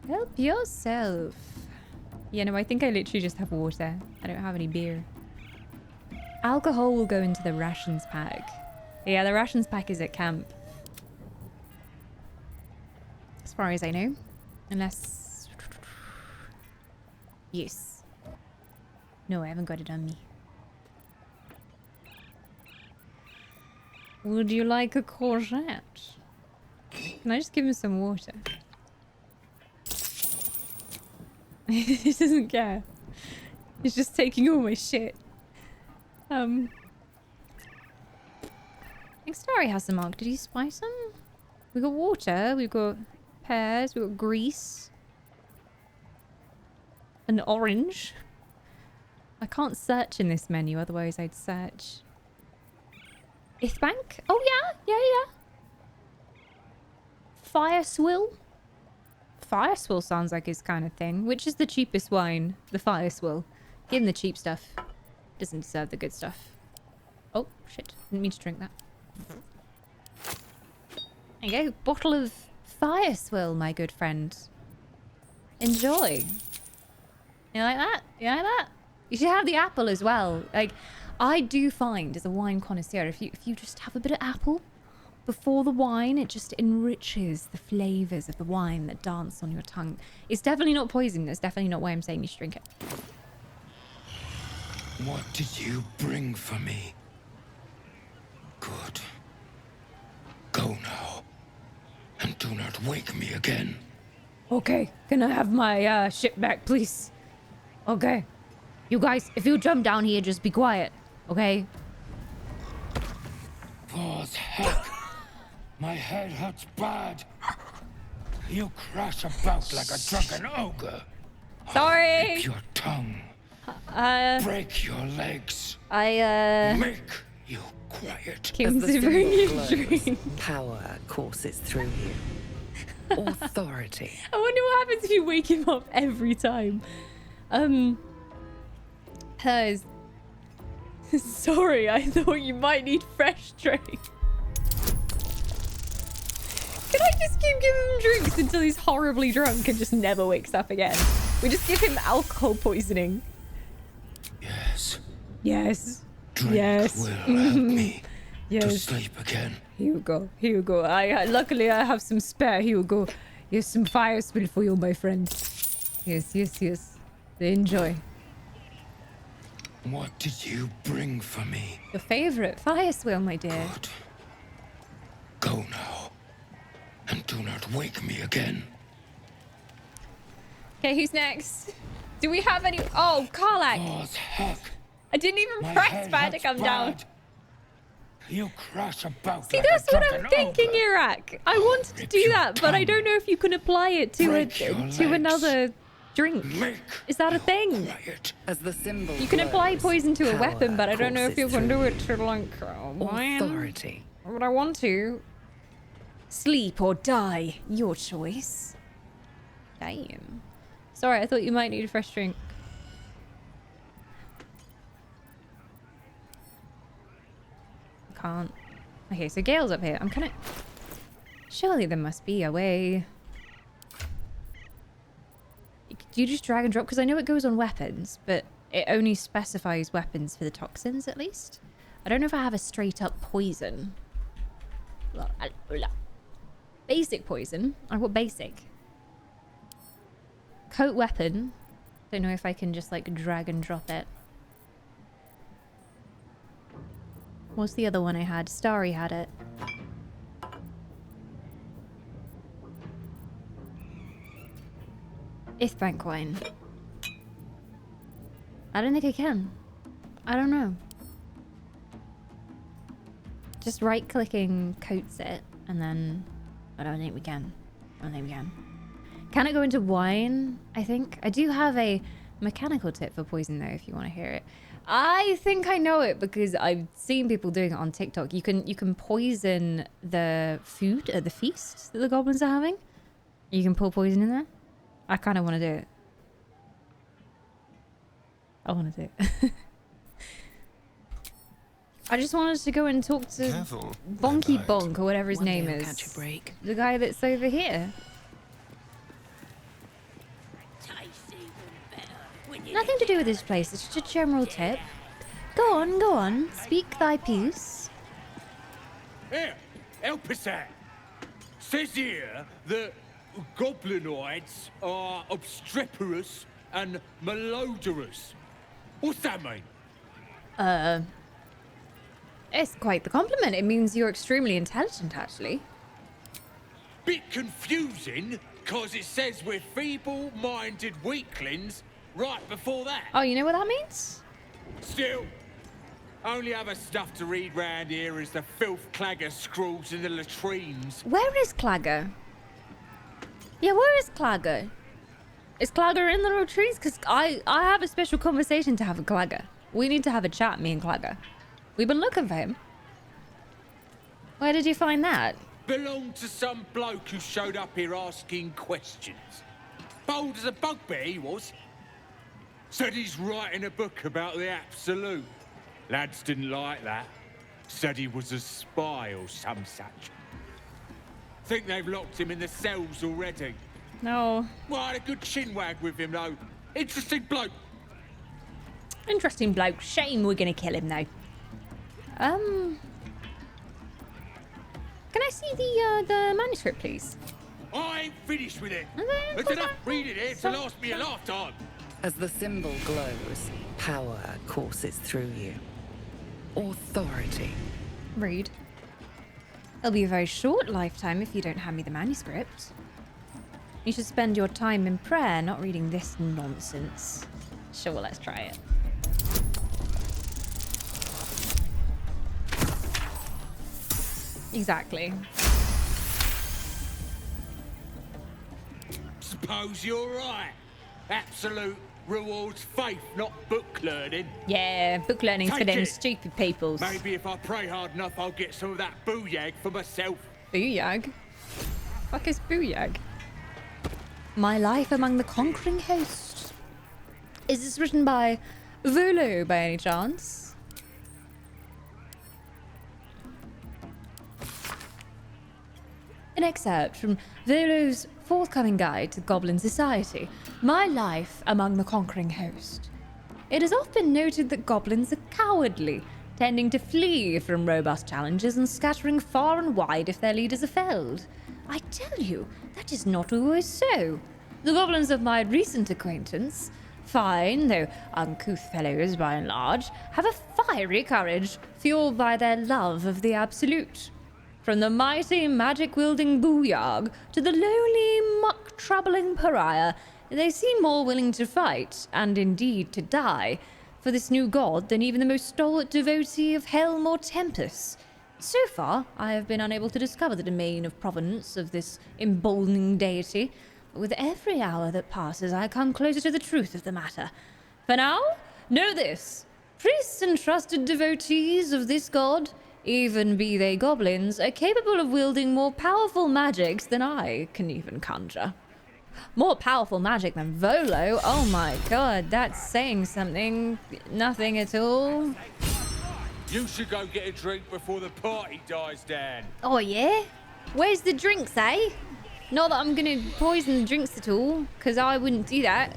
Help yourself. Yeah, no, I think I literally just have water. I don't have any beer. Alcohol will go into the rations pack. Yeah, the rations pack is at camp. As far as I know. Unless... Yes. No, I haven't got it on me. Would you like a courgette? Can I just give him some water? He doesn't care. He's just taking all my shit. I think Starry has some mug. Did he spice them? We got water, we've got pears, we've got grease. An orange. I can't search in this menu, otherwise I'd search. Ithbank? Oh yeah. Fire swill? Fire swill sounds like his kind of thing. Which is the cheapest wine? The fire swill. Give him the cheap stuff. Doesn't deserve the good stuff. Oh, shit. Didn't mean to drink that. There you go. Bottle of fire swill, my good friend. Enjoy. You like that? You like that? You should have the apple as well. Like, I do find as a wine connoisseur, if you just have a bit of apple before the wine, it just enriches the flavors of the wine that dance on your tongue. It's definitely not poison. That's definitely not why I'm saying you should drink it. What did you bring for me? Good. Go now. And do not wake me again. Okay, can I have my shit back, please? Okay. You guys, if you jump down here, just be quiet, okay? Paws heck. My head hurts bad. You crash about like a drunken ogre. Sorry. Rip your tongue Break your legs. Make you quiet. As the Considering you symbol glows, dream. power courses through you. Authority. I wonder what happens if you wake him up every time. Hers. Sorry, I thought you might need fresh drink. Can I just keep giving him drinks until he's horribly drunk and just never wakes up again? We just give him alcohol poisoning. Yes. Yes. Drink yes. will help me yes. to sleep again. Here you go. Here you go. Luckily I have some spare. Here you go. Here's some fire spill for you, my friend. Yes, yes, yes. Enjoy. What did you bring for me? Your favorite fire swill, my dear. Good. Go now. And do not wake me again. Okay, who's next? Do we have any? Oh, Karlach. What heck? I didn't even My press head fire to hurts come down. bad. You crash about. See, like that's a what I'm drunken thinking, ogre. Iraq. I wanted to do that, but I don't know if you can apply it to Break your legs. another drink. Is that a thing? As the symbol You can apply glows, poison to a power weapon, but I don't know if you courses can do through it to like wine. Authority. But I want to. Sleep or die, your choice. Damn. Sorry, I thought you might need a fresh drink. Can't. Okay, so Gale's up here. I'm kind of... Surely there must be a way. Do you just drag and drop? Because I know it goes on weapons, but it only specifies weapons for the toxins, at least. I don't know if I have a straight up poison. Basic poison. I want basic. Coat weapon. Don't know if I can just like drag and drop it. What's the other one I had? Starry had it. Ithbank wine. I don't think I can. I don't know. Just right clicking coats it and then I don't think we can. I don't think we can. Can it go into wine? I think. I do have a mechanical tip for poison though if you want to hear it. I think I know it because I've seen people doing it on TikTok. You can poison the food at the feast that the goblins are having. You can pour poison in there. I kind of want to do it. I want to do it. I just wanted to go and talk to Bonky Bonk or whatever his name is. Catch a break. The guy that's over here. Nothing to do with this place. It's just a general tip. Go on, go on. Speak thy piece. Here, help us out. Says here that goblinoids are obstreperous and malodorous. What's that mean? It's quite the compliment. It means you're extremely intelligent, actually. Bit confusing, cause it says we're feeble-minded weaklings right before that. Oh, you know what that means? Still, only other stuff to read round here is the filth clagger scrawls in the latrines. Where is Clagger? Yeah, where is Clagger? Is Clagger in the latrines? Because I have a special conversation to have with Clagger. We need to have a chat, me and Clagger. We've been looking for him. Where did you find that? Belonged to some bloke who showed up here asking questions. Bold as a bugbear he was. Said he's writing a book about the Absolute. Lads didn't like that. Said he was a spy or some such. Think they've locked him in the cells already. No. Well, I had a good chinwag with him though. Interesting bloke. Interesting bloke. Shame we're gonna kill him now. Can I see the manuscript, please? I ain't finished with it. Okay, There's enough reading here to last me a lifetime. As the symbol glows, power courses through you. Authority. Rude. It'll be a very short lifetime if you don't hand me the manuscript. You should spend your time in prayer, not reading this nonsense. Sure, let's try it. Exactly. Suppose you're right. Absolute rewards faith, not book learning. Yeah, book learning's for Take them it. stupid peoples. Maybe if I pray hard enough, I'll get some of that booyag for myself. Booyag? Fuck is booyag? My Life Among the Conquering Host. Is this written by Volo by any chance? An excerpt from Volo's forthcoming guide to Goblin Society, My Life Among the Conquering Host. It has often noted that goblins are cowardly, tending to flee from robust challenges and scattering far and wide if their leaders are felled. I tell you, that is not always so. The goblins of my recent acquaintance, fine though uncouth fellows by and large, have a fiery courage fueled by their love of the absolute. From the mighty magic-wielding Booyag to the lowly, muck-troubling pariah, they seem more willing to fight, and indeed to die, for this new god than even the most stalwart devotee of Helm or Tempest. So far, I have been unable to discover the domain of provenance of this emboldening deity, but with every hour that passes, I come closer to the truth of the matter. For now, know this. Priests and trusted devotees of this god, even be they goblins, are capable of wielding more powerful magics than I can even conjure. More powerful magic than Volo? Oh my god, that's saying something. Nothing at all. You should go get a drink before the party dies down. Oh yeah? Where's the drinks, eh? Not that I'm gonna poison the drinks at all, because I wouldn't do that.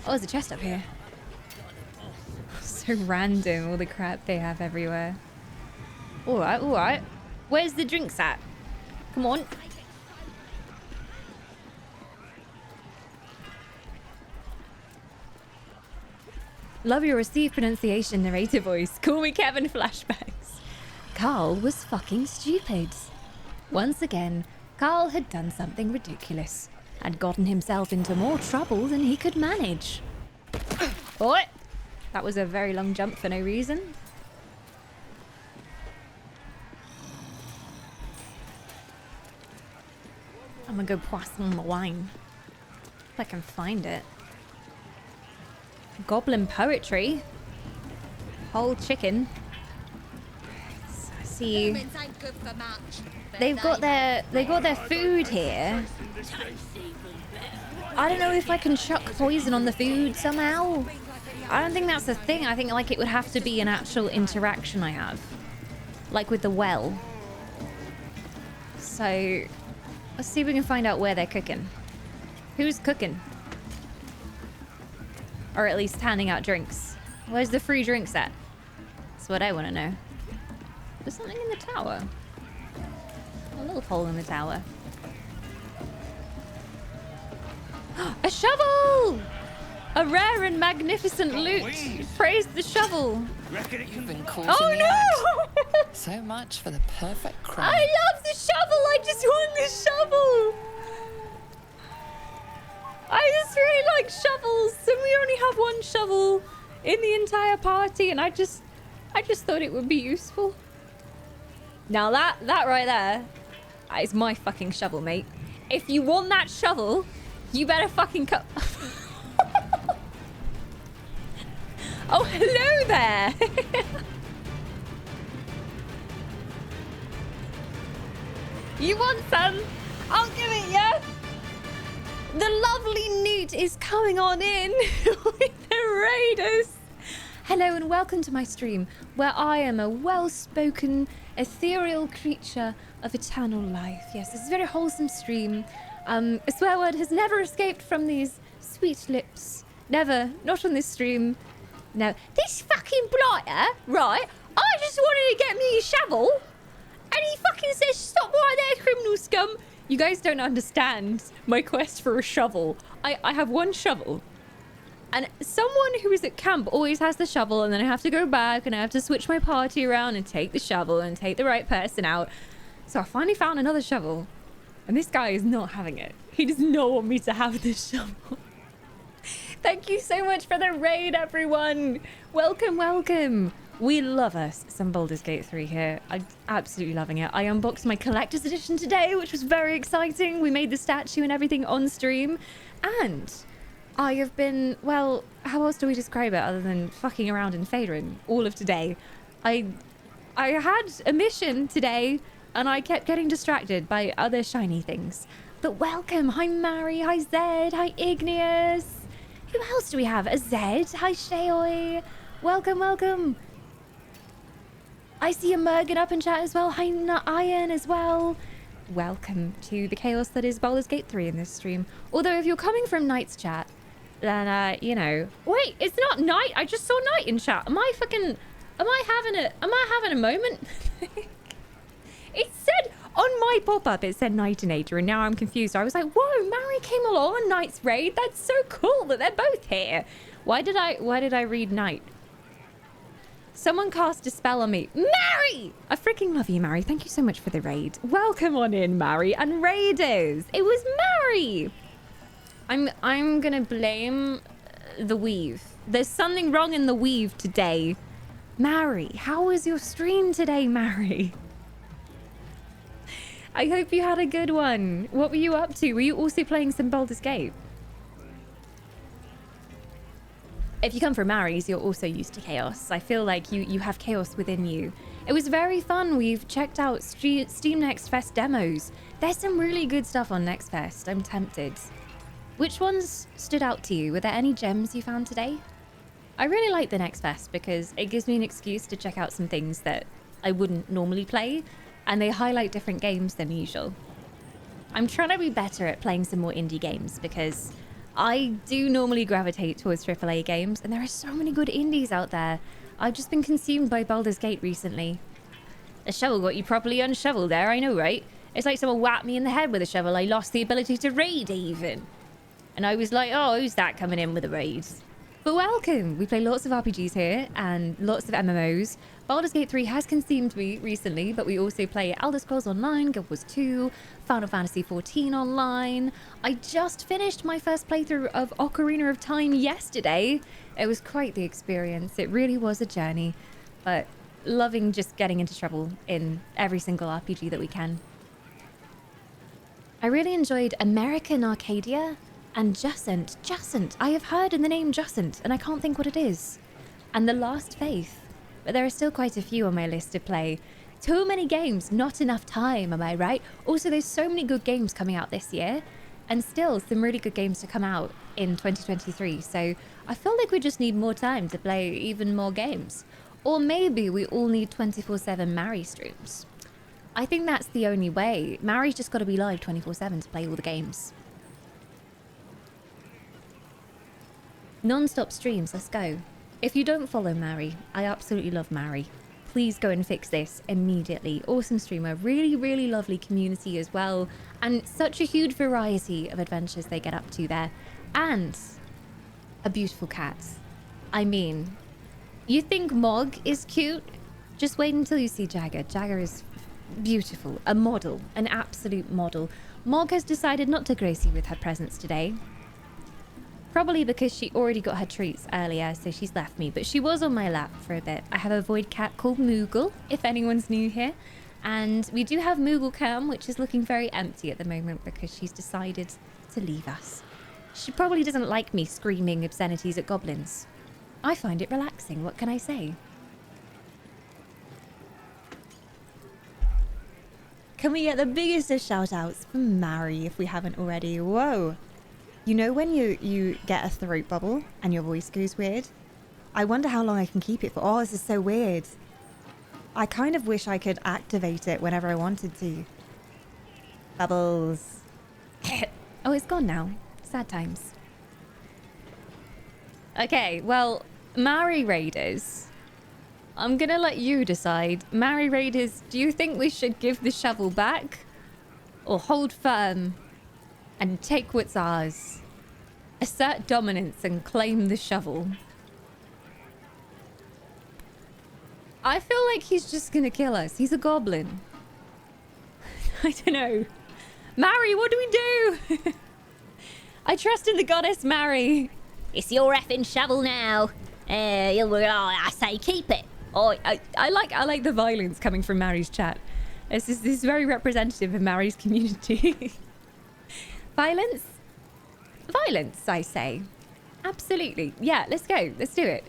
Oh, there's a chest up here. So random, all the crap they have everywhere. Alright, alright. Where's the drinks at? Come on. Love your received pronunciation, narrator voice. Call me Kevin flashbacks. Carl was fucking stupid. Once again, Carl had done something ridiculous and gotten himself into more trouble than he could manage. What? That was a very long jump for no reason. I'm gonna go poisson the wine. If I can find it. Goblin poetry. Whole chicken. So I see. They've got their food here. I don't know if I can chuck poison on the food somehow. I don't think that's the thing. I think like it would have to be an actual interaction I have. Like with the well. So let's see if we can find out where they're cooking. Who's cooking? Or at least handing out drinks. Where's the free drinks at? That's what I want to know. There's something in the tower. A little hole in the tower. A shovel! A rare and magnificent loot. Praise the shovel. You've been caught Oh in the no! act. So much for the perfect crime. I love the shovel! I just want the shovel! I just really like shovels, and we only have one shovel in the entire party, and I just thought it would be useful. Now that right there, that is my fucking shovel, mate. If you want that shovel, you better fucking cut. Oh, hello there. You want some? I'll give it you. The lovely Newt is coming on in with the Raiders. Hello and welcome to my stream, where I am a well-spoken, ethereal creature of eternal life. Yes, this is a very wholesome stream. A swear word has never escaped from these sweet lips. Never. Not on this stream. No. This fucking blighter, right? I just wanted to get me a shovel, and he fucking says, stop right there, criminal scum. You guys don't understand my quest for a shovel. I have one shovel. And someone who is at camp always has the shovel, and then I have to go back and I have to switch my party around and take the shovel and take the right person out. So I finally found another shovel. And this guy is not having it. He does not want me to have this shovel. Thank you so much for the raid, everyone. Welcome, welcome. We love us some Baldur's Gate 3 here. I'm absolutely loving it. I unboxed my collector's edition today, which was very exciting. We made the statue and everything on stream. And I have been, well, how else do we describe it other than fucking around in Faerun all of today? I had a mission today and I kept getting distracted by other shiny things. But welcome. Hi, Mary. Hi, Zed. Hi, Igneous. Who else do we have? A Zed. Hi, Shaoi. Welcome, welcome. I see a Mergen up in chat as well. Hi, Iron as well. Welcome to the chaos that is Baldur's Gate 3 in this stream. Although if you're coming from Night's chat, then, you know... Wait, it's not Night. I just saw Night in chat. Am I having a moment? It said... On my pop-up, it said Nightinator, and now I'm confused. I was like, whoa, Mary came along on Night's raid. That's so cool that they're both here. Why did I read Night? Someone cast a spell on me. Mary! I freaking love you, Mary. Thank you so much for the raid. Welcome on in, Mary. And raiders. It was Mary. I'm gonna blame the weave. There's something wrong in the weave today. Mary, how was your stream today, Mary? I hope you had a good one. What were you up to? Were you also playing some Baldur's Gate? If you come from Mary's, you're also used to chaos. I feel like you have chaos within you. It was very fun. We've checked out Steam Next Fest demos. There's some really good stuff on Next Fest. I'm tempted. Which ones stood out to you? Were there any gems you found today? I really like the Next Fest because it gives me an excuse to check out some things that I wouldn't normally play, and they highlight different games than usual. I'm trying to be better at playing some more indie games because I do normally gravitate towards AAA games, and there are so many good indies out there. I've just been consumed by Baldur's Gate recently. A shovel got you properly unshoveled there, I know, right? It's like someone whacked me in the head with a shovel. I lost the ability to raid even. And I was like, oh, who's that coming in with a raid? But welcome! We play lots of RPGs here and lots of MMOs. Baldur's Gate 3 has consumed me recently, but we also play Elder Scrolls Online, Guild Wars 2, Final Fantasy XIV Online. I just finished my first playthrough of Ocarina of Time yesterday. It was quite the experience. It really was a journey, but loving just getting into trouble in every single RPG that we can. I really enjoyed American Arcadia and Jacent. Jacent! I have heard in the name Jacent, and I can't think what it is. And The Last Faith. But there are still quite a few on my list to play. Too many games, not enough time, am I right? Also, there's so many good games coming out this year, and still some really good games to come out in 2023. So I feel like we just need more time to play even more games. Or maybe we all need 24/7 Mary streams. I think that's the only way. Mary's just got to be live 24/7 to play all the games. Non-stop streams, let's go. If you don't follow Mary, I absolutely love Mary. Please go and fix this immediately. Awesome streamer, really, really lovely community as well. And such a huge variety of adventures they get up to there. And a beautiful cat. I mean, you think Mog is cute? Just wait until you see Jagger. Jagger is beautiful, a model, an absolute model. Mog has decided not to grace you with her presence today. Probably because she already got her treats earlier, so she's left me. But she was on my lap for a bit. I have a void cat called Moogle, if anyone's new here. And we do have Moogle Camp, which is looking very empty at the moment because she's decided to leave us. She probably doesn't like me screaming obscenities at goblins. I find it relaxing, what can I say? Can we get the biggest of shout-outs for Mary if we haven't already? Whoa. You know when you get a throat bubble and your voice goes weird? I wonder how long I can keep it for. Oh, this is so weird. I kind of wish I could activate it whenever I wanted to. Bubbles. Oh, it's gone now. Sad times. Okay, well, Mary Raiders. I'm gonna let you decide. Mary Raiders, do you think we should give the shovel back? Or hold firm and take what's ours? Assert dominance and claim the shovel. I feel like he's just gonna kill us. He's a goblin. I don't know. Mary, what do we do? I trust in the goddess Mary. It's your effing shovel now. I say keep it. Oh, I like the violence coming from Mary's chat. This is very representative of Mary's community. Violence? Violence, I say. Absolutely. Yeah, let's go. Let's do it.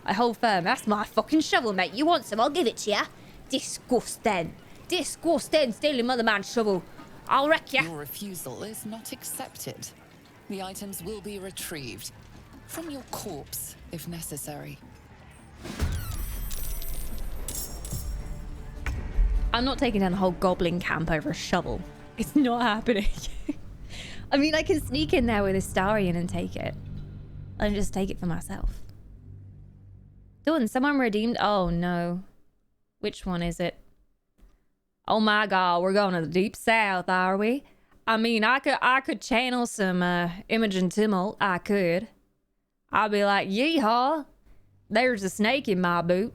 I hold firm. That's my fucking shovel, mate. You want some? I'll give it to you. Disgusting. Disgusting. Stealing Mother Man's shovel. I'll wreck you. Your refusal is not accepted. The items will be retrieved. From your corpse, if necessary. I'm not taking down the whole Goblin Camp over a shovel. It's not happening. I mean, I can sneak in there with a Starion and take it. And just take it for myself. Dawn, someone redeemed? Oh, no. Which one is it? Oh, my God. We're going to the deep south, are we? I mean, I could channel some Imogen Tumult. I could. I'd be like, yeehaw. There's a snake in my boot.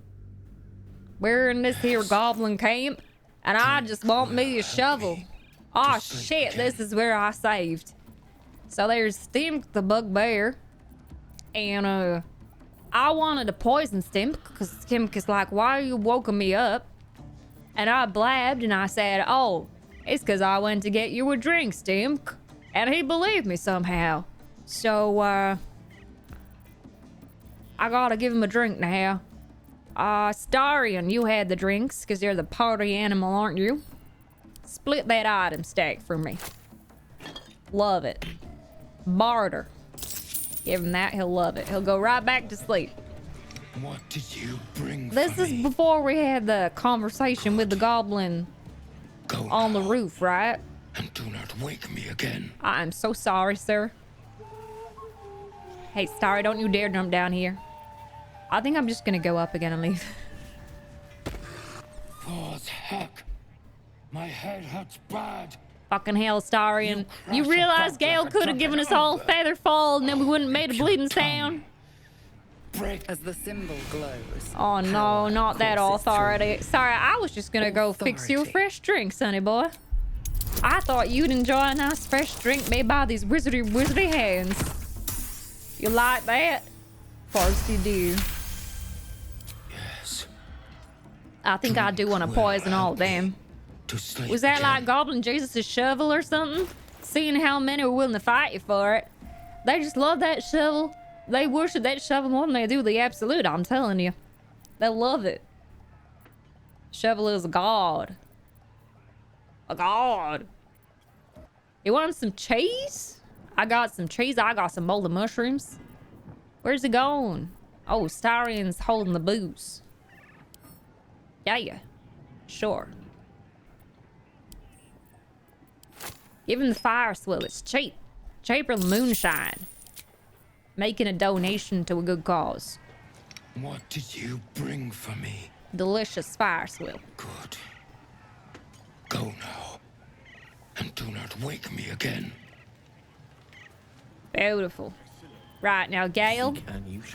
We're in this here Goblin Camp. And I just want me a shovel. Oh, shit. This is where I saved. So there's Stimp the bugbear. And I wanted to poison Stimp because Stimp is like, why are you woken me up? And I blabbed and I said, oh, it's because I went to get you a drink, Stimp. And he believed me somehow. So, I gotta give him a drink now. Starion, you had the drinks because you're the party animal, aren't you? Split that item stack for me. Love it. Barter. Give him that, he'll love it. He'll go right back to sleep. What did you bring This is before we had the conversation with the goblin on the roof, right? And do not wake me again. I'm so sorry, sir. Hey, Starry, don't you dare jump down here. I think I'm just gonna go up again and leave. Faw's heck. My head hurts bad. Fucking hell, Starion. You realize Gale could have given us all feather fall and then we wouldn't have made a bleeding sound? As the symbol glows. Oh no, not that authority. Sorry, I was just gonna go fix you a fresh drink, sonny boy. I thought you'd enjoy a nice fresh drink made by these wizardy hands. You like that? Of course you do. Yes. I think I do want to poison all of them. Was that like Goblin Jesus' shovel or something? Seeing how many were willing to fight you for it. They just love that shovel. They worship that shovel more than they do the absolute, I'm telling you. They love it. Shovel is a god. A god. You want some cheese? I got some cheese. I got some bowl of mushrooms. Where's it going? Oh, Starion's holding the booze. Yeah. Sure. Give him the fire swill. It's cheap. Cheaper than moonshine. Making a donation to a good cause. What did you bring for me? Delicious fire swill. Good. Go now. And do not wake me again. Beautiful. Right, now, Gale,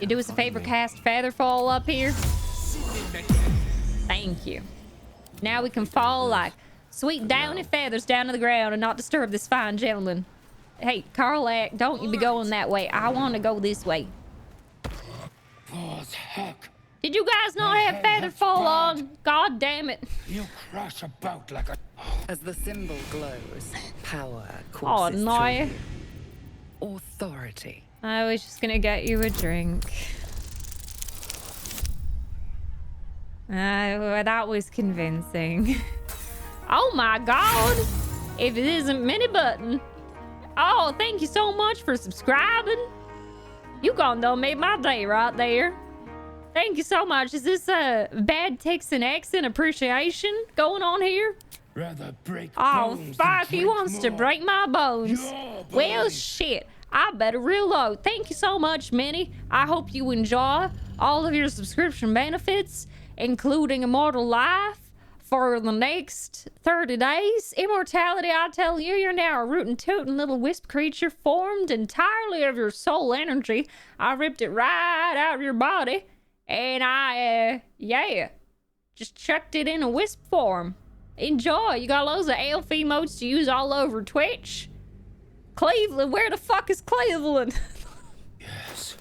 you do us a favor, cast Featherfall up here. Thank you. Now we can fall like sweet downy feathers down to the ground and not disturb this fine gentleman. Hey, Karlak, don't you be going that way. I want to go this way. Faw's heck. Did you guys not have Featherfall on? God damn it. You crash about like a... As the symbol glows, power Oh, courses no. through you. Authority. I was just gonna get you a drink. That was convincing. Oh my god! If it isn't Mini Button. Oh, thank you so much for subscribing. You done made my day right there. Thank you so much. Is this a bad Texan accent appreciation going on here? Rather break Oh, bones fuck, than he drink wants to more. break my bones. Your Well, bones. shit. I better reload. Thank you so much, Minnie. I hope you enjoy all of your subscription benefits, including Immortal Life for the next 30 days. Immortality, I tell you, you're now a rootin' tootin' little wisp creature formed entirely of your soul energy. I ripped it right out of your body, and I, just chucked it in a wisp form. Enjoy. You got loads of elf emotes to use all over Twitch. Cleveland, where the fuck is Cleveland? Yes.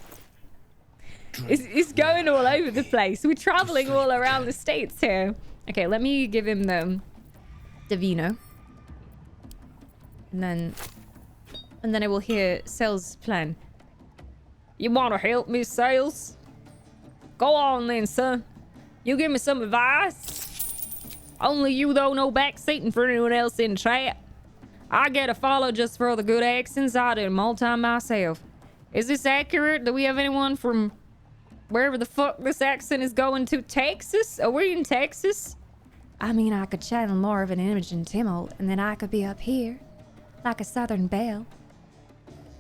It's going all over the place. We're traveling all around the states here. Okay, let me give him the vino. And then I will hear Sel's plan. You want to help me, Sales? Go on then, son. You give me some advice. Only you, though, no backseating for anyone else in chat. I get a follow just for the good accents. I do them all the time myself. Is this accurate? Do we have anyone from wherever the fuck this accent is going to? Texas? Are we in Texas? I mean, I could channel more of an Imogen Timmel, and then I could be up here, like a Southern belle.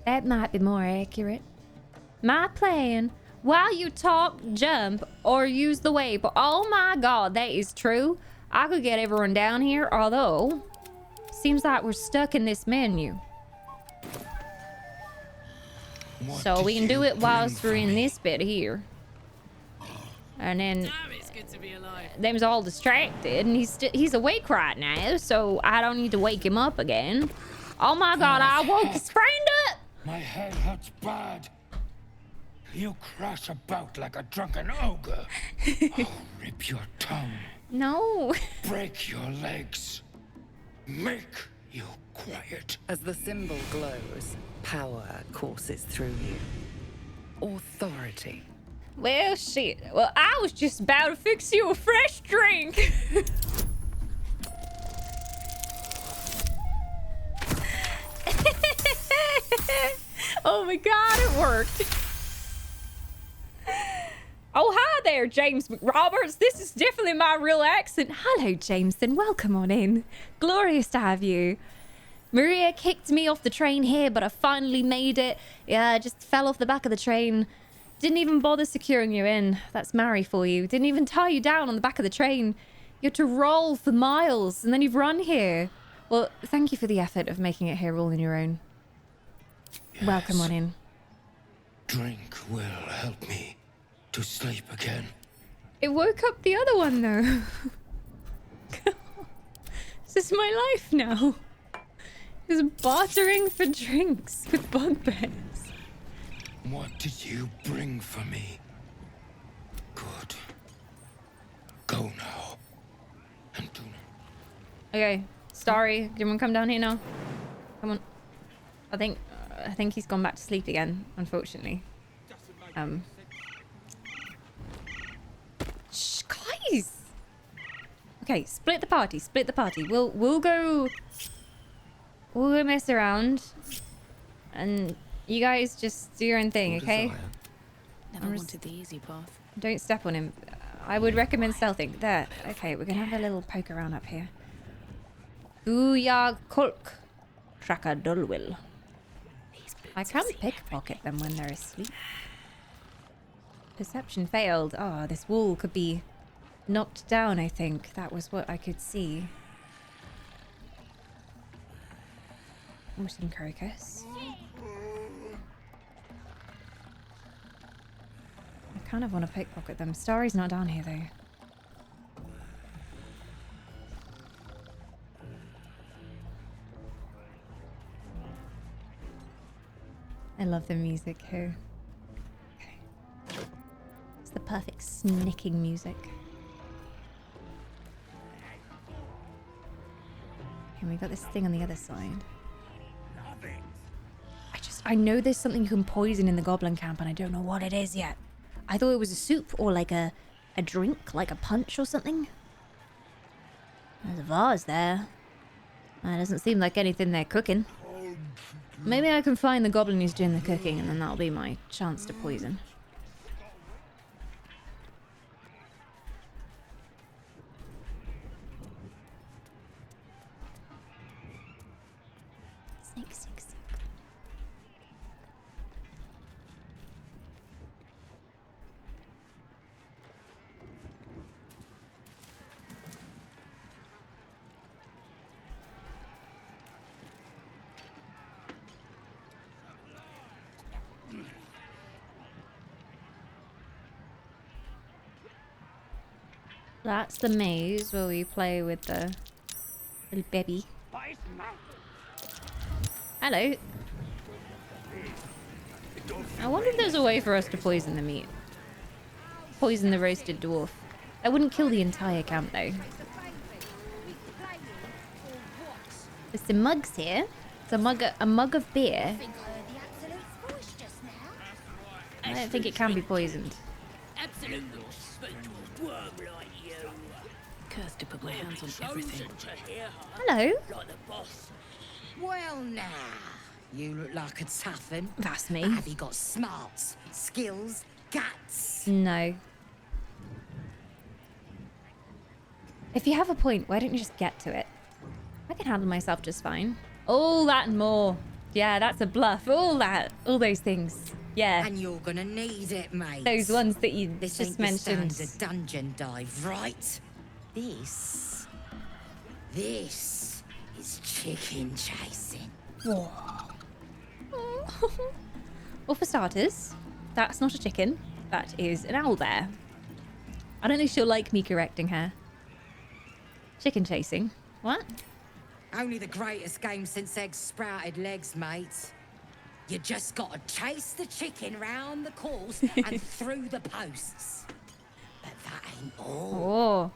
That might be more accurate. My plan, while you talk, jump, or use the wave. Oh my god, that is true. I could get everyone down here, although seems like we're stuck in this menu. So we can do it whilst we're in this bit here. And then them's all distracted, and he's awake right now, so I don't need to wake him up again. Oh my god, I woke his friend up! My head hurts bad. You crash about like a drunken ogre. I'll rip your tongue. No. Break your legs. Make you quiet. As the symbol glows, power courses through you. Authority. Well, shit. Well, I was just about to fix you a fresh drink. Oh my god, it worked. Oh, hi there, James McRoberts. This is definitely my real accent. Hello, Jameson. Welcome on in. Glorious to have you. Maria kicked me off the train here, but I finally made it. Yeah, I just fell off the back of the train. Didn't even bother securing you in. That's Mary for you. Didn't even tie you down on the back of the train. You had to roll for miles, and then you've run here. Well, thank you for the effort of making it here all on your own. Yes. Welcome on in. Drink will help me to sleep again. It woke up the other one, though. This is my life now. Just bartering for drinks with bugbears. What did you bring for me? Good. Go now. And do not. Okay, Starry, do you want to come down here now? Come on. I think he's gone back to sleep again, unfortunately. Shh, guys. Okay, split the party. Split the party. We'll go mess around, and you guys just do your own thing, okay? Never wanted the easy path. Don't step on him. I would recommend stealthing. There. Okay, we're gonna have a little poke around up here. Booyah Kulk. Tracker Dulwil. I can't pickpocket them when they're asleep. Perception failed. Oh, this wall could be knocked down, I think. That was what I could see. Autumn Crocus. I kind of want to pickpocket them. Starry's not down here, though. I love the music here. Okay. It's the perfect snicking music. And we got this thing on the other side. I know there's something you can poison in the Goblin Camp, and I don't know what it is yet. I thought it was a soup or like a drink, like a punch or something. There's a vase there. That doesn't seem like anything they're cooking. Maybe I can find the goblin who's doing the cooking, and then that'll be my chance to poison. Snake, snake, snake. That's the maze where we play with the little baby. Hello. I wonder if there's a way for us to poison the meat. Poison the roasted dwarf. That wouldn't kill the entire camp, though. There's some mugs here. It's a mug of beer. don't think it can be poisoned. Absolutely speak to a worm like you. Cursed to put my hands on everything. Hello. Like the boss. Well, now, you look like a tough un. That's me. Have you got smarts, skills, guts? No. If you have a point, why don't you just get to it? I can handle myself just fine. All that and more. Yeah, that's a bluff. All that. All those things. Yeah. And you're gonna need it, mate. Those ones that you this just ain't mentioned. This dungeon dive, right? This is chicken chasing. Whoa. Well, for starters, that's not a chicken. That is an owlbear. I don't think she'll like me correcting her. Chicken chasing. What? Only the greatest game since eggs sprouted legs, mate. You just gotta chase the chicken round the course and through the posts. But that ain't all. Oh,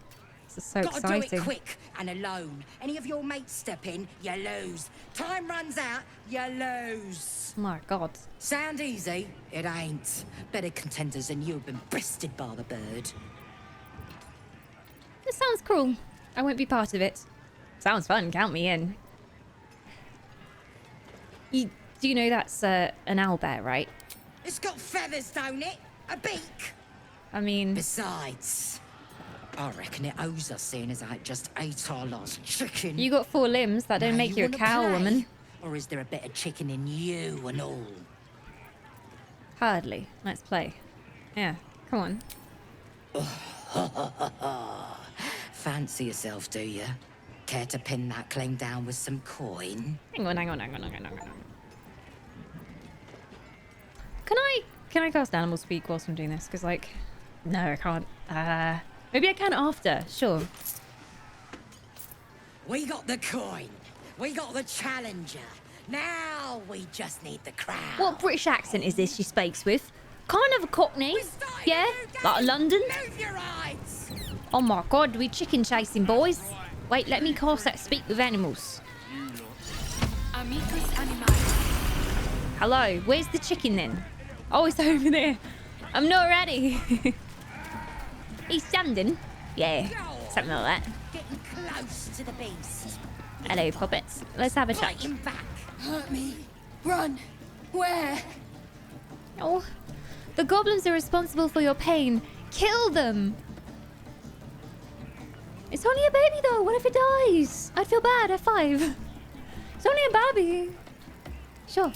this is so Gotta exciting. do it quick and alone. Any of your mates step in, you lose. Time runs out, you lose. Oh my god. Sound easy? It ain't. Better contenders than you have been breasted by the bird. This sounds cruel. I won't be part of it. Sounds fun. Count me in. Do you know that's an owlbear, right? It's got feathers, don't it? A beak. I mean... Besides, I reckon it owes us seeing as I just ate our last chicken. You got 4 limbs. That don't Now make you a wanna cow, play? woman. Or is there a bit of chicken in you and all? Hardly. Let's play. Yeah, come on. Fancy yourself, do you? Care to pin that claim down with some coin? Hang on. Can I cast Animal Speak whilst I'm doing this? Because, like, no, I can't. Maybe I can after. Sure. We got the coin. We got the challenger. Now we just need the crowd. What British accent is this she speaks with? Kind of a Cockney. Yeah? Like London? Move your eyes. Oh my god, we chicken chasing, boys. Wait, let me cast that Speak with Animals. Amicus animae. Hello, where's the chicken then? Oh, it's over there. I'm not ready. He's standing. Yeah, something like that. Getting close to the beast. Hello, puppets. Let's have a chat. Fight him back. Hurt me. Run. Where? Oh, the goblins are responsible for your pain. Kill them. It's only a baby though. What if it dies? I'd feel bad at 5. It's only a baby. Sure.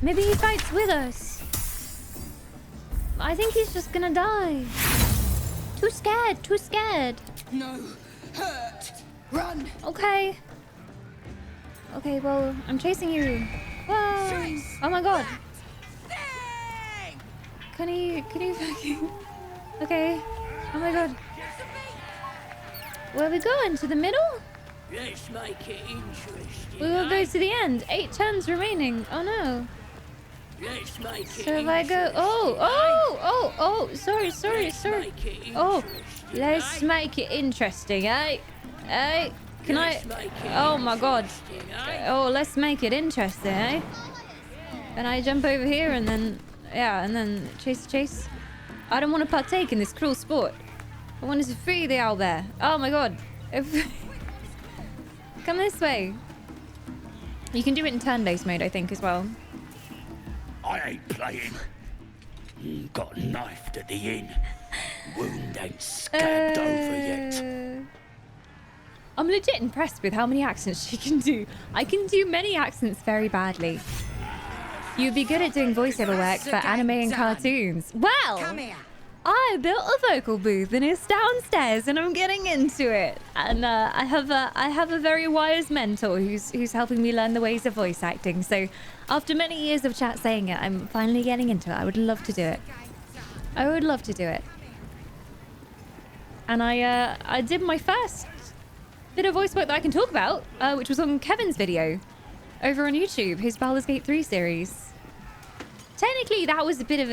Maybe he fights with us. I think he's just gonna die. Too scared. No. Hurt. Run. Okay. Okay, well, I'm chasing you. Whoa. Oh my god. Can you fucking... Okay. Oh my god. Where are we going? To the middle? Let's make it interesting. We will go to the end. 8 turns remaining. Oh no. Let's make it So if I go... Oh, sorry. Oh, let's make it interesting, eh? Eh? Can I... Oh my god. Oh, let's make it interesting, eh? Can I jump over here and then... Yeah, and then chase? I don't want to partake in this cruel sport. I wanted to free the owlbear. Oh my god. Come this way. You can do it in turn-based mode, I think, as well. I ain't playing. Got knifed at the inn. Wound ain't scabbed over yet. I'm legit impressed with how many accents she can do. I can do many accents very badly. You'd be good at doing voiceover work for anime and cartoons. Well, I built a vocal booth and it's downstairs and I'm getting into it. And I have a very wise mentor who's helping me learn the ways of voice acting. So after many years of chat saying it, I'm finally getting into it. I would love to do it. I would love to do it. And I did my first bit of voice work that I can talk about, which was on Kevin's video over on YouTube, his Baldur's Gate 3 series. Technically, that was a bit of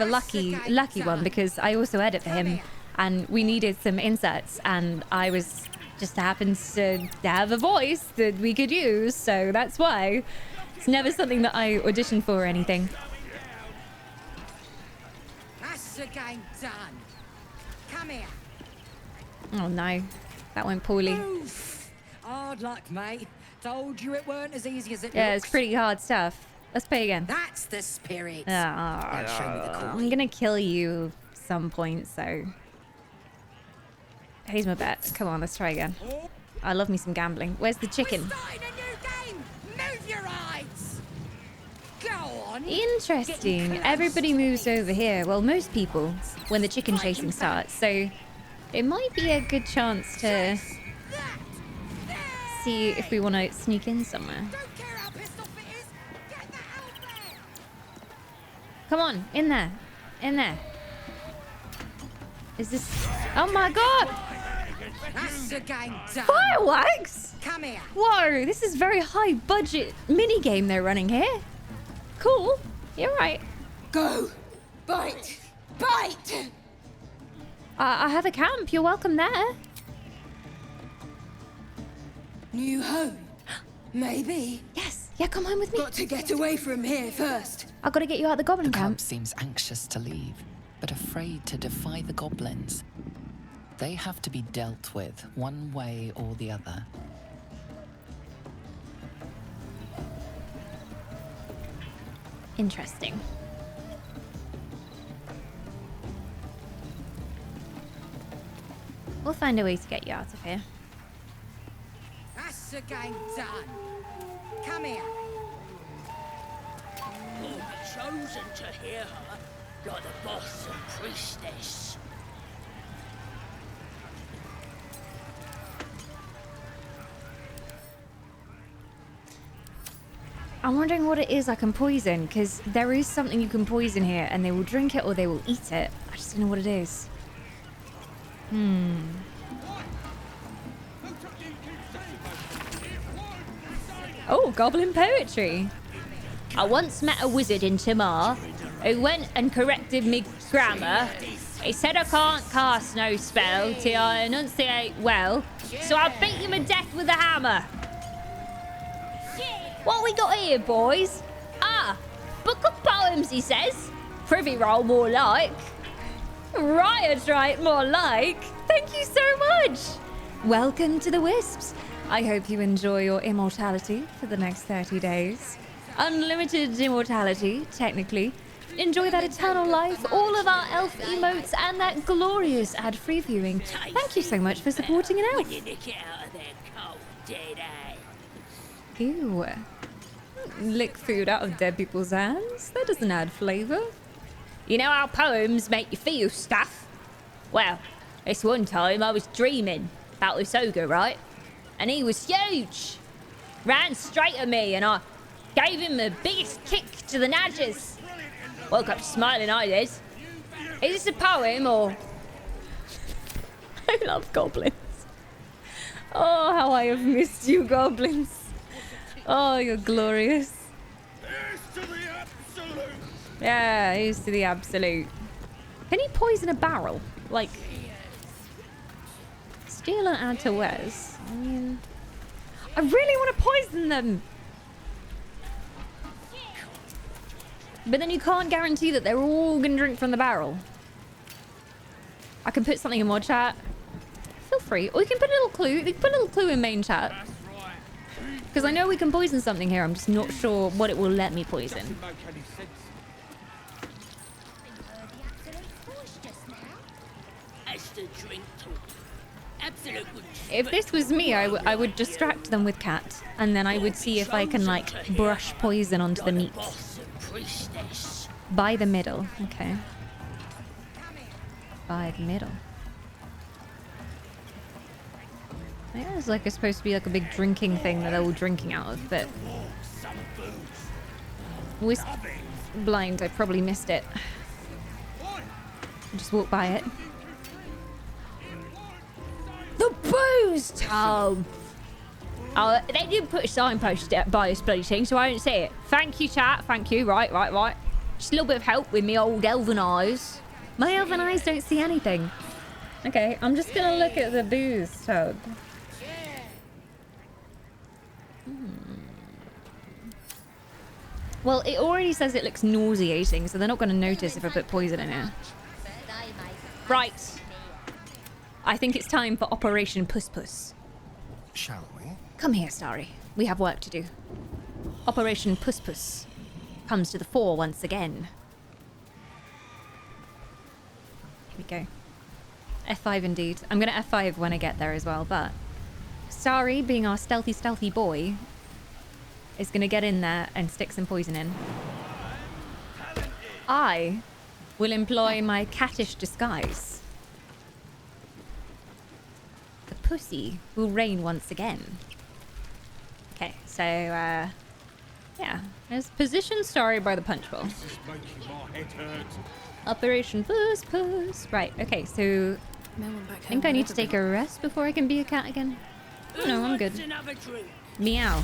a lucky one because I also edit for him, and we needed some inserts, and I was just happened to have a voice that we could use, so that's why. It's never something that I audition for or anything. That's the game done. Come here. Oh no, that went poorly. Oof. Hard luck, mate. Told you it weren't as easy as it Yeah, looks. it's pretty hard stuff. Let's play again. That's the spirit. Now show me the coin. I'm gonna kill you some point, so here's my bet. Come on, let's try again. I love me some gambling. Where's the chicken? Starting a new game. Move your eyes. Go on. Interesting. Everybody moves over here. Well, most people when the chicken chasing starts. So it might be a good chance to see if we want to sneak in somewhere. Don't care how pissed off it is. Get the hell there. Come on, in there. In there. Is this... Oh my god! That's the game done. Fireworks! Come here. Whoa, this is very high budget mini game they're running here. Cool. You're right. Go. Bite. Bite. I have a camp. You're welcome there. New home. Maybe. Yes. Yeah, come home with me. Got to get away from here first. I've got to get you out of the Goblin The Camp. cub seems anxious to leave, but afraid to defy the goblins. They have to be dealt with one way or the other. Interesting. We'll find a way to get you out of here. That's the game done. Come here. You'll be chosen to hear her, like the boss and priestess. I'm wondering what it is I can poison, because there is something you can poison here, and they will drink it or they will eat it. I just don't know what it is. Oh, goblin poetry. I once met a wizard in Tamar who went and corrected me grammar. He said I can't cast no spell till I enunciate well, so I beat him to death with a hammer. What we got here, boys? Ah, book of poems, he says. Privy roll, more like. Riot right, more like. Thank you so much. Welcome to the Wisps. I hope you enjoy your immortality for the next 30 days. Unlimited immortality, technically. Enjoy that eternal life, all of our elf emotes, and that glorious ad-free viewing. Thank you so much for supporting an elf. When you nick it out of their cold, dead eyes. Ew. Lick food out of dead people's hands? That doesn't add flavour. You know how poems make you feel stuff? Well, this one time I was dreaming about this ogre, right? And he was huge. Ran straight at me and I gave him the biggest kick to the nadgers. Woke up smiling, I did. Is this a poem or... I love goblins. Oh, how I have missed you, goblins. Oh, you're glorious. Here's to the absolute. Yeah, here's to the absolute. Can he poison a barrel? Like, steal and add to Wes? I mean, I really want to poison them. But then you can't guarantee that they're all going to drink from the barrel. I can put something in mod chat. Feel free. Or you can put a little clue. You can put a little clue in main chat. Because I know we can poison something here. I'm just not sure what it will let me poison. If this was me, I would distract them with cat. And then I would see if I can, like, brush poison onto the meat. By the middle. Okay. By the middle. I think it's like it's supposed to be like a big drinking thing that they're all drinking out of, but... Wisp blind, I probably missed it. Just walk by it. The booze tub! Oh, they did put a signpost by this bloody thing, so I didn't see it. Thank you, chat. Thank you. Right. Just a little bit of help with me old elven eyes. My elven eyes don't see anything. Okay, I'm just gonna look at the booze tub. Well, it already says it looks nauseating, so they're not going to notice if I put poison in it. Right. I think it's time for Operation Puss Puss. Shall we? Come here, Starry. We have work to do. Operation Puss Puss comes to the fore once again. Here we go. F5 indeed. I'm going to F5 when I get there as well, but Starry, being our stealthy boy, is going to get in there and stick some poison in. I will employ my cattish disguise. The pussy will reign once again. Okay, so, yeah. There's position Starry by the punch bowl. Operation Puss Puss. Right, okay, so I think I need to take a rest before I can be a cat again. Oh, no, I'm good. Meow.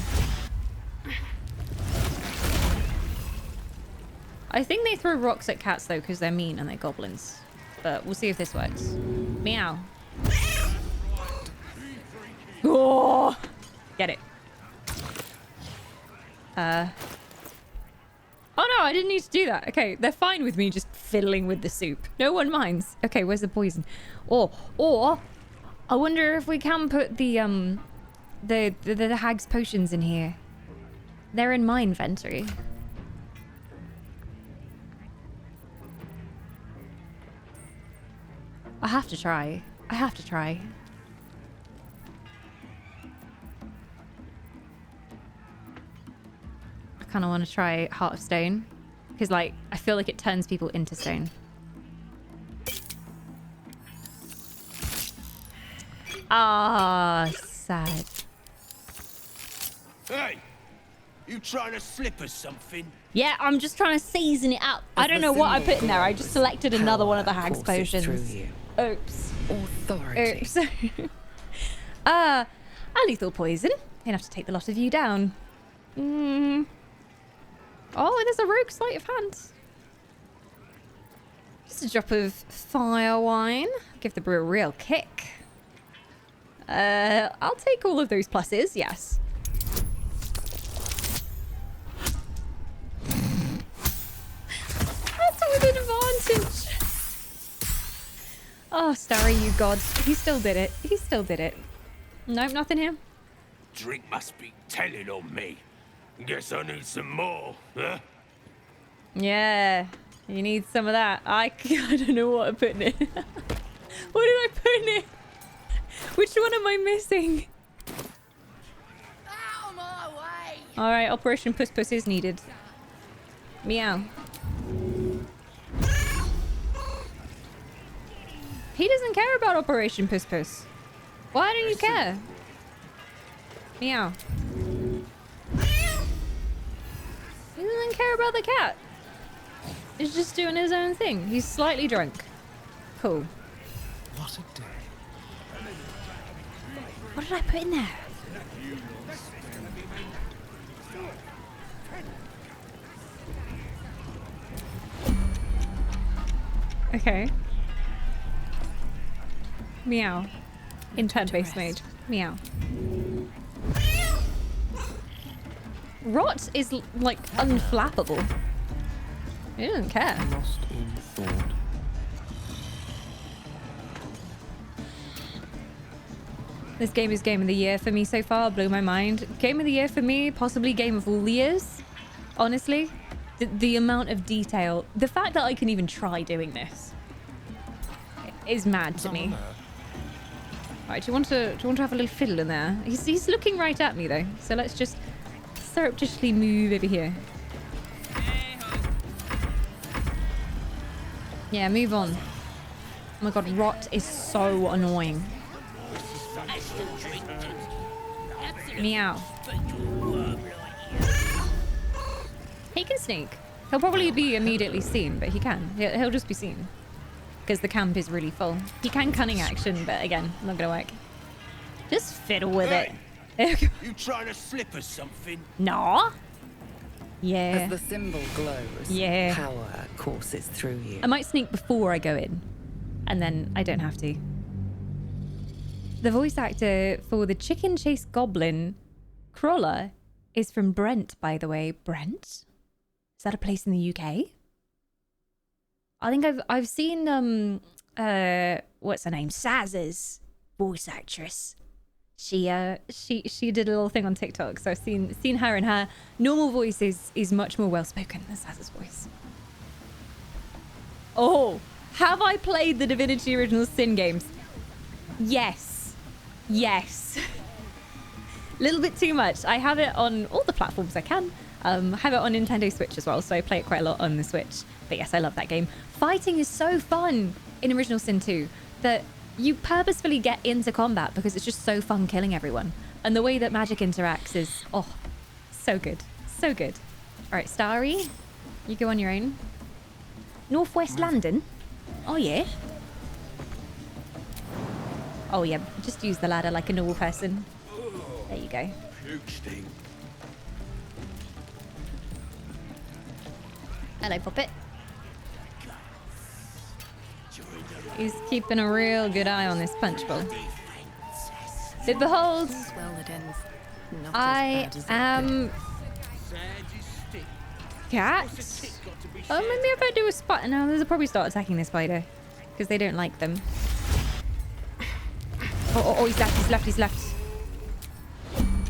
I think they throw rocks at cats though because they're mean and they're goblins. But we'll see if this works. Meow. Oh! Get it. Oh no, I didn't need to do that. Okay, they're fine with me just fiddling with the soup. No one minds. Okay, where's the poison? Or I wonder if we can put the hag's potions in here. They're in my inventory. I have to try. I have to try. I kind of want to try Heart of Stone. Because, like, I feel like it turns people into stone. Ah, sad. Hey! You trying to slip us something? Yeah, I'm just trying to season it up. I don't know what I put in there. I just selected another one of the hag's potions. Oops. Authority. Oops. A lethal poison. Enough to take the lot of you down. Oh, there's a rogue sleight of hand. Just a drop of fire wine. Give the brew a real kick. I'll take all of those pluses, yes. That's with advantage. Oh, Starry, you god. He still did it. He still did it. Nope, nothing here. Drink must be telling on me. Guess I need some more, huh? Yeah, you need some of that. I don't know what I put in it. What did I put in it? Which one am I missing? Out of my way! Alright, Operation Puss Puss is needed. Meow. He doesn't care about Operation Puss Puss. Why don't you care? Meow. He doesn't care about the cat. He's just doing his own thing. He's slightly drunk. Cool. What a day. What did I put in there? Okay. Meow. In turn-based mode. Meow. Rot is like unflappable. He doesn't care. Lost in thought. This game is game of the year for me so far. Blew my mind. Game of the year for me, possibly game of all the years. Honestly, the amount of detail, the fact that I can even try doing this is mad to me. Right, do you want to have a little fiddle in there? He's looking right at me though, so let's just surreptitiously move over here. Yeah, move on. Oh my god, rot is so annoying. Meow. He can sneak. He'll probably be immediately seen, but he can. He'll just be seen. Because the camp is really full. He can cunning action, but again, not gonna work. Just fiddle with it. You trying to slip us something? Nah. Yeah. As the symbol glows, yeah. Power courses through you. I might sneak before I go in. And then I don't have to. The voice actor for the Chicken Chase Goblin, Crawler, is from Brent, by the way. Brent? Is that a place in the UK? I think I've seen what's her name? Saz's voice actress. She did a little thing on TikTok, so I've seen her, and her normal voice is much more well spoken than Saz's voice. Oh, have I played the Divinity Original Sin games? Yes. Yes. A little bit too much. I have it on all the platforms I can. I have it on Nintendo Switch as well, so I play it quite a lot on the Switch. But yes, I love that game. Fighting is so fun in Original Sin 2 that you purposefully get into combat because it's just so fun killing everyone. And the way that magic interacts is, oh, so good. So good. All right, Starry, you go on your own. Northwest London? Oh, yeah. Oh, yeah, just use the ladder like a normal person. There you go. Hello, Puppet. He's keeping a real good eye on this punch bowl. But behold, I am cat. Oh, maybe if I do a spot. No, they'll probably start attacking this spider because they don't like them. Oh, he's left, he's left, he's left.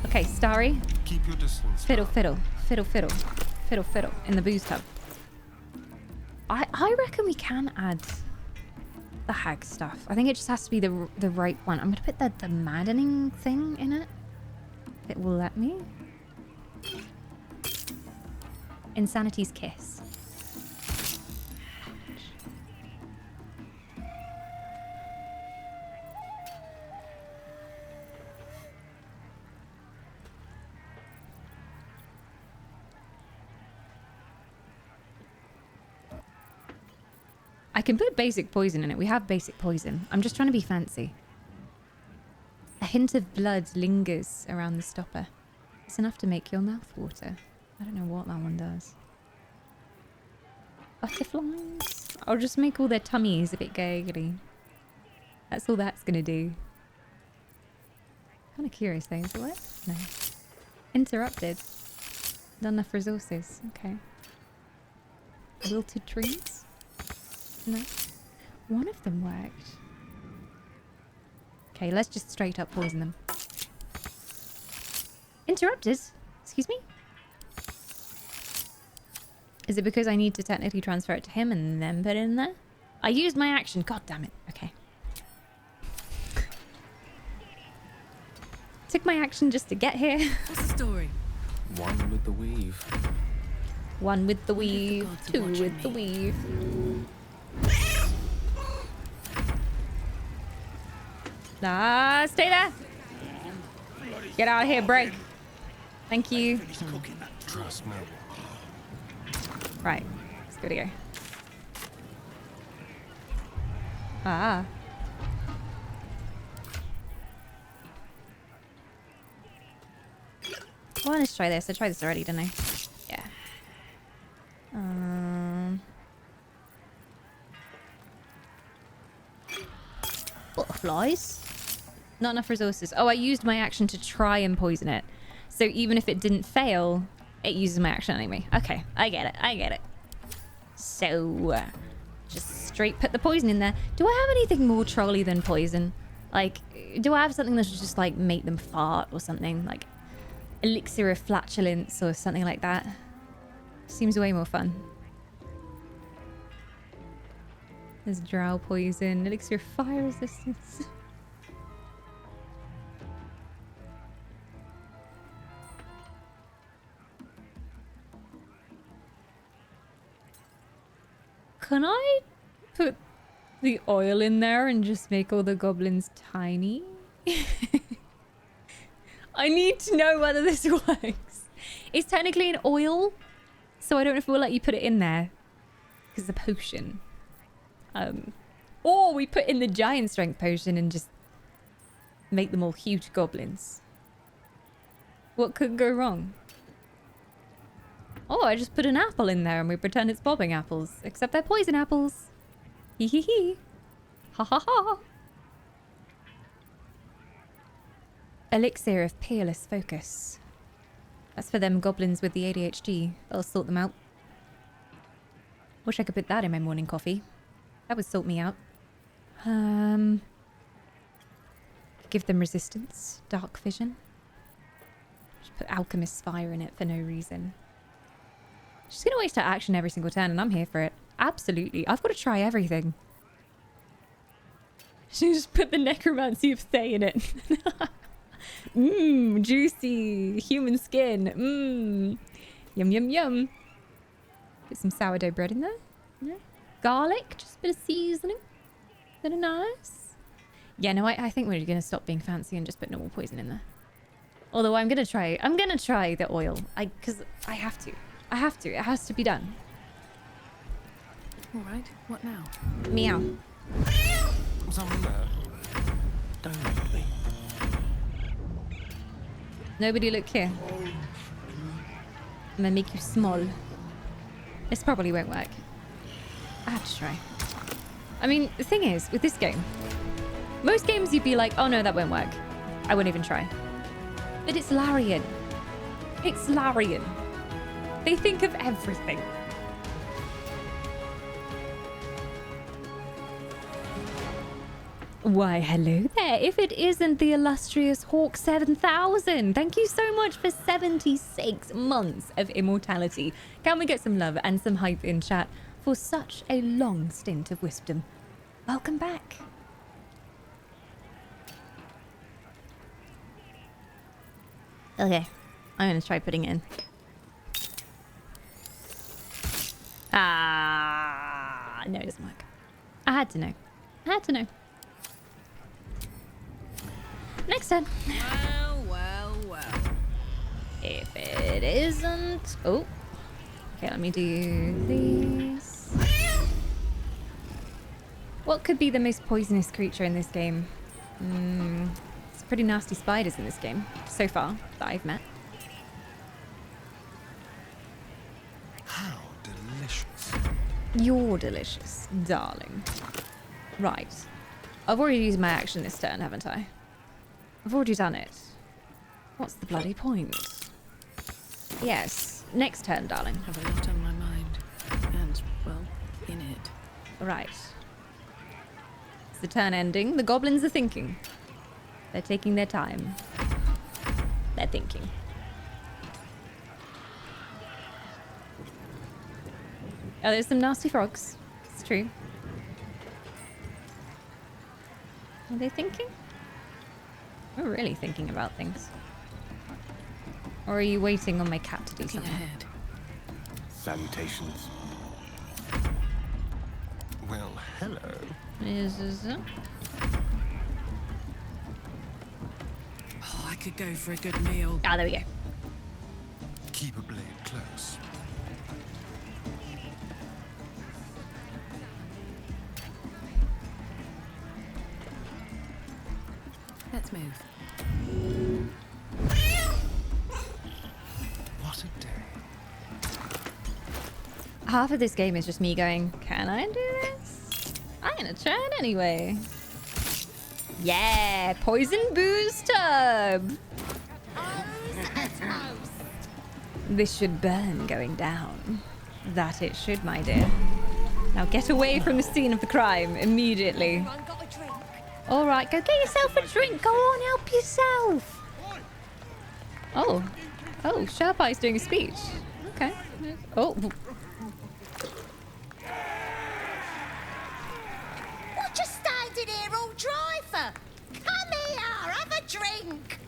Okay, Starry. Keep your distance. Fiddle, fiddle, fiddle, fiddle, fiddle, fiddle in the booze tub. I reckon we can add the hag stuff. I think it just has to be the right one. I'm gonna put the maddening thing in it. It will let me. Insanity's Kiss. I can put basic poison in it. We have basic poison. I'm just trying to be fancy. A hint of blood lingers around the stopper. It's enough to make your mouth water. I don't know what that one does. Butterflies? I'll just make all their tummies a bit gurgly. That's all that's gonna do. Kind of curious though. Is it what? No. Interrupted. Not enough resources. Okay. Wilted trees? No. One of them worked. Okay, let's just straight up poison them. Interrupted? Excuse me? Is it because I need to technically transfer it to him and then put it in there? I used my action. God damn it. Okay. Took my action just to get here. What's the story? One with the weave. One with the weave. Two with the weave. Ah, stay there. Get out of here, break. Thank you. Trust me. Right, let's go to go. Ah. Well, let's try this. I tried this already, didn't I? Yeah. Butterflies. Not enough resources. Oh, I used my action to try and poison it. So even if it didn't fail, it uses my action anyway. Okay, I get it. I get it. So, just straight put the poison in there. Do I have anything more trolly than poison? Like, do I have something that should just, like, make them fart or something? Like, elixir of flatulence or something like that? Seems way more fun. There's drow poison, elixir of fire resistance. Can I put the oil in there and just make all the goblins tiny? I need to know whether this works. It's technically an oil, so I don't know if we'll let you put it in there. Because the potion. Or we put in the giant strength potion and just make them all huge goblins. What could go wrong? Oh, I just put an apple in there and we pretend it's bobbing apples. Except they're poison apples. Hee hee hee. Ha ha ha. Elixir of peerless focus. That's for them goblins with the ADHD. That'll sort them out. Wish I could put that in my morning coffee. That would sort me out. Give them resistance. Dark vision. Just put Alchemist's Fire in it for no reason. She's going to waste her action every single turn, and I'm here for it. Absolutely. I've got to try everything. She just put the Necromancy of Thay in it. Mmm, juicy. Human skin. Mmm. Yum, yum, yum. Put some sourdough bread in there. Yeah. Garlic. Just a bit of seasoning. Bit of nice. Yeah, no, I think we're going to stop being fancy and just put normal poison in there. Although I'm going to try the oil. Because I have to. I have to. It has to be done. All right, what now? Meow. Something there. Don't make me. Nobody look here. I'm gonna make you small. This probably won't work. I have to try. I mean, the thing is, with this game, most games you'd be like, oh no, that won't work. I won't even try. But it's Larian. It's Larian. They think of everything. Why, hello there. If it isn't the illustrious Hawk 7000, thank you so much for 76 months of immortality. Can we get some love and some hype in chat for such a long stint of wisdom? Welcome back. Okay, I'm gonna try putting it in. No, it doesn't work. I had to know. I had to know. Next turn. Well, well, well. If it isn't... Oh. Okay, let me do these. What could be the most poisonous creature in this game? It's pretty nasty spiders in this game, so far, that I've met. How delicious. You're delicious, darling. Right. I've already used my action this turn, haven't I? I've already done it. What's the bloody point? Yes. Next turn, darling. I have a lot on my mind. And, well, in it. Right. It's the turn ending. The goblins are thinking. They're taking their time. They're thinking. Oh, there's some nasty frogs. It's true. Are they thinking? We're really thinking about things. Or are you waiting on my cat to do something? Ahead. Salutations. Well, hello. Oh, I could go for a good meal. Ah, there we go. Keep a blade close. Let's move. What a day. Half of this game is just me going, can I do this? I'm gonna try it anyway. Yeah, poison booze tub. This should burn going down. That it should, my dear. Now get away from the scene of the crime immediately. All right, go get yourself a drink. Go on, help yourself. Oh, Sherpai's doing a speech. Okay. Oh. What you standing here all dry for? Come here, have a drink.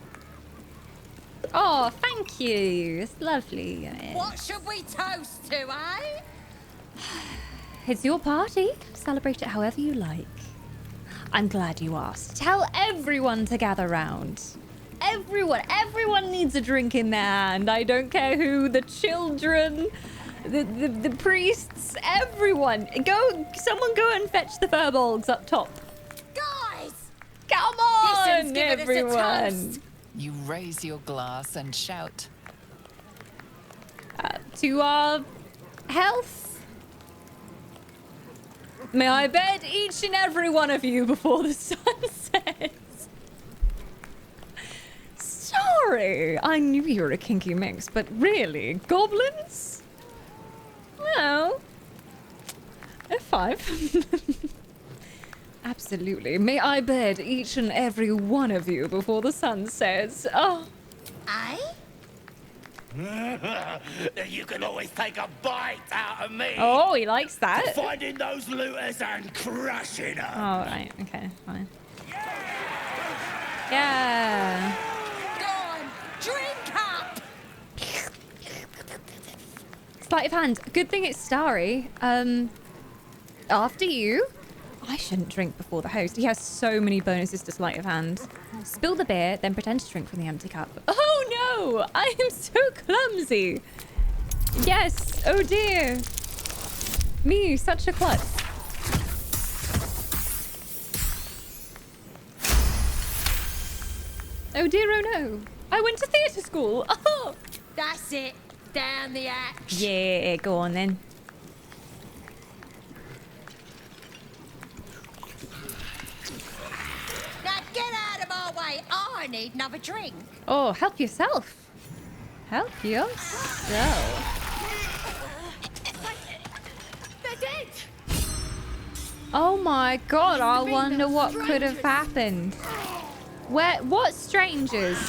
Oh, thank you. It's lovely. What should we toast to, eh? It's your party. Celebrate it however you like. I'm glad you asked. Tell everyone to gather round. Everyone needs a drink in their hand. I don't care who, the children, the priests, everyone. Someone go and fetch the furbolgs up top. Guys! Come on, giving everyone. us a toast. You raise your glass and shout. To our health. May I bed each and every one of you before the sun sets. Sorry, I knew you were a kinky mix, but really, goblins? Well, F5. Absolutely. May I bed each and every one of you before the sun sets. Oh. Eh? You can always take a bite out of me. Oh, he likes that. Finding those looters and crushing them. Oh, right. Okay, fine. Yeah. Go on, drink up! Sleight of hand. Good thing it's starry. After you. I shouldn't drink before the host. He has so many bonuses to sleight of hand. Spill the beer, then pretend to drink from the empty cup. Oh no! I am so clumsy. Yes. Oh dear. Me, such a klutz. Oh dear, oh no. I went to theatre school. Oh. That's it. Down the axe. Yeah, go on then. Now get out of my way. I need another drink. Oh, help yourself. Help yourself. They're dead. Oh my god, I wonder what could have happened. Where? What strangers?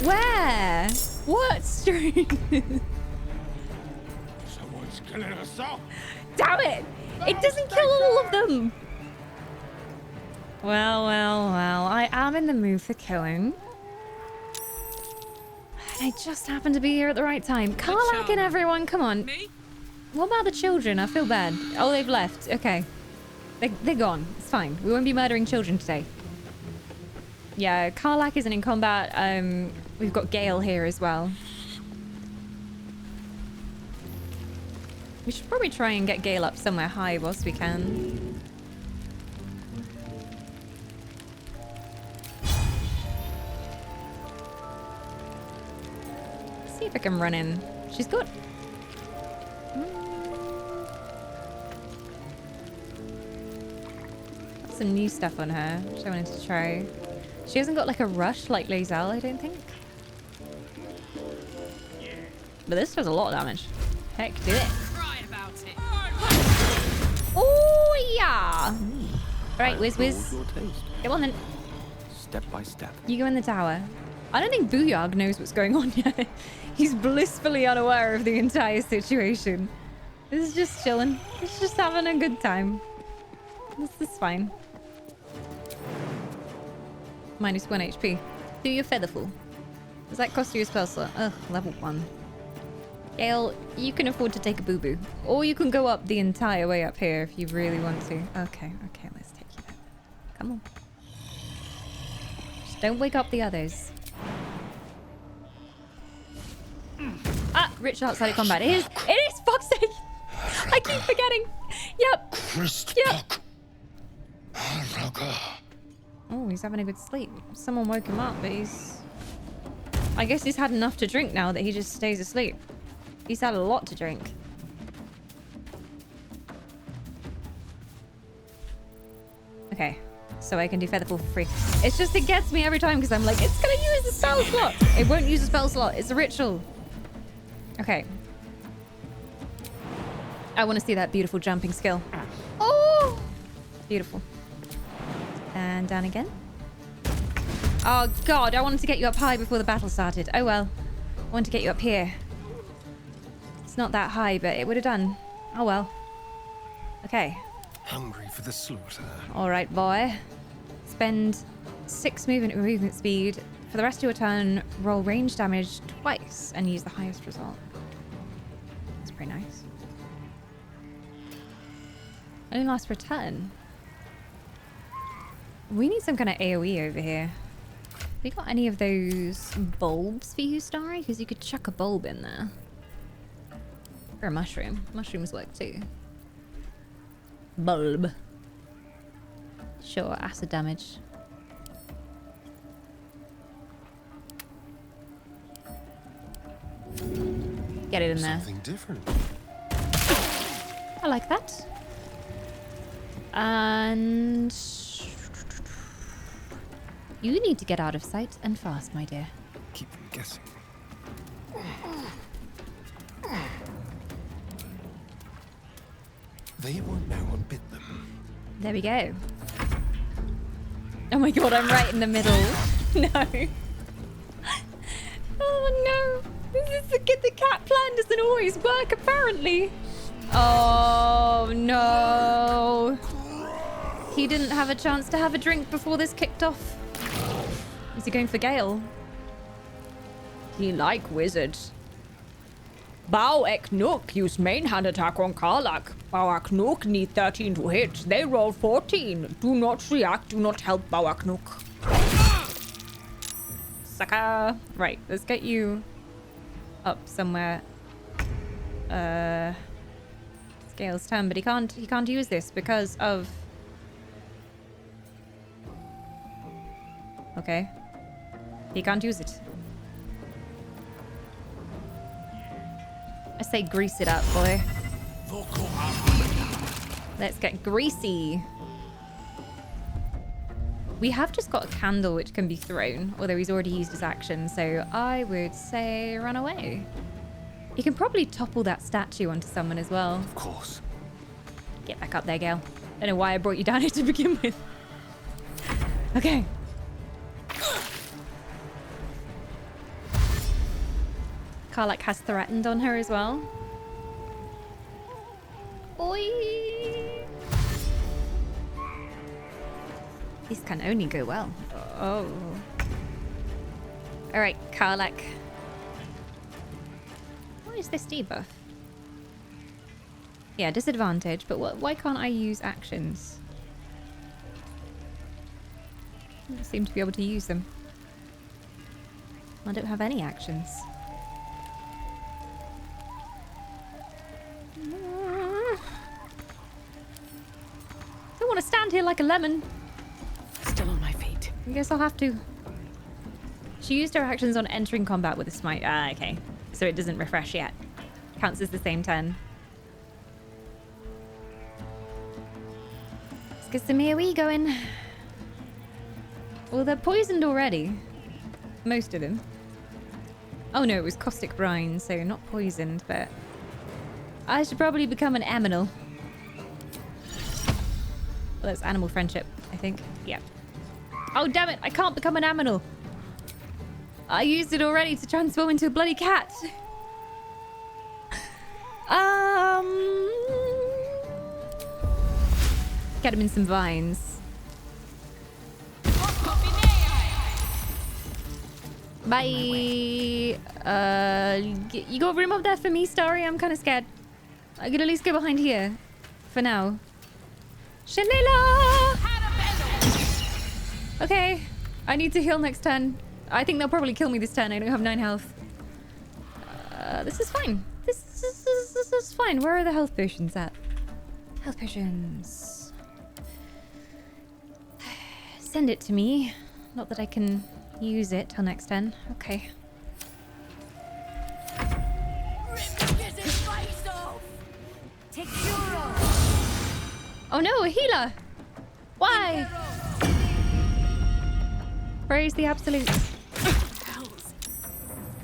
Where? What strangers? Someone's killing us all. Damn it! It doesn't kill all of them! Well, I am in the mood for killing. I just happen to be here at the right time. Karlach and everyone, come on. Me? What about the children? I feel bad. Oh, they've left. Okay. They're gone. It's fine. We won't be murdering children today. Yeah, Karlach isn't in combat. We've got Gale here as well. We should probably try and get Gale up somewhere high whilst we can. See if I can run in. She's got... got some new stuff on her, which I wanted to try. She hasn't got like a rush like Lae'zel, I don't think. But this does a lot of damage. Heck, do it. Cry about it. Oh, yeah. Right, whiz. Your taste. Come on then. Step by step. You go in the tower. I don't think Booyarg knows what's going on yet. He's blissfully unaware of the entire situation. This is just chilling. He's just having a good time. This is fine. -1 HP. Do your Featherfall. Does that cost you a spell slot? Ugh, level 1. Gale, you can afford to take a boo-boo. Or you can go up the entire way up here if you really want to. Okay, let's take you there. Come on. Just don't wake up the others. Ah, rich outside of combat. It is, fuck's sake! I keep forgetting! Yep! Yep! Oh, he's having a good sleep. Someone woke him up, but he's... I guess he's had enough to drink now that he just stays asleep. He's had a lot to drink. Okay, so I can do Featherfall for free. It's just, it gets me every time because I'm like, it's gonna use a spell slot. It won't use a spell slot. It's a ritual. Okay. I want to see that beautiful jumping skill. Oh! Beautiful. And down again. Oh god, I wanted to get you up high before the battle started. Oh well. I wanted to get you up here. It's not that high, but it would have done. Oh well. Okay. Hungry for the slaughter. Alright, boy. Spend 6 movement speed. For the rest of your turn, roll range damage twice and use the highest result. That's pretty nice. Only lasts for a turn. We need some kind of AoE over here. Have we got any of those bulbs for you, Starry? Because you could chuck a bulb in there. Or a mushroom. Mushrooms work too. Bulb. Sure, acid damage. Get it in there. Something different. I like that. And... you need to get out of sight and fast, my dear. Keep them guessing. They won't know what bit them. There we go. Oh my god, I'm right in the middle. No. Oh no. This is the cat plan doesn't always work, apparently. Oh no. He didn't have a chance to have a drink before this kicked off. Is he going for Gale? He like wizards. Bao Ek Nook use main hand attack on Karlak. Bao Ek Nook need 13 to hit. They roll 14. Do not react. Do not help Bao Ek Nook. Sucker. Right, let's get you up somewhere. Gale's turn, but he can't use this because of... Okay. He can't use it. I say grease it up, boy. Let's get greasy. We have just got a candle which can be thrown, although he's already used his action, so I would say run away. You can probably topple that statue onto someone as well. Of course. Get back up there, Gale. Don't know why I brought you down here to begin with. Okay. Karlak has threatened on her as well. Oi! This can only go well. Oh. Alright, Karlak. What is this debuff? Yeah, disadvantage, but why can't I use actions? I don't seem to be able to use them. I don't have any actions. Don't want to stand here like a lemon. Still on my feet. I guess I'll have to. She used her actions on entering combat with a smite. Ah, okay. So it doesn't refresh yet. Counts as the same turn. Let's get some AoE going. Well, they're poisoned already. Most of them. Oh no, it was caustic brine, so not poisoned, but... I should probably become an aminal. Well, that's animal friendship, I think. Yeah. Oh, damn it! I can't become an aminal! I used it already to transform into a bloody cat! Get him in some vines. Bye! You got room up there for me, Starry? I'm kind of scared. I could at least go behind here. For now. Shalila! Okay. I need to heal next turn. I think they'll probably kill me this turn. I don't have 9 health. This is fine. This is fine. Where are the health potions at? Health potions. Send it to me. Not that I can use it till next turn. Okay. Oh no, a healer! Why? Praise the absolute.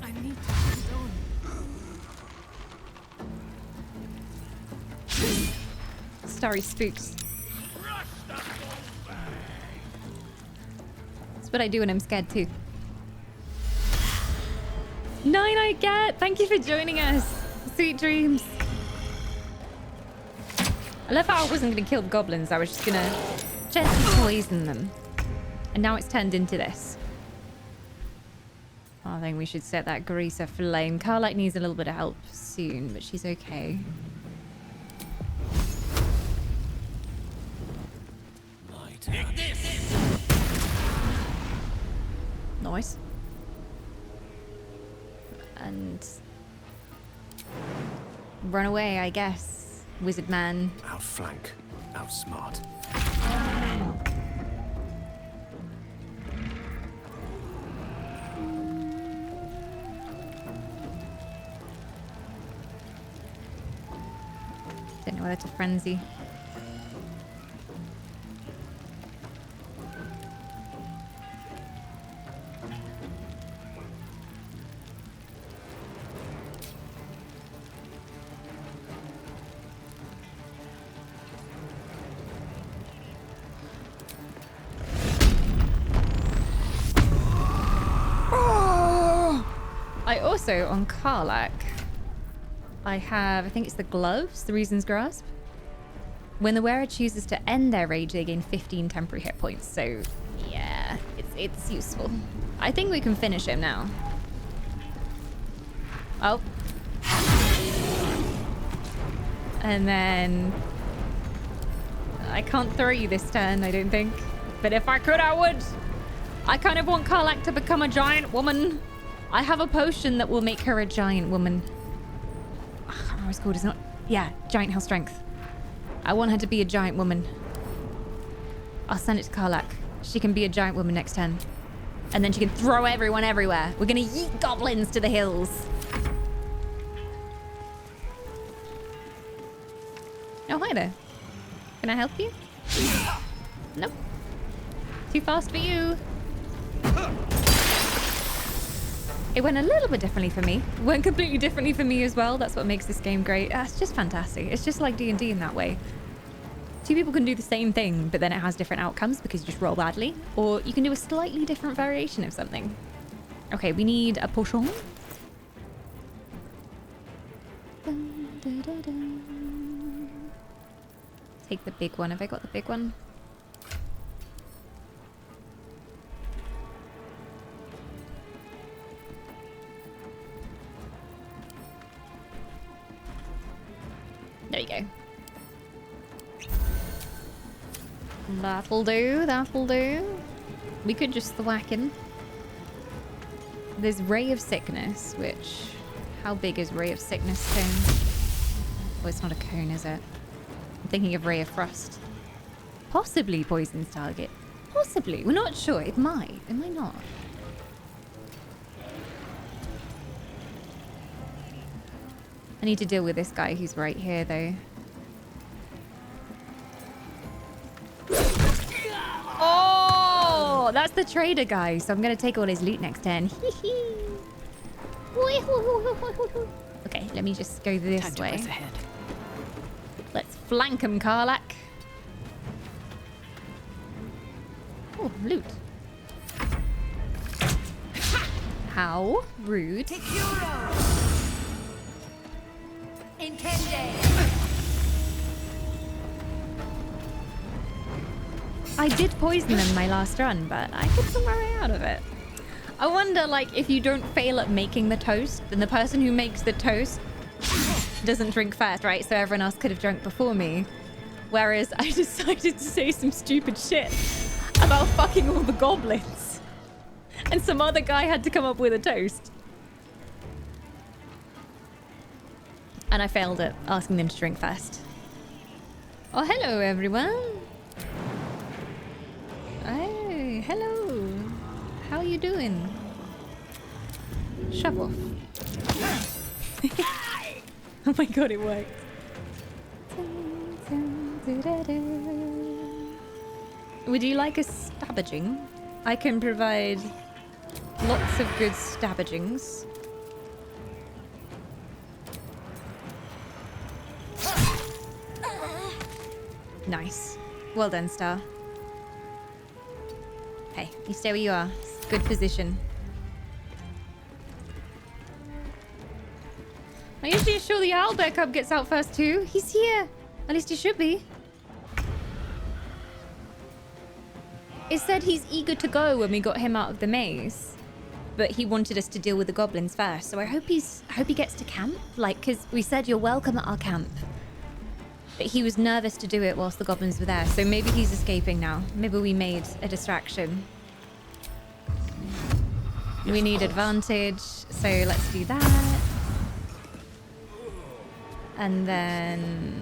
I need to hold on. Starry spooks. That's what I do when I'm scared too. 9 I get! Thank you for joining us. Sweet dreams. I love how I wasn't going to kill the goblins. I was just going to gently poison them. And now it's turned into this. I think we should set that grease aflame. Karlak needs a little bit of help soon, but she's okay. Nice. And run away, I guess. Wizard man. Outflank, outsmart. Don't know whether to frenzy. also on Karlak, I have, I think it's the gloves, the Reason's Grasp. When the wearer chooses to end their rage, they gain 15 temporary hit points. So yeah, it's useful. I think we can finish him now. Oh. And then I can't throw you this turn, I don't think. But if I could, I would. I kind of want Karlak to become a giant woman. I have a potion that will make her a giant woman. I can't remember what it's called. It's not... Yeah, giant hell strength. I want her to be a giant woman. I'll send it to Karlak. She can be a giant woman next turn. And then she can throw everyone everywhere. We're gonna yeet goblins to the hills. Oh, hi there. Can I help you? No. Too fast for you. It went a little bit differently for me. It went completely differently for me as well. That's what makes this game great. It's just fantastic. It's just like D&D in that way. Two people can do the same thing, but then it has different outcomes because you just roll badly. Or you can do a slightly different variation of something. Okay, we need a potion. Take the big one. Have I got the big one? There you go. That'll do, that'll do. We could just thwack him. There's Ray of Sickness, which... How big is Ray of Sickness cone? Oh, it's not a cone, is it? I'm thinking of Ray of Frost. Possibly poisons target. Possibly. We're not sure. It might. It might not. I need to deal with this guy who's right here, though. Oh, that's the trader guy. So I'm going to take all his loot next turn. Okay, let me just go this way. Let's flank him, Karlak. Oh, loot. How rude. I did poison them my last run, but I get some way out of it. I wonder, like, if you don't fail at making the toast, then the person who makes the toast doesn't drink first, right? So everyone else could have drunk before me. Whereas I decided to say some stupid shit about fucking all the goblins. And some other guy had to come up with a toast. And I failed at asking them to drink first. Oh, hello, everyone. Hey, hello. How are you doing? Shove off. Oh my god, it worked. Would you like a stabbaging? I can provide lots of good stabbagings. Nice. Well done, Star. Hey, you stay where you are. It's a good position. I usually assure the Owlbear Cub gets out first too. He's here. At least he should be. It said he's eager to go when we got him out of the maze. But he wanted us to deal with the goblins first. So I hope he gets to camp. Like, because we said you're welcome at our camp. But he was nervous to do it whilst the goblins were there. So maybe he's escaping now. Maybe we made a distraction. We need advantage. So let's do that. And then...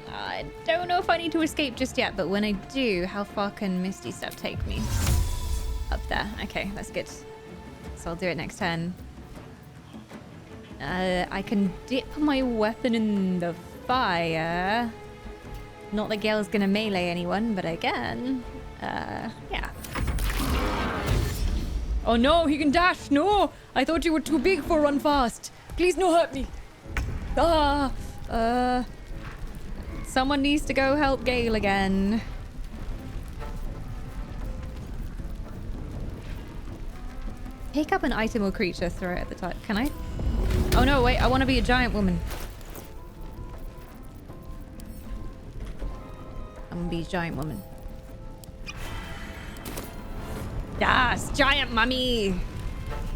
I don't know if I need to escape just yet. But when I do, how far can Misty Step take me? Up there. Okay, that's good. So I'll do it next turn. I can dip my weapon in the fire. Not that Gale's gonna melee anyone, but again, yeah. Oh no, he can dash. No, I thought you were too big for run fast. Please no hurt me. Someone needs to go help Gale again. Pick up an item or creature, throw it at the top. Can I? Oh no, wait, I want to be a giant woman. I'm gonna be a giant woman. Yes, giant mummy.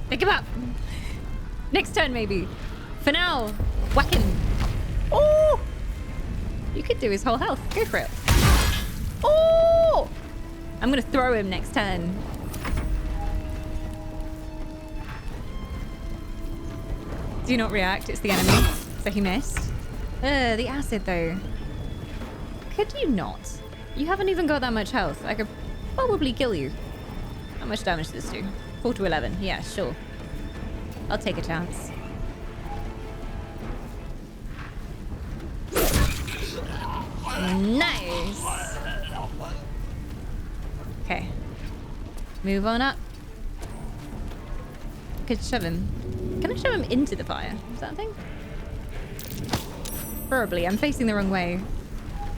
Pick him up. Next turn, maybe. For now, whacking. Oh! You could do his whole health. Go for it. Oh! I'm gonna throw him next turn. Do not react. It's the enemy. So he missed. The acid, though. Could you not? You haven't even got that much health. I could probably kill you. How much damage does this do? 4 to 11. Yeah, sure. I'll take a chance. Nice. Okay. Move on up. Could shove him. Can I shove him into the fire? Is that a thing? Probably. I'm facing the wrong way.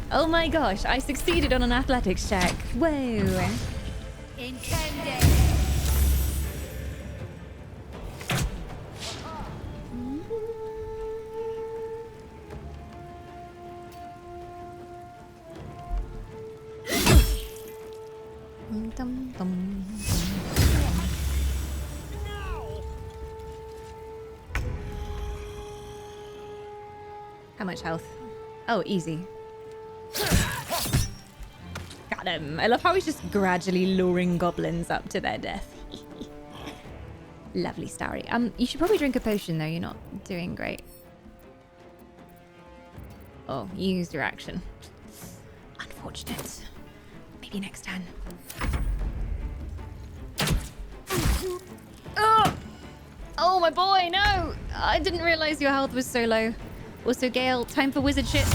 Oh my gosh, I succeeded on an athletics check. Whoa. Intended. How much health? Oh, easy. Got him. I love how he's just gradually luring goblins up to their death. Lovely, Starry. You should probably drink a potion, though. You're not doing great. Oh, you used your action. Unfortunate. Maybe next turn. Oh! Oh, my boy, no! I didn't realize your health was so low. Also, Gale, time for wizard shit.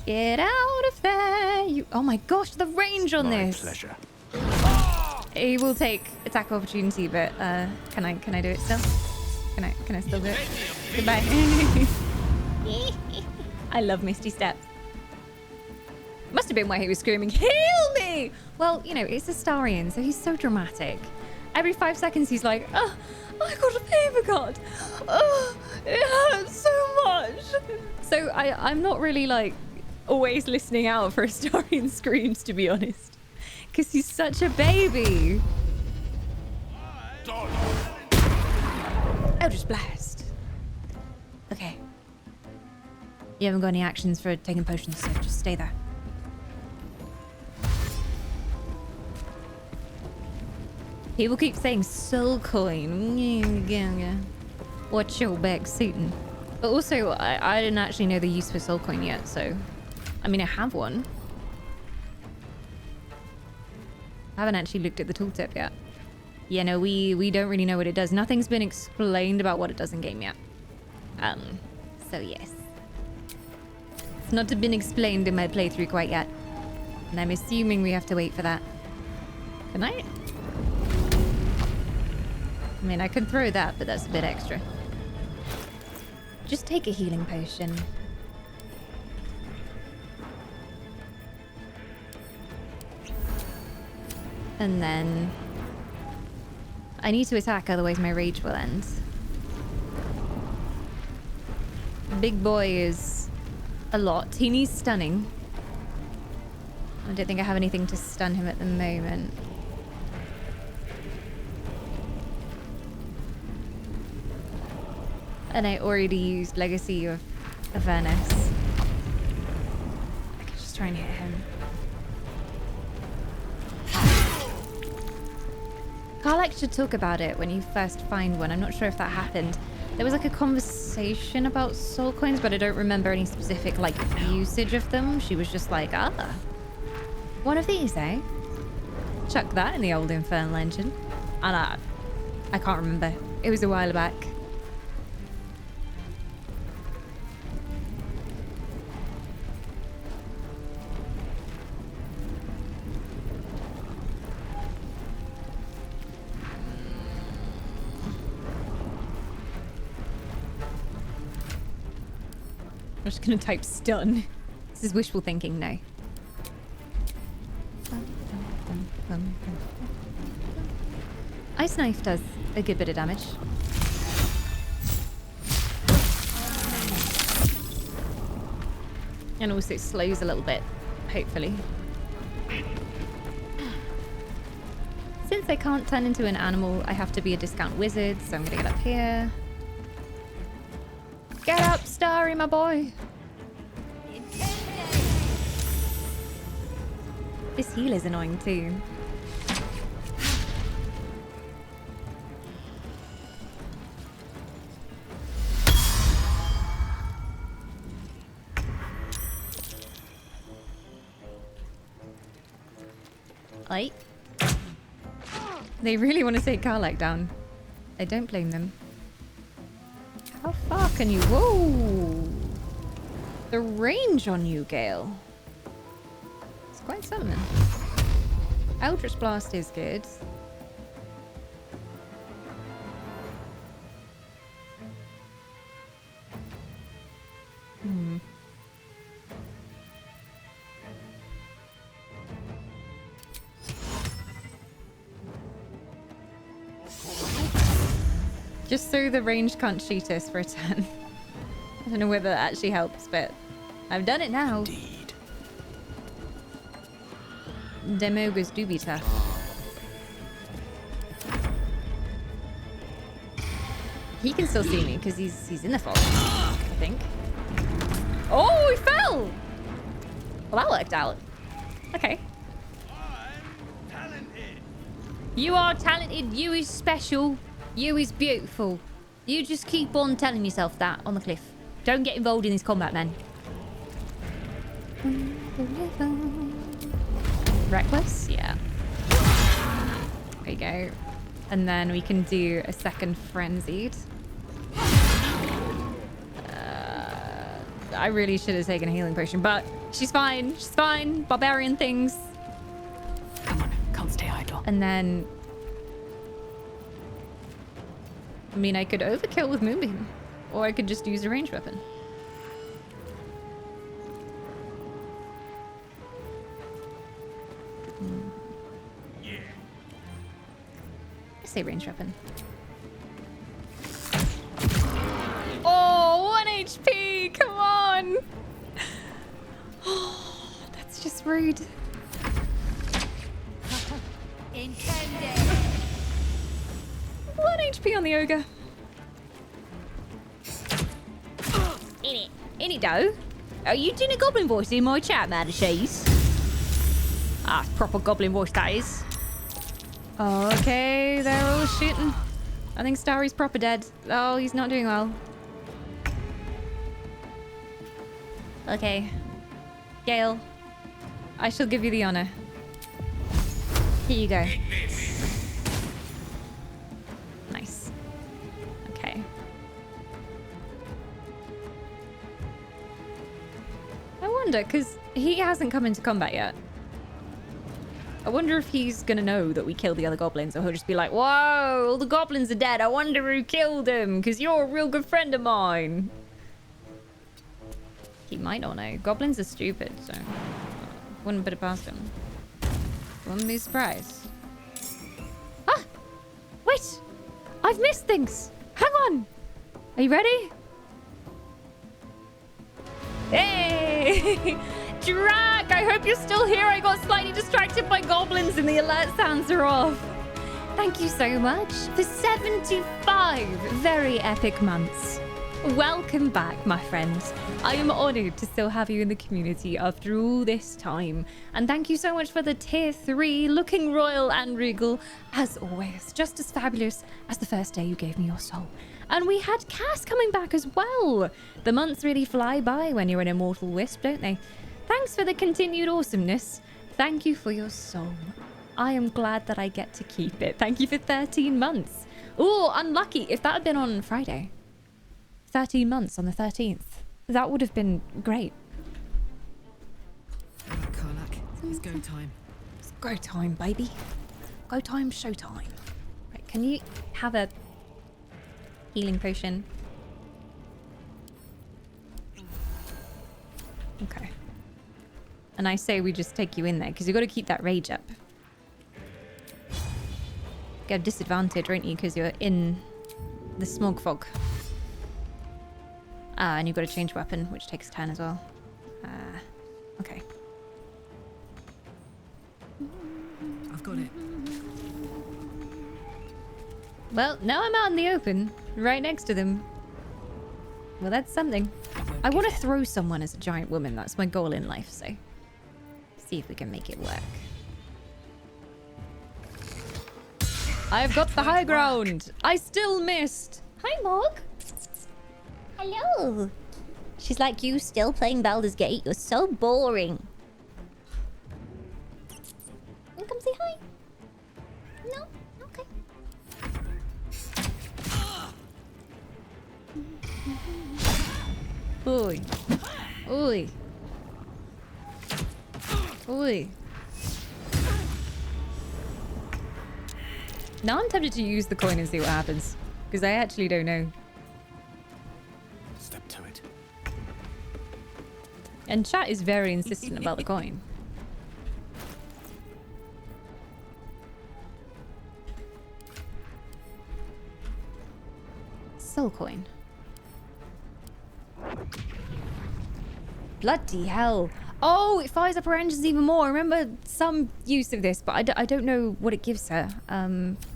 Get out of there! You. Oh my gosh, the range on this. My pleasure. He will take attack opportunity, but can I do it still? Can I still do it? Goodbye. I love Misty Step. Must have been why he was screaming, "Heal me!" Well, you know, it's Astarion, so he's so dramatic. Every 5 seconds, he's like, "Oh, I got a paper cut. Oh, it hurts so much." So I'm not really like always listening out for Astarion screams, to be honest, because he's such a baby. Eldritch Blast. Okay. You haven't got any actions for taking potions, so just stay there. People keep saying soul coin. Watch your back, Satan. But also, I didn't actually know the use for soul coin yet, so... I mean, I have one. I haven't actually looked at the tooltip yet. Yeah, no, we don't really know what it does. Nothing's been explained about what it does in game yet. So yes. It's not been explained in my playthrough quite yet. And I'm assuming we have to wait for that. Can I? I mean, I could throw that, but that's a bit extra. Just take a healing potion. And then... I need to attack, otherwise my rage will end. Big boy is a lot. He needs stunning. I don't think I have anything to stun him at the moment. And I already used Legacy of Avernus. I could just try and hit him. Karlach should talk about it when you first find one. I'm not sure if that happened. There was like a conversation about soul coins, but I don't remember any specific like usage of them. She was just like, one of these, eh? Chuck that in the old Infernal Engine. And I can't remember. It was a while back. I'm just gonna type stun. This is wishful thinking, no. Ice Knife does a good bit of damage. And also slows a little bit, hopefully. Since I can't turn into an animal, I have to be a discount wizard, so I'm gonna get up here. Get up, Starry, my boy! This heal is annoying too. Oi. They really want to take Karlak down. I don't blame them. How far can you... Whoa! The range on you, Gale. It's quite something. Eldritch Blast is good. Just so the range can't shoot us for a turn. I don't know whether that actually helps, but I've done it now. Indeed. Demogers do be tough. He can still see me because he's in the fog, I think. Oh, he fell! Well, that worked out. Okay. You are talented. You is special. You is beautiful. You just keep on telling yourself that on the cliff. Don't get involved in this combat, man. Reckless? Yeah. There you go. And then we can do a second frenzied. I really should have taken a healing potion, but she's fine. She's fine. Barbarian things. Come on, can't stay idle. And then... I mean, I could overkill with Moonbeam. Or I could just use a ranged weapon. Yeah. I say ranged weapon. Oh, 1 HP! Come on! Oh, that's just rude. Intended. 1 HP on the ogre. In it, though. Are you doing a goblin voice in my chat, Madam Cheese? Ah, proper goblin voice, that is. Okay, they're all shooting. I think Starry's proper dead. Oh, he's not doing well. Okay. Gale, I shall give you the honor. Here you go. Nice. Okay. I wonder, because he hasn't come into combat yet. I wonder if he's gonna know that we killed the other goblins, or he'll just be like, whoa, all the goblins are dead. I wonder who killed them, because you're a real good friend of mine. He might not know. Goblins are stupid, so wouldn't put it past him. Wouldn't be surprised. Ah! Wait! I've missed things! Hang on! Are you ready? Hey! Drac! I hope you're still here. I got slightly distracted by goblins and the alert sounds are off. Thank you so much for 75 very epic months. Welcome back, my friends. I am honored to still have you in the community after all this time. And thank you so much for the tier 3, looking royal and regal, as always. Just as fabulous as the first day you gave me your soul. And we had Cass coming back as well. The months really fly by when you're an immortal wisp, don't they? Thanks for the continued awesomeness. Thank you for your soul. I am glad that I get to keep it. Thank you for 13 months. Oh, unlucky. If that had been on Friday. 13 months on the 13th. That would have been great. All right, Karlak, it's go time. It's go time, baby. Go time, show time. Right, can you have a healing potion? Okay. And I say we just take you in there, because you've got to keep that rage up. Get a disadvantage, won't you? Because you're in the smog fog. And you've got to change weapon, which takes a turn as well. Okay. I've got it. Well, now I'm out in the open, right next to them. Well, that's something. I want to throw someone as a giant woman. That's my goal in life, so see if we can make it work. I've got the high ground. I still missed. Hi, Mog. Hello. She's like, you still playing Baldur's Gate? You're so boring. You come say hi. No? Okay. Oi. Oi. Oi. Now I'm tempted to use the coin and see what happens. Because I actually don't know. Step to it. And chat is very insistent about the coin. Soul coin. Bloody hell. Oh, it fires up her engines even more. I remember some use of this, but I don't know what it gives her.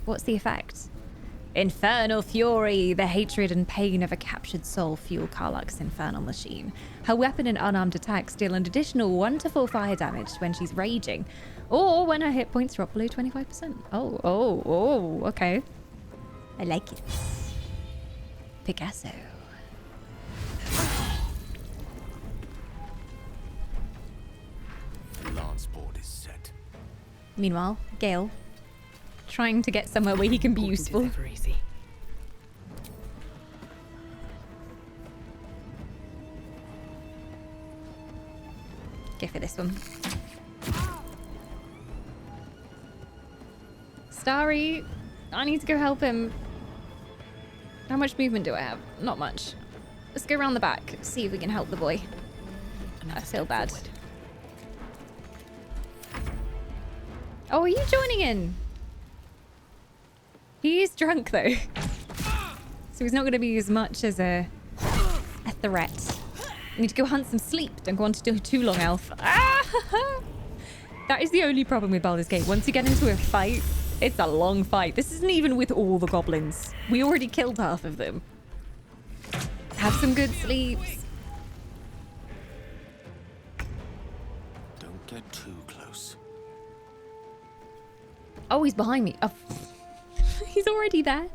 What's the effect? Infernal Fury. The hatred and pain of a captured soul fuel Karlach's infernal machine. Her weapon and unarmed attacks deal an additional 1 to 4 fire damage when she's raging, or when her hit points drop below 25%. Oh, okay. I like it. Picasso. The lance board is set. Meanwhile, Gale, trying to get somewhere where he can be useful. Easy. Go for this one. Starry, I need to go help him. How much movement do I have? Not much. Let's go around the back, see if we can help the boy. I feel bad. Oh, are you joining in? He is drunk though. So he's not going to be as much as a threat. I need to go hunt some sleep. Don't go on to do too long, Elf. Ah! That is the only problem with Baldur's Gate. Once you get into a fight, it's a long fight. This isn't even with all the goblins. We already killed half of them. Have some good sleeps. Don't get too close. Oh, he's behind me. Oh. He's already there.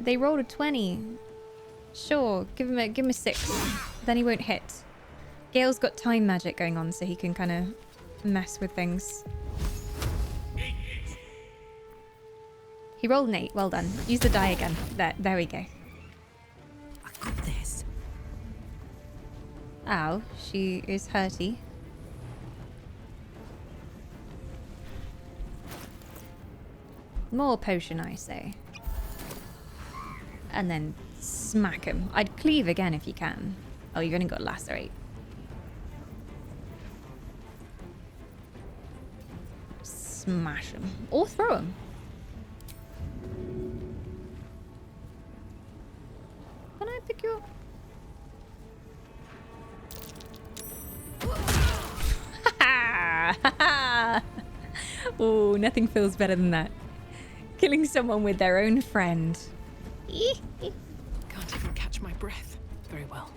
They rolled a 20. Sure, give him a 6. Then he won't hit. Gale's got time magic going on, so he can kind of mess with things. He rolled an 8. Well done. Use the die again. There we go. I got this. Ow, she is hurty. More potion, I say. And then smack him. I'd cleave again if you can. Oh, you've only got lacerate. Smash him. Or throw him. Can I pick you up? Oh, nothing feels better than that. Killing someone with their own friend. Can't even catch my breath very well.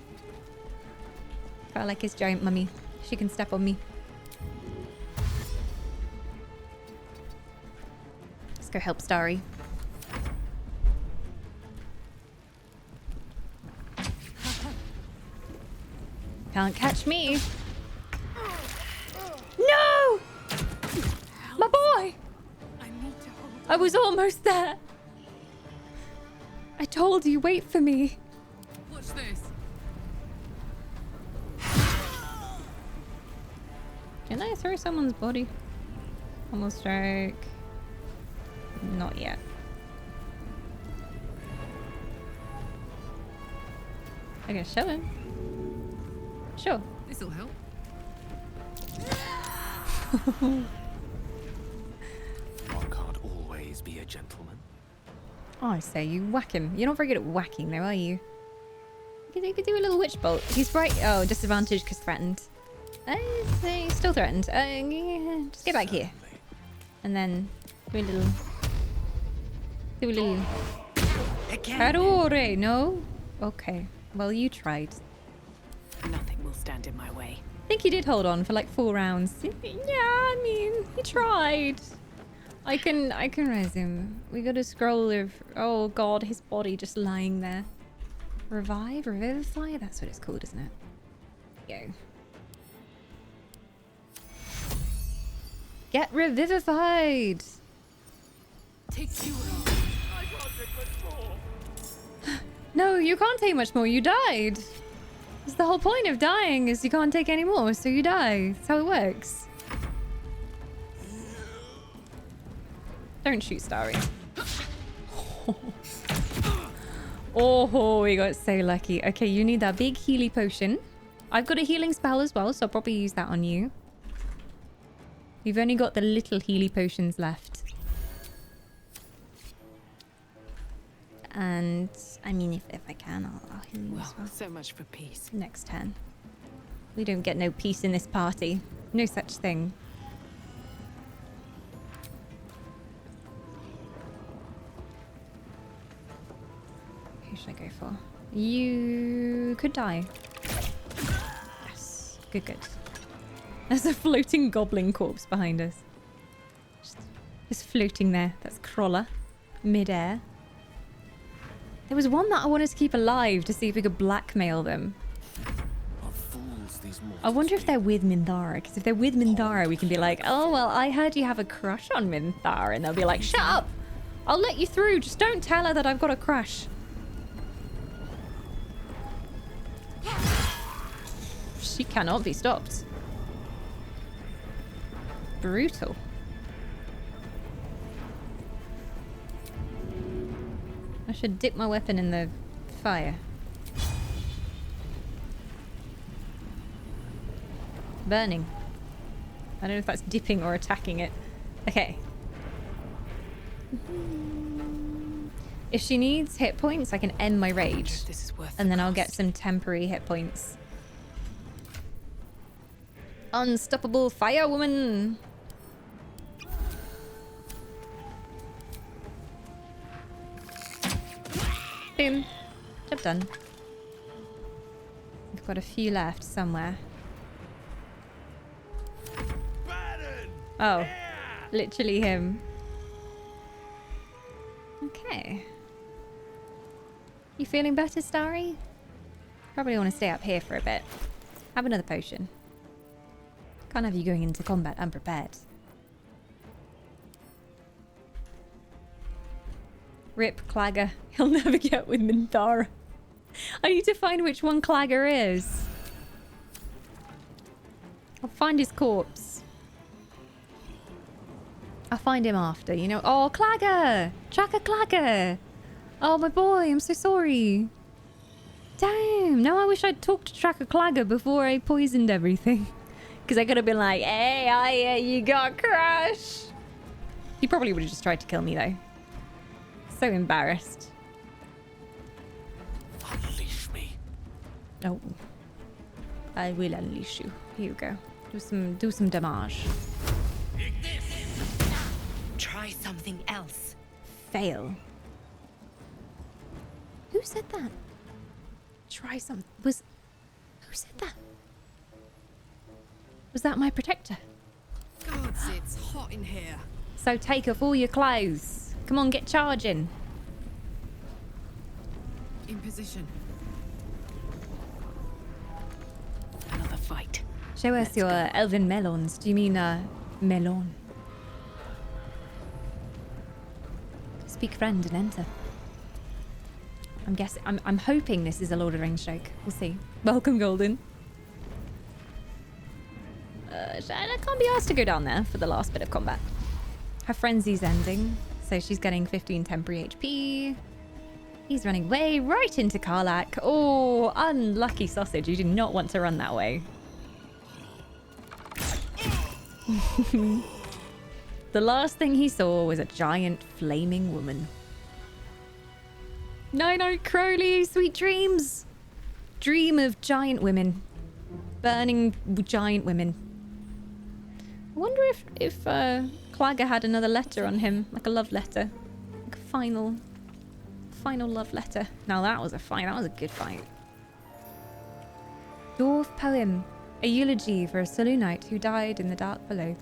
I like his giant mummy. She can step on me. Let's go help Starry. Can't catch me. No! My boy! I was almost there. I told you, wait for me. Watch this. Can I throw someone's body? Almost strike. Not yet. I can show him. Sure. This'll help. One can't always always be a gentleman. Oh, I say you whack him. You're not very good at whacking, though, are you? You could do a little witch bolt. He's right. Oh, disadvantage because threatened. He's still threatened. Yeah, just get back here, and then do a little. Parore, no? Okay. Well, you tried. Nothing will stand in my way. I think he did hold on for like 4 rounds. Yeah, I mean, he tried. I can raise him. We got a scroll of... Oh god, his body just lying there. Revive? Revivify? That's what it's called, isn't it? Go. Get revivified! Take you No, you can't take much more. You died. That's the whole point of dying, is you can't take any more, so you die. That's how it works. Don't shoot Starry. Oh, we got so lucky. Okay, you need that big healy potion. I've got a healing spell as well, so I'll probably use that on you. You've only got the little healy potions left. And I mean, if I can, I'll heal you as well. So much for peace. Next turn. We don't get no peace in this party. No such thing. Who should I go for? You could die. Yes. Good, good. There's a floating goblin corpse behind us. Just floating there. That's Crawler. Mid-air. There was one that I wanted to keep alive to see if we could blackmail them. I wonder if they're with Minthara, because if they're with Minthara, we can be like, oh, well, I heard you have a crush on Minthara, and they'll be like, shut up! I'll let you through, just don't tell her that I've got a crush. She cannot be stopped. Brutal. I should dip my weapon in the fire. Burning. I don't know if that's dipping or attacking it. Okay. If she needs hit points, I can end my rage. And then I'll get some temporary hit points. Unstoppable fire woman! Boom. Job done. We've got a few left somewhere. Oh. Literally him. Okay. You feeling better, Starry? Probably want to stay up here for a bit. Have another potion. Can't have you going into combat unprepared. Rip Clagger. He'll never get with Minthara. I need to find which one Clagger is. I'll find his corpse. I'll find him after, you know. Oh, Clagger! Tracker Clagger! Oh, my boy, I'm so sorry. Damn, now I wish I'd talked to Tracker Clagger before I poisoned everything. Because I could have been like, hey, you got a crush. He probably would have just tried to kill me, though. So embarrassed. Unleash me. Oh. I will unleash you. Here you go. Do some damage. Try something else. Fail. Who said that? Try some... Who said that? Was that my protector? God, it's hot in here. So take off all your clothes. Come on, get charging. In position. Another fight. Show us your elven melons. Do you mean melon? Speak friend and enter. I'm guessing. I'm hoping this is a Lord of the Rings joke. We'll see. Welcome, Golden. I can't be asked to go down there for the last bit of combat. Her frenzy's ending, so she's getting 15 temporary HP. He's running way right into Karlak. Oh, unlucky sausage. You do not want to run that way. The last thing he saw was a giant flaming woman. Night-night, Crowley, sweet dreams. Dream of giant women. Burning giant women. I wonder if Clagger had another letter on him, like a love letter. Like a final love letter. Now that was a fight. That was a good fight. Dwarf poem. A eulogy for a Selûnite who died in the dark below.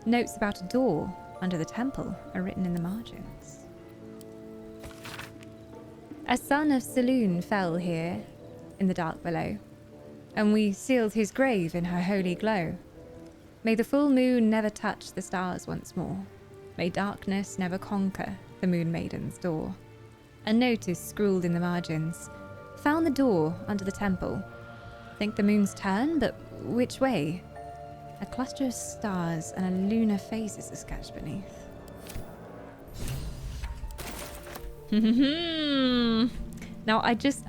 Notes about a door under the temple are written in the margins. A son of Selûne fell here in the dark below, and we sealed his grave in her holy glow. May the full moon never touch the stars once more. May darkness never conquer the Moon Maiden's door. A notice scrawled in the margins. Found the door under the temple. Think the moon's turn, but which way? A cluster of stars and a lunar phases are sketched beneath. Now I can't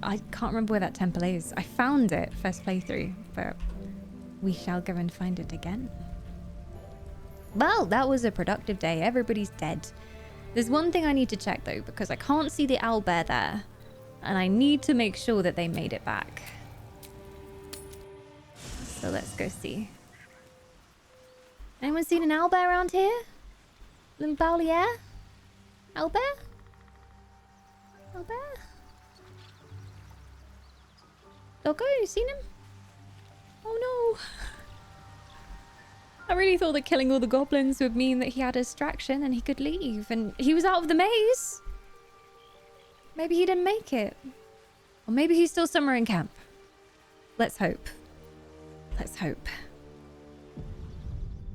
remember where that temple is. I found it first playthrough, but we shall go and find it again. Well, that was a productive day. Everybody's dead. There's one thing I need to check though, because I can't see the owlbear there, and I need to make sure that they made it back. So let's go see. Anyone seen an owlbear around here? Little Bowlier? Owlbear? Owlbear? Doggo, you seen him? Oh no! I really thought that killing all the goblins would mean that he had a distraction and he could leave, and he was out of the maze. Maybe he didn't make it. Or maybe he's still somewhere in camp. Let's hope. Let's hope.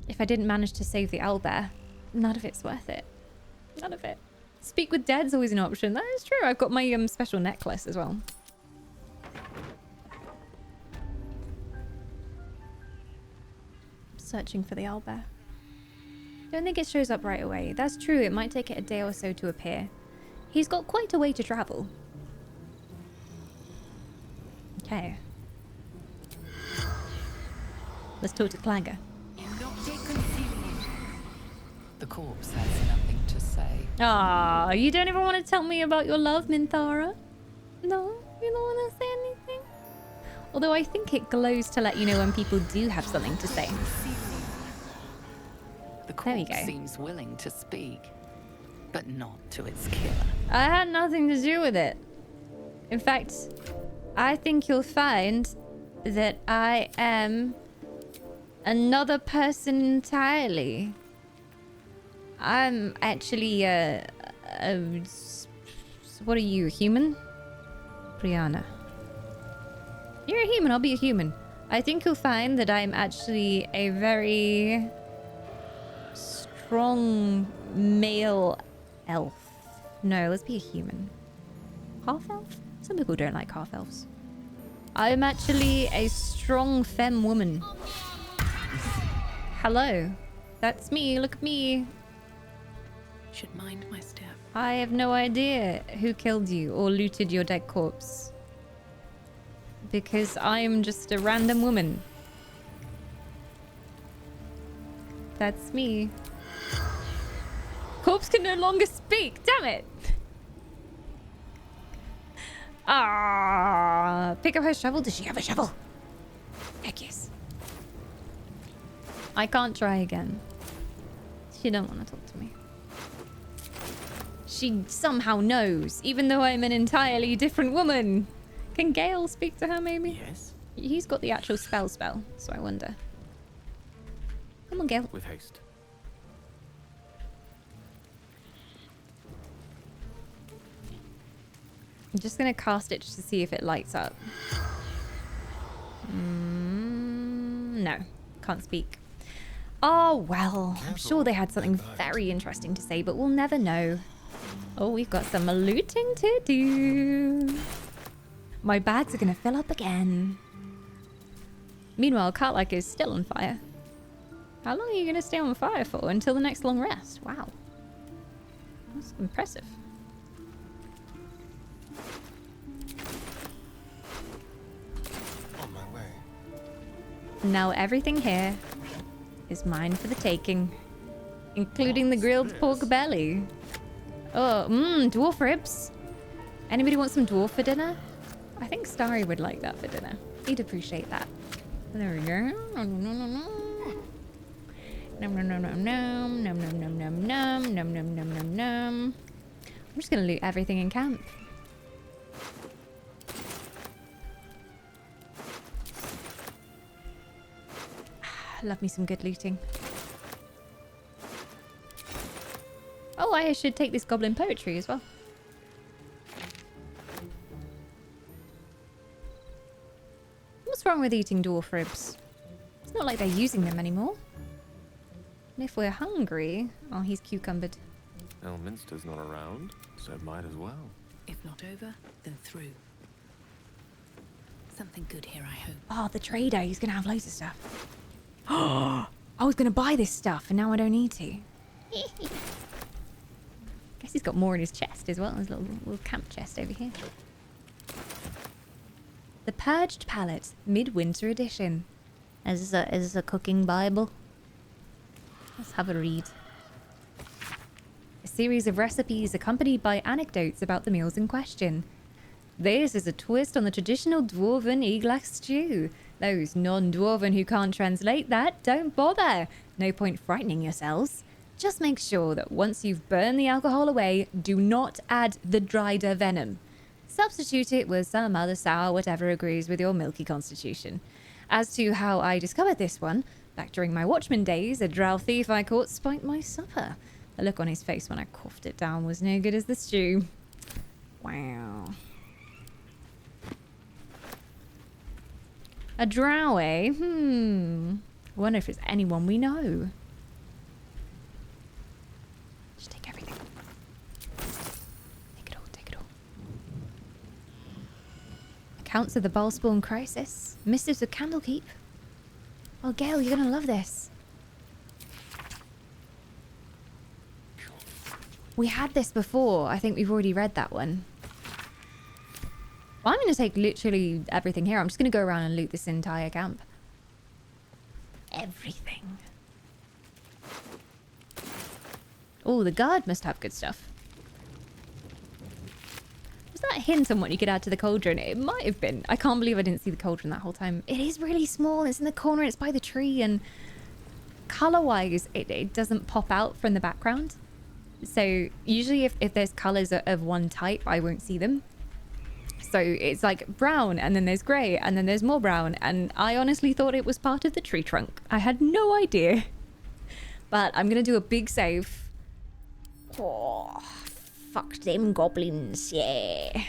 If I didn't manage to save the owlbear, none of it's worth it. None of it. Speak with Dead's always an option. That is true. I've got my special necklace as well. Searching for the owlbear. Don't think it shows up right away. That's true. It might take it a day or so to appear. He's got quite a way to travel. Okay. Let's talk to Clagger. The corpse has nothing to say. Ah, you don't even want to tell me about your love, Minthara? No? You don't want to say anything? Although I think it glows to let you know when people do have something to say. The corpse seems willing to speak, but not to its killer. I had nothing to do with it. In fact, I think you'll find that I am another person entirely. I'm actually what are you, a human? Brianna. You're a human, I'll be a human. I think you'll find that I'm actually a very strong male elf. No, let's be a human. Half elf? Some people don't like half elves. I'm actually a strong femme woman. Hello. That's me, look at me. Should mind my step. I have no idea who killed you or looted your dead corpse. Because I'm just a random woman. That's me. Corpse can no longer speak, damn it! Ah, pick up her shovel. Does she have a shovel? Heck yes. I can't try again. She don't want to talk to me. She somehow knows, even though I'm an entirely different woman. Can Gale speak to her, maybe? Yes. He's got the actual spell, so I wonder. Come on, Gale. With haste. I'm just going to cast it just to see if it lights up. No, can't speak. Oh, well, I'm sure they had something very interesting to say, but we'll never know. Oh, we've got some looting to do. My bags are going to fill up again. Meanwhile, Karlak is still on fire. How long are you going to stay on fire for? Until the next long rest? Wow. That's impressive. On my way. Now everything here is mine for the taking. Including the grilled pork belly. Oh, dwarf ribs. Anybody want some dwarf for dinner? I think Starry would like that for dinner. He'd appreciate that. There we go. Nom nom nom nom nom nom nom nom nom nom nom nom nom nom nom nom. I'm just gonna loot everything in camp. Love me some good looting. Oh, I should take this goblin poetry as well. What's wrong with eating dwarf ribs? It's not like they're using them anymore. And if we're hungry... Oh, he's cucumbered. Elminster's not around, so might as well. If not over, then through. Something good here, I hope. Oh, the trader. He's going to have loads of stuff. Oh, I was going to buy this stuff, and now I don't need to. Guess he's got more in his chest as well. His little camp chest over here. The Purged Palette, Midwinter Edition. Is this a cooking Bible? Let's have a read. A series of recipes accompanied by anecdotes about the meals in question. This is a twist on the traditional dwarven eglach stew. Those non-dwarven who can't translate that, don't bother. No point frightening yourselves. Just make sure that once you've burned the alcohol away, do not add the drieder venom. Substitute it with some other sour whatever agrees with your milky constitution. As to how I discovered this one, back during my watchman days, a drow thief I caught spiked my supper. The look on his face when I coughed it down was no good as the stew. Wow. A drow, eh? I wonder if it's anyone we know. Just take everything. Take it all, take it all. Accounts of the Balspawn crisis. Missives of Candlekeep. Oh, Gale, you're gonna love this. We had this before. I think we've already read that one. Well, I'm going to take literally everything here. I'm just going to go around and loot this entire camp. Everything. Oh, the guard must have good stuff. Was that a hint on what you could add to the cauldron? It might have been. I can't believe I didn't see the cauldron that whole time. It is really small. It's in the corner. It's by the tree. And color-wise, it doesn't pop out from the background. So usually if there's colors of one type, I won't see them. So it's like brown, and then there's grey, and then there's more brown. And I honestly thought it was part of the tree trunk. I had no idea. But I'm going to do a big save. Oh, fuck them goblins, yeah.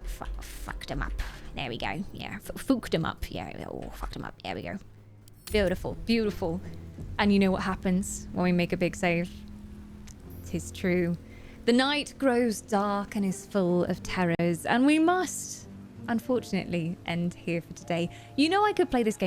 Fucked them up. There we go. Yeah, fucked them up. Yeah, oh, fucked them up. There we go. Beautiful, beautiful. And you know what happens when we make a big save? 'Tis true. The night grows dark and is full of terrors, and we must, unfortunately, end here for today. You know I could play this game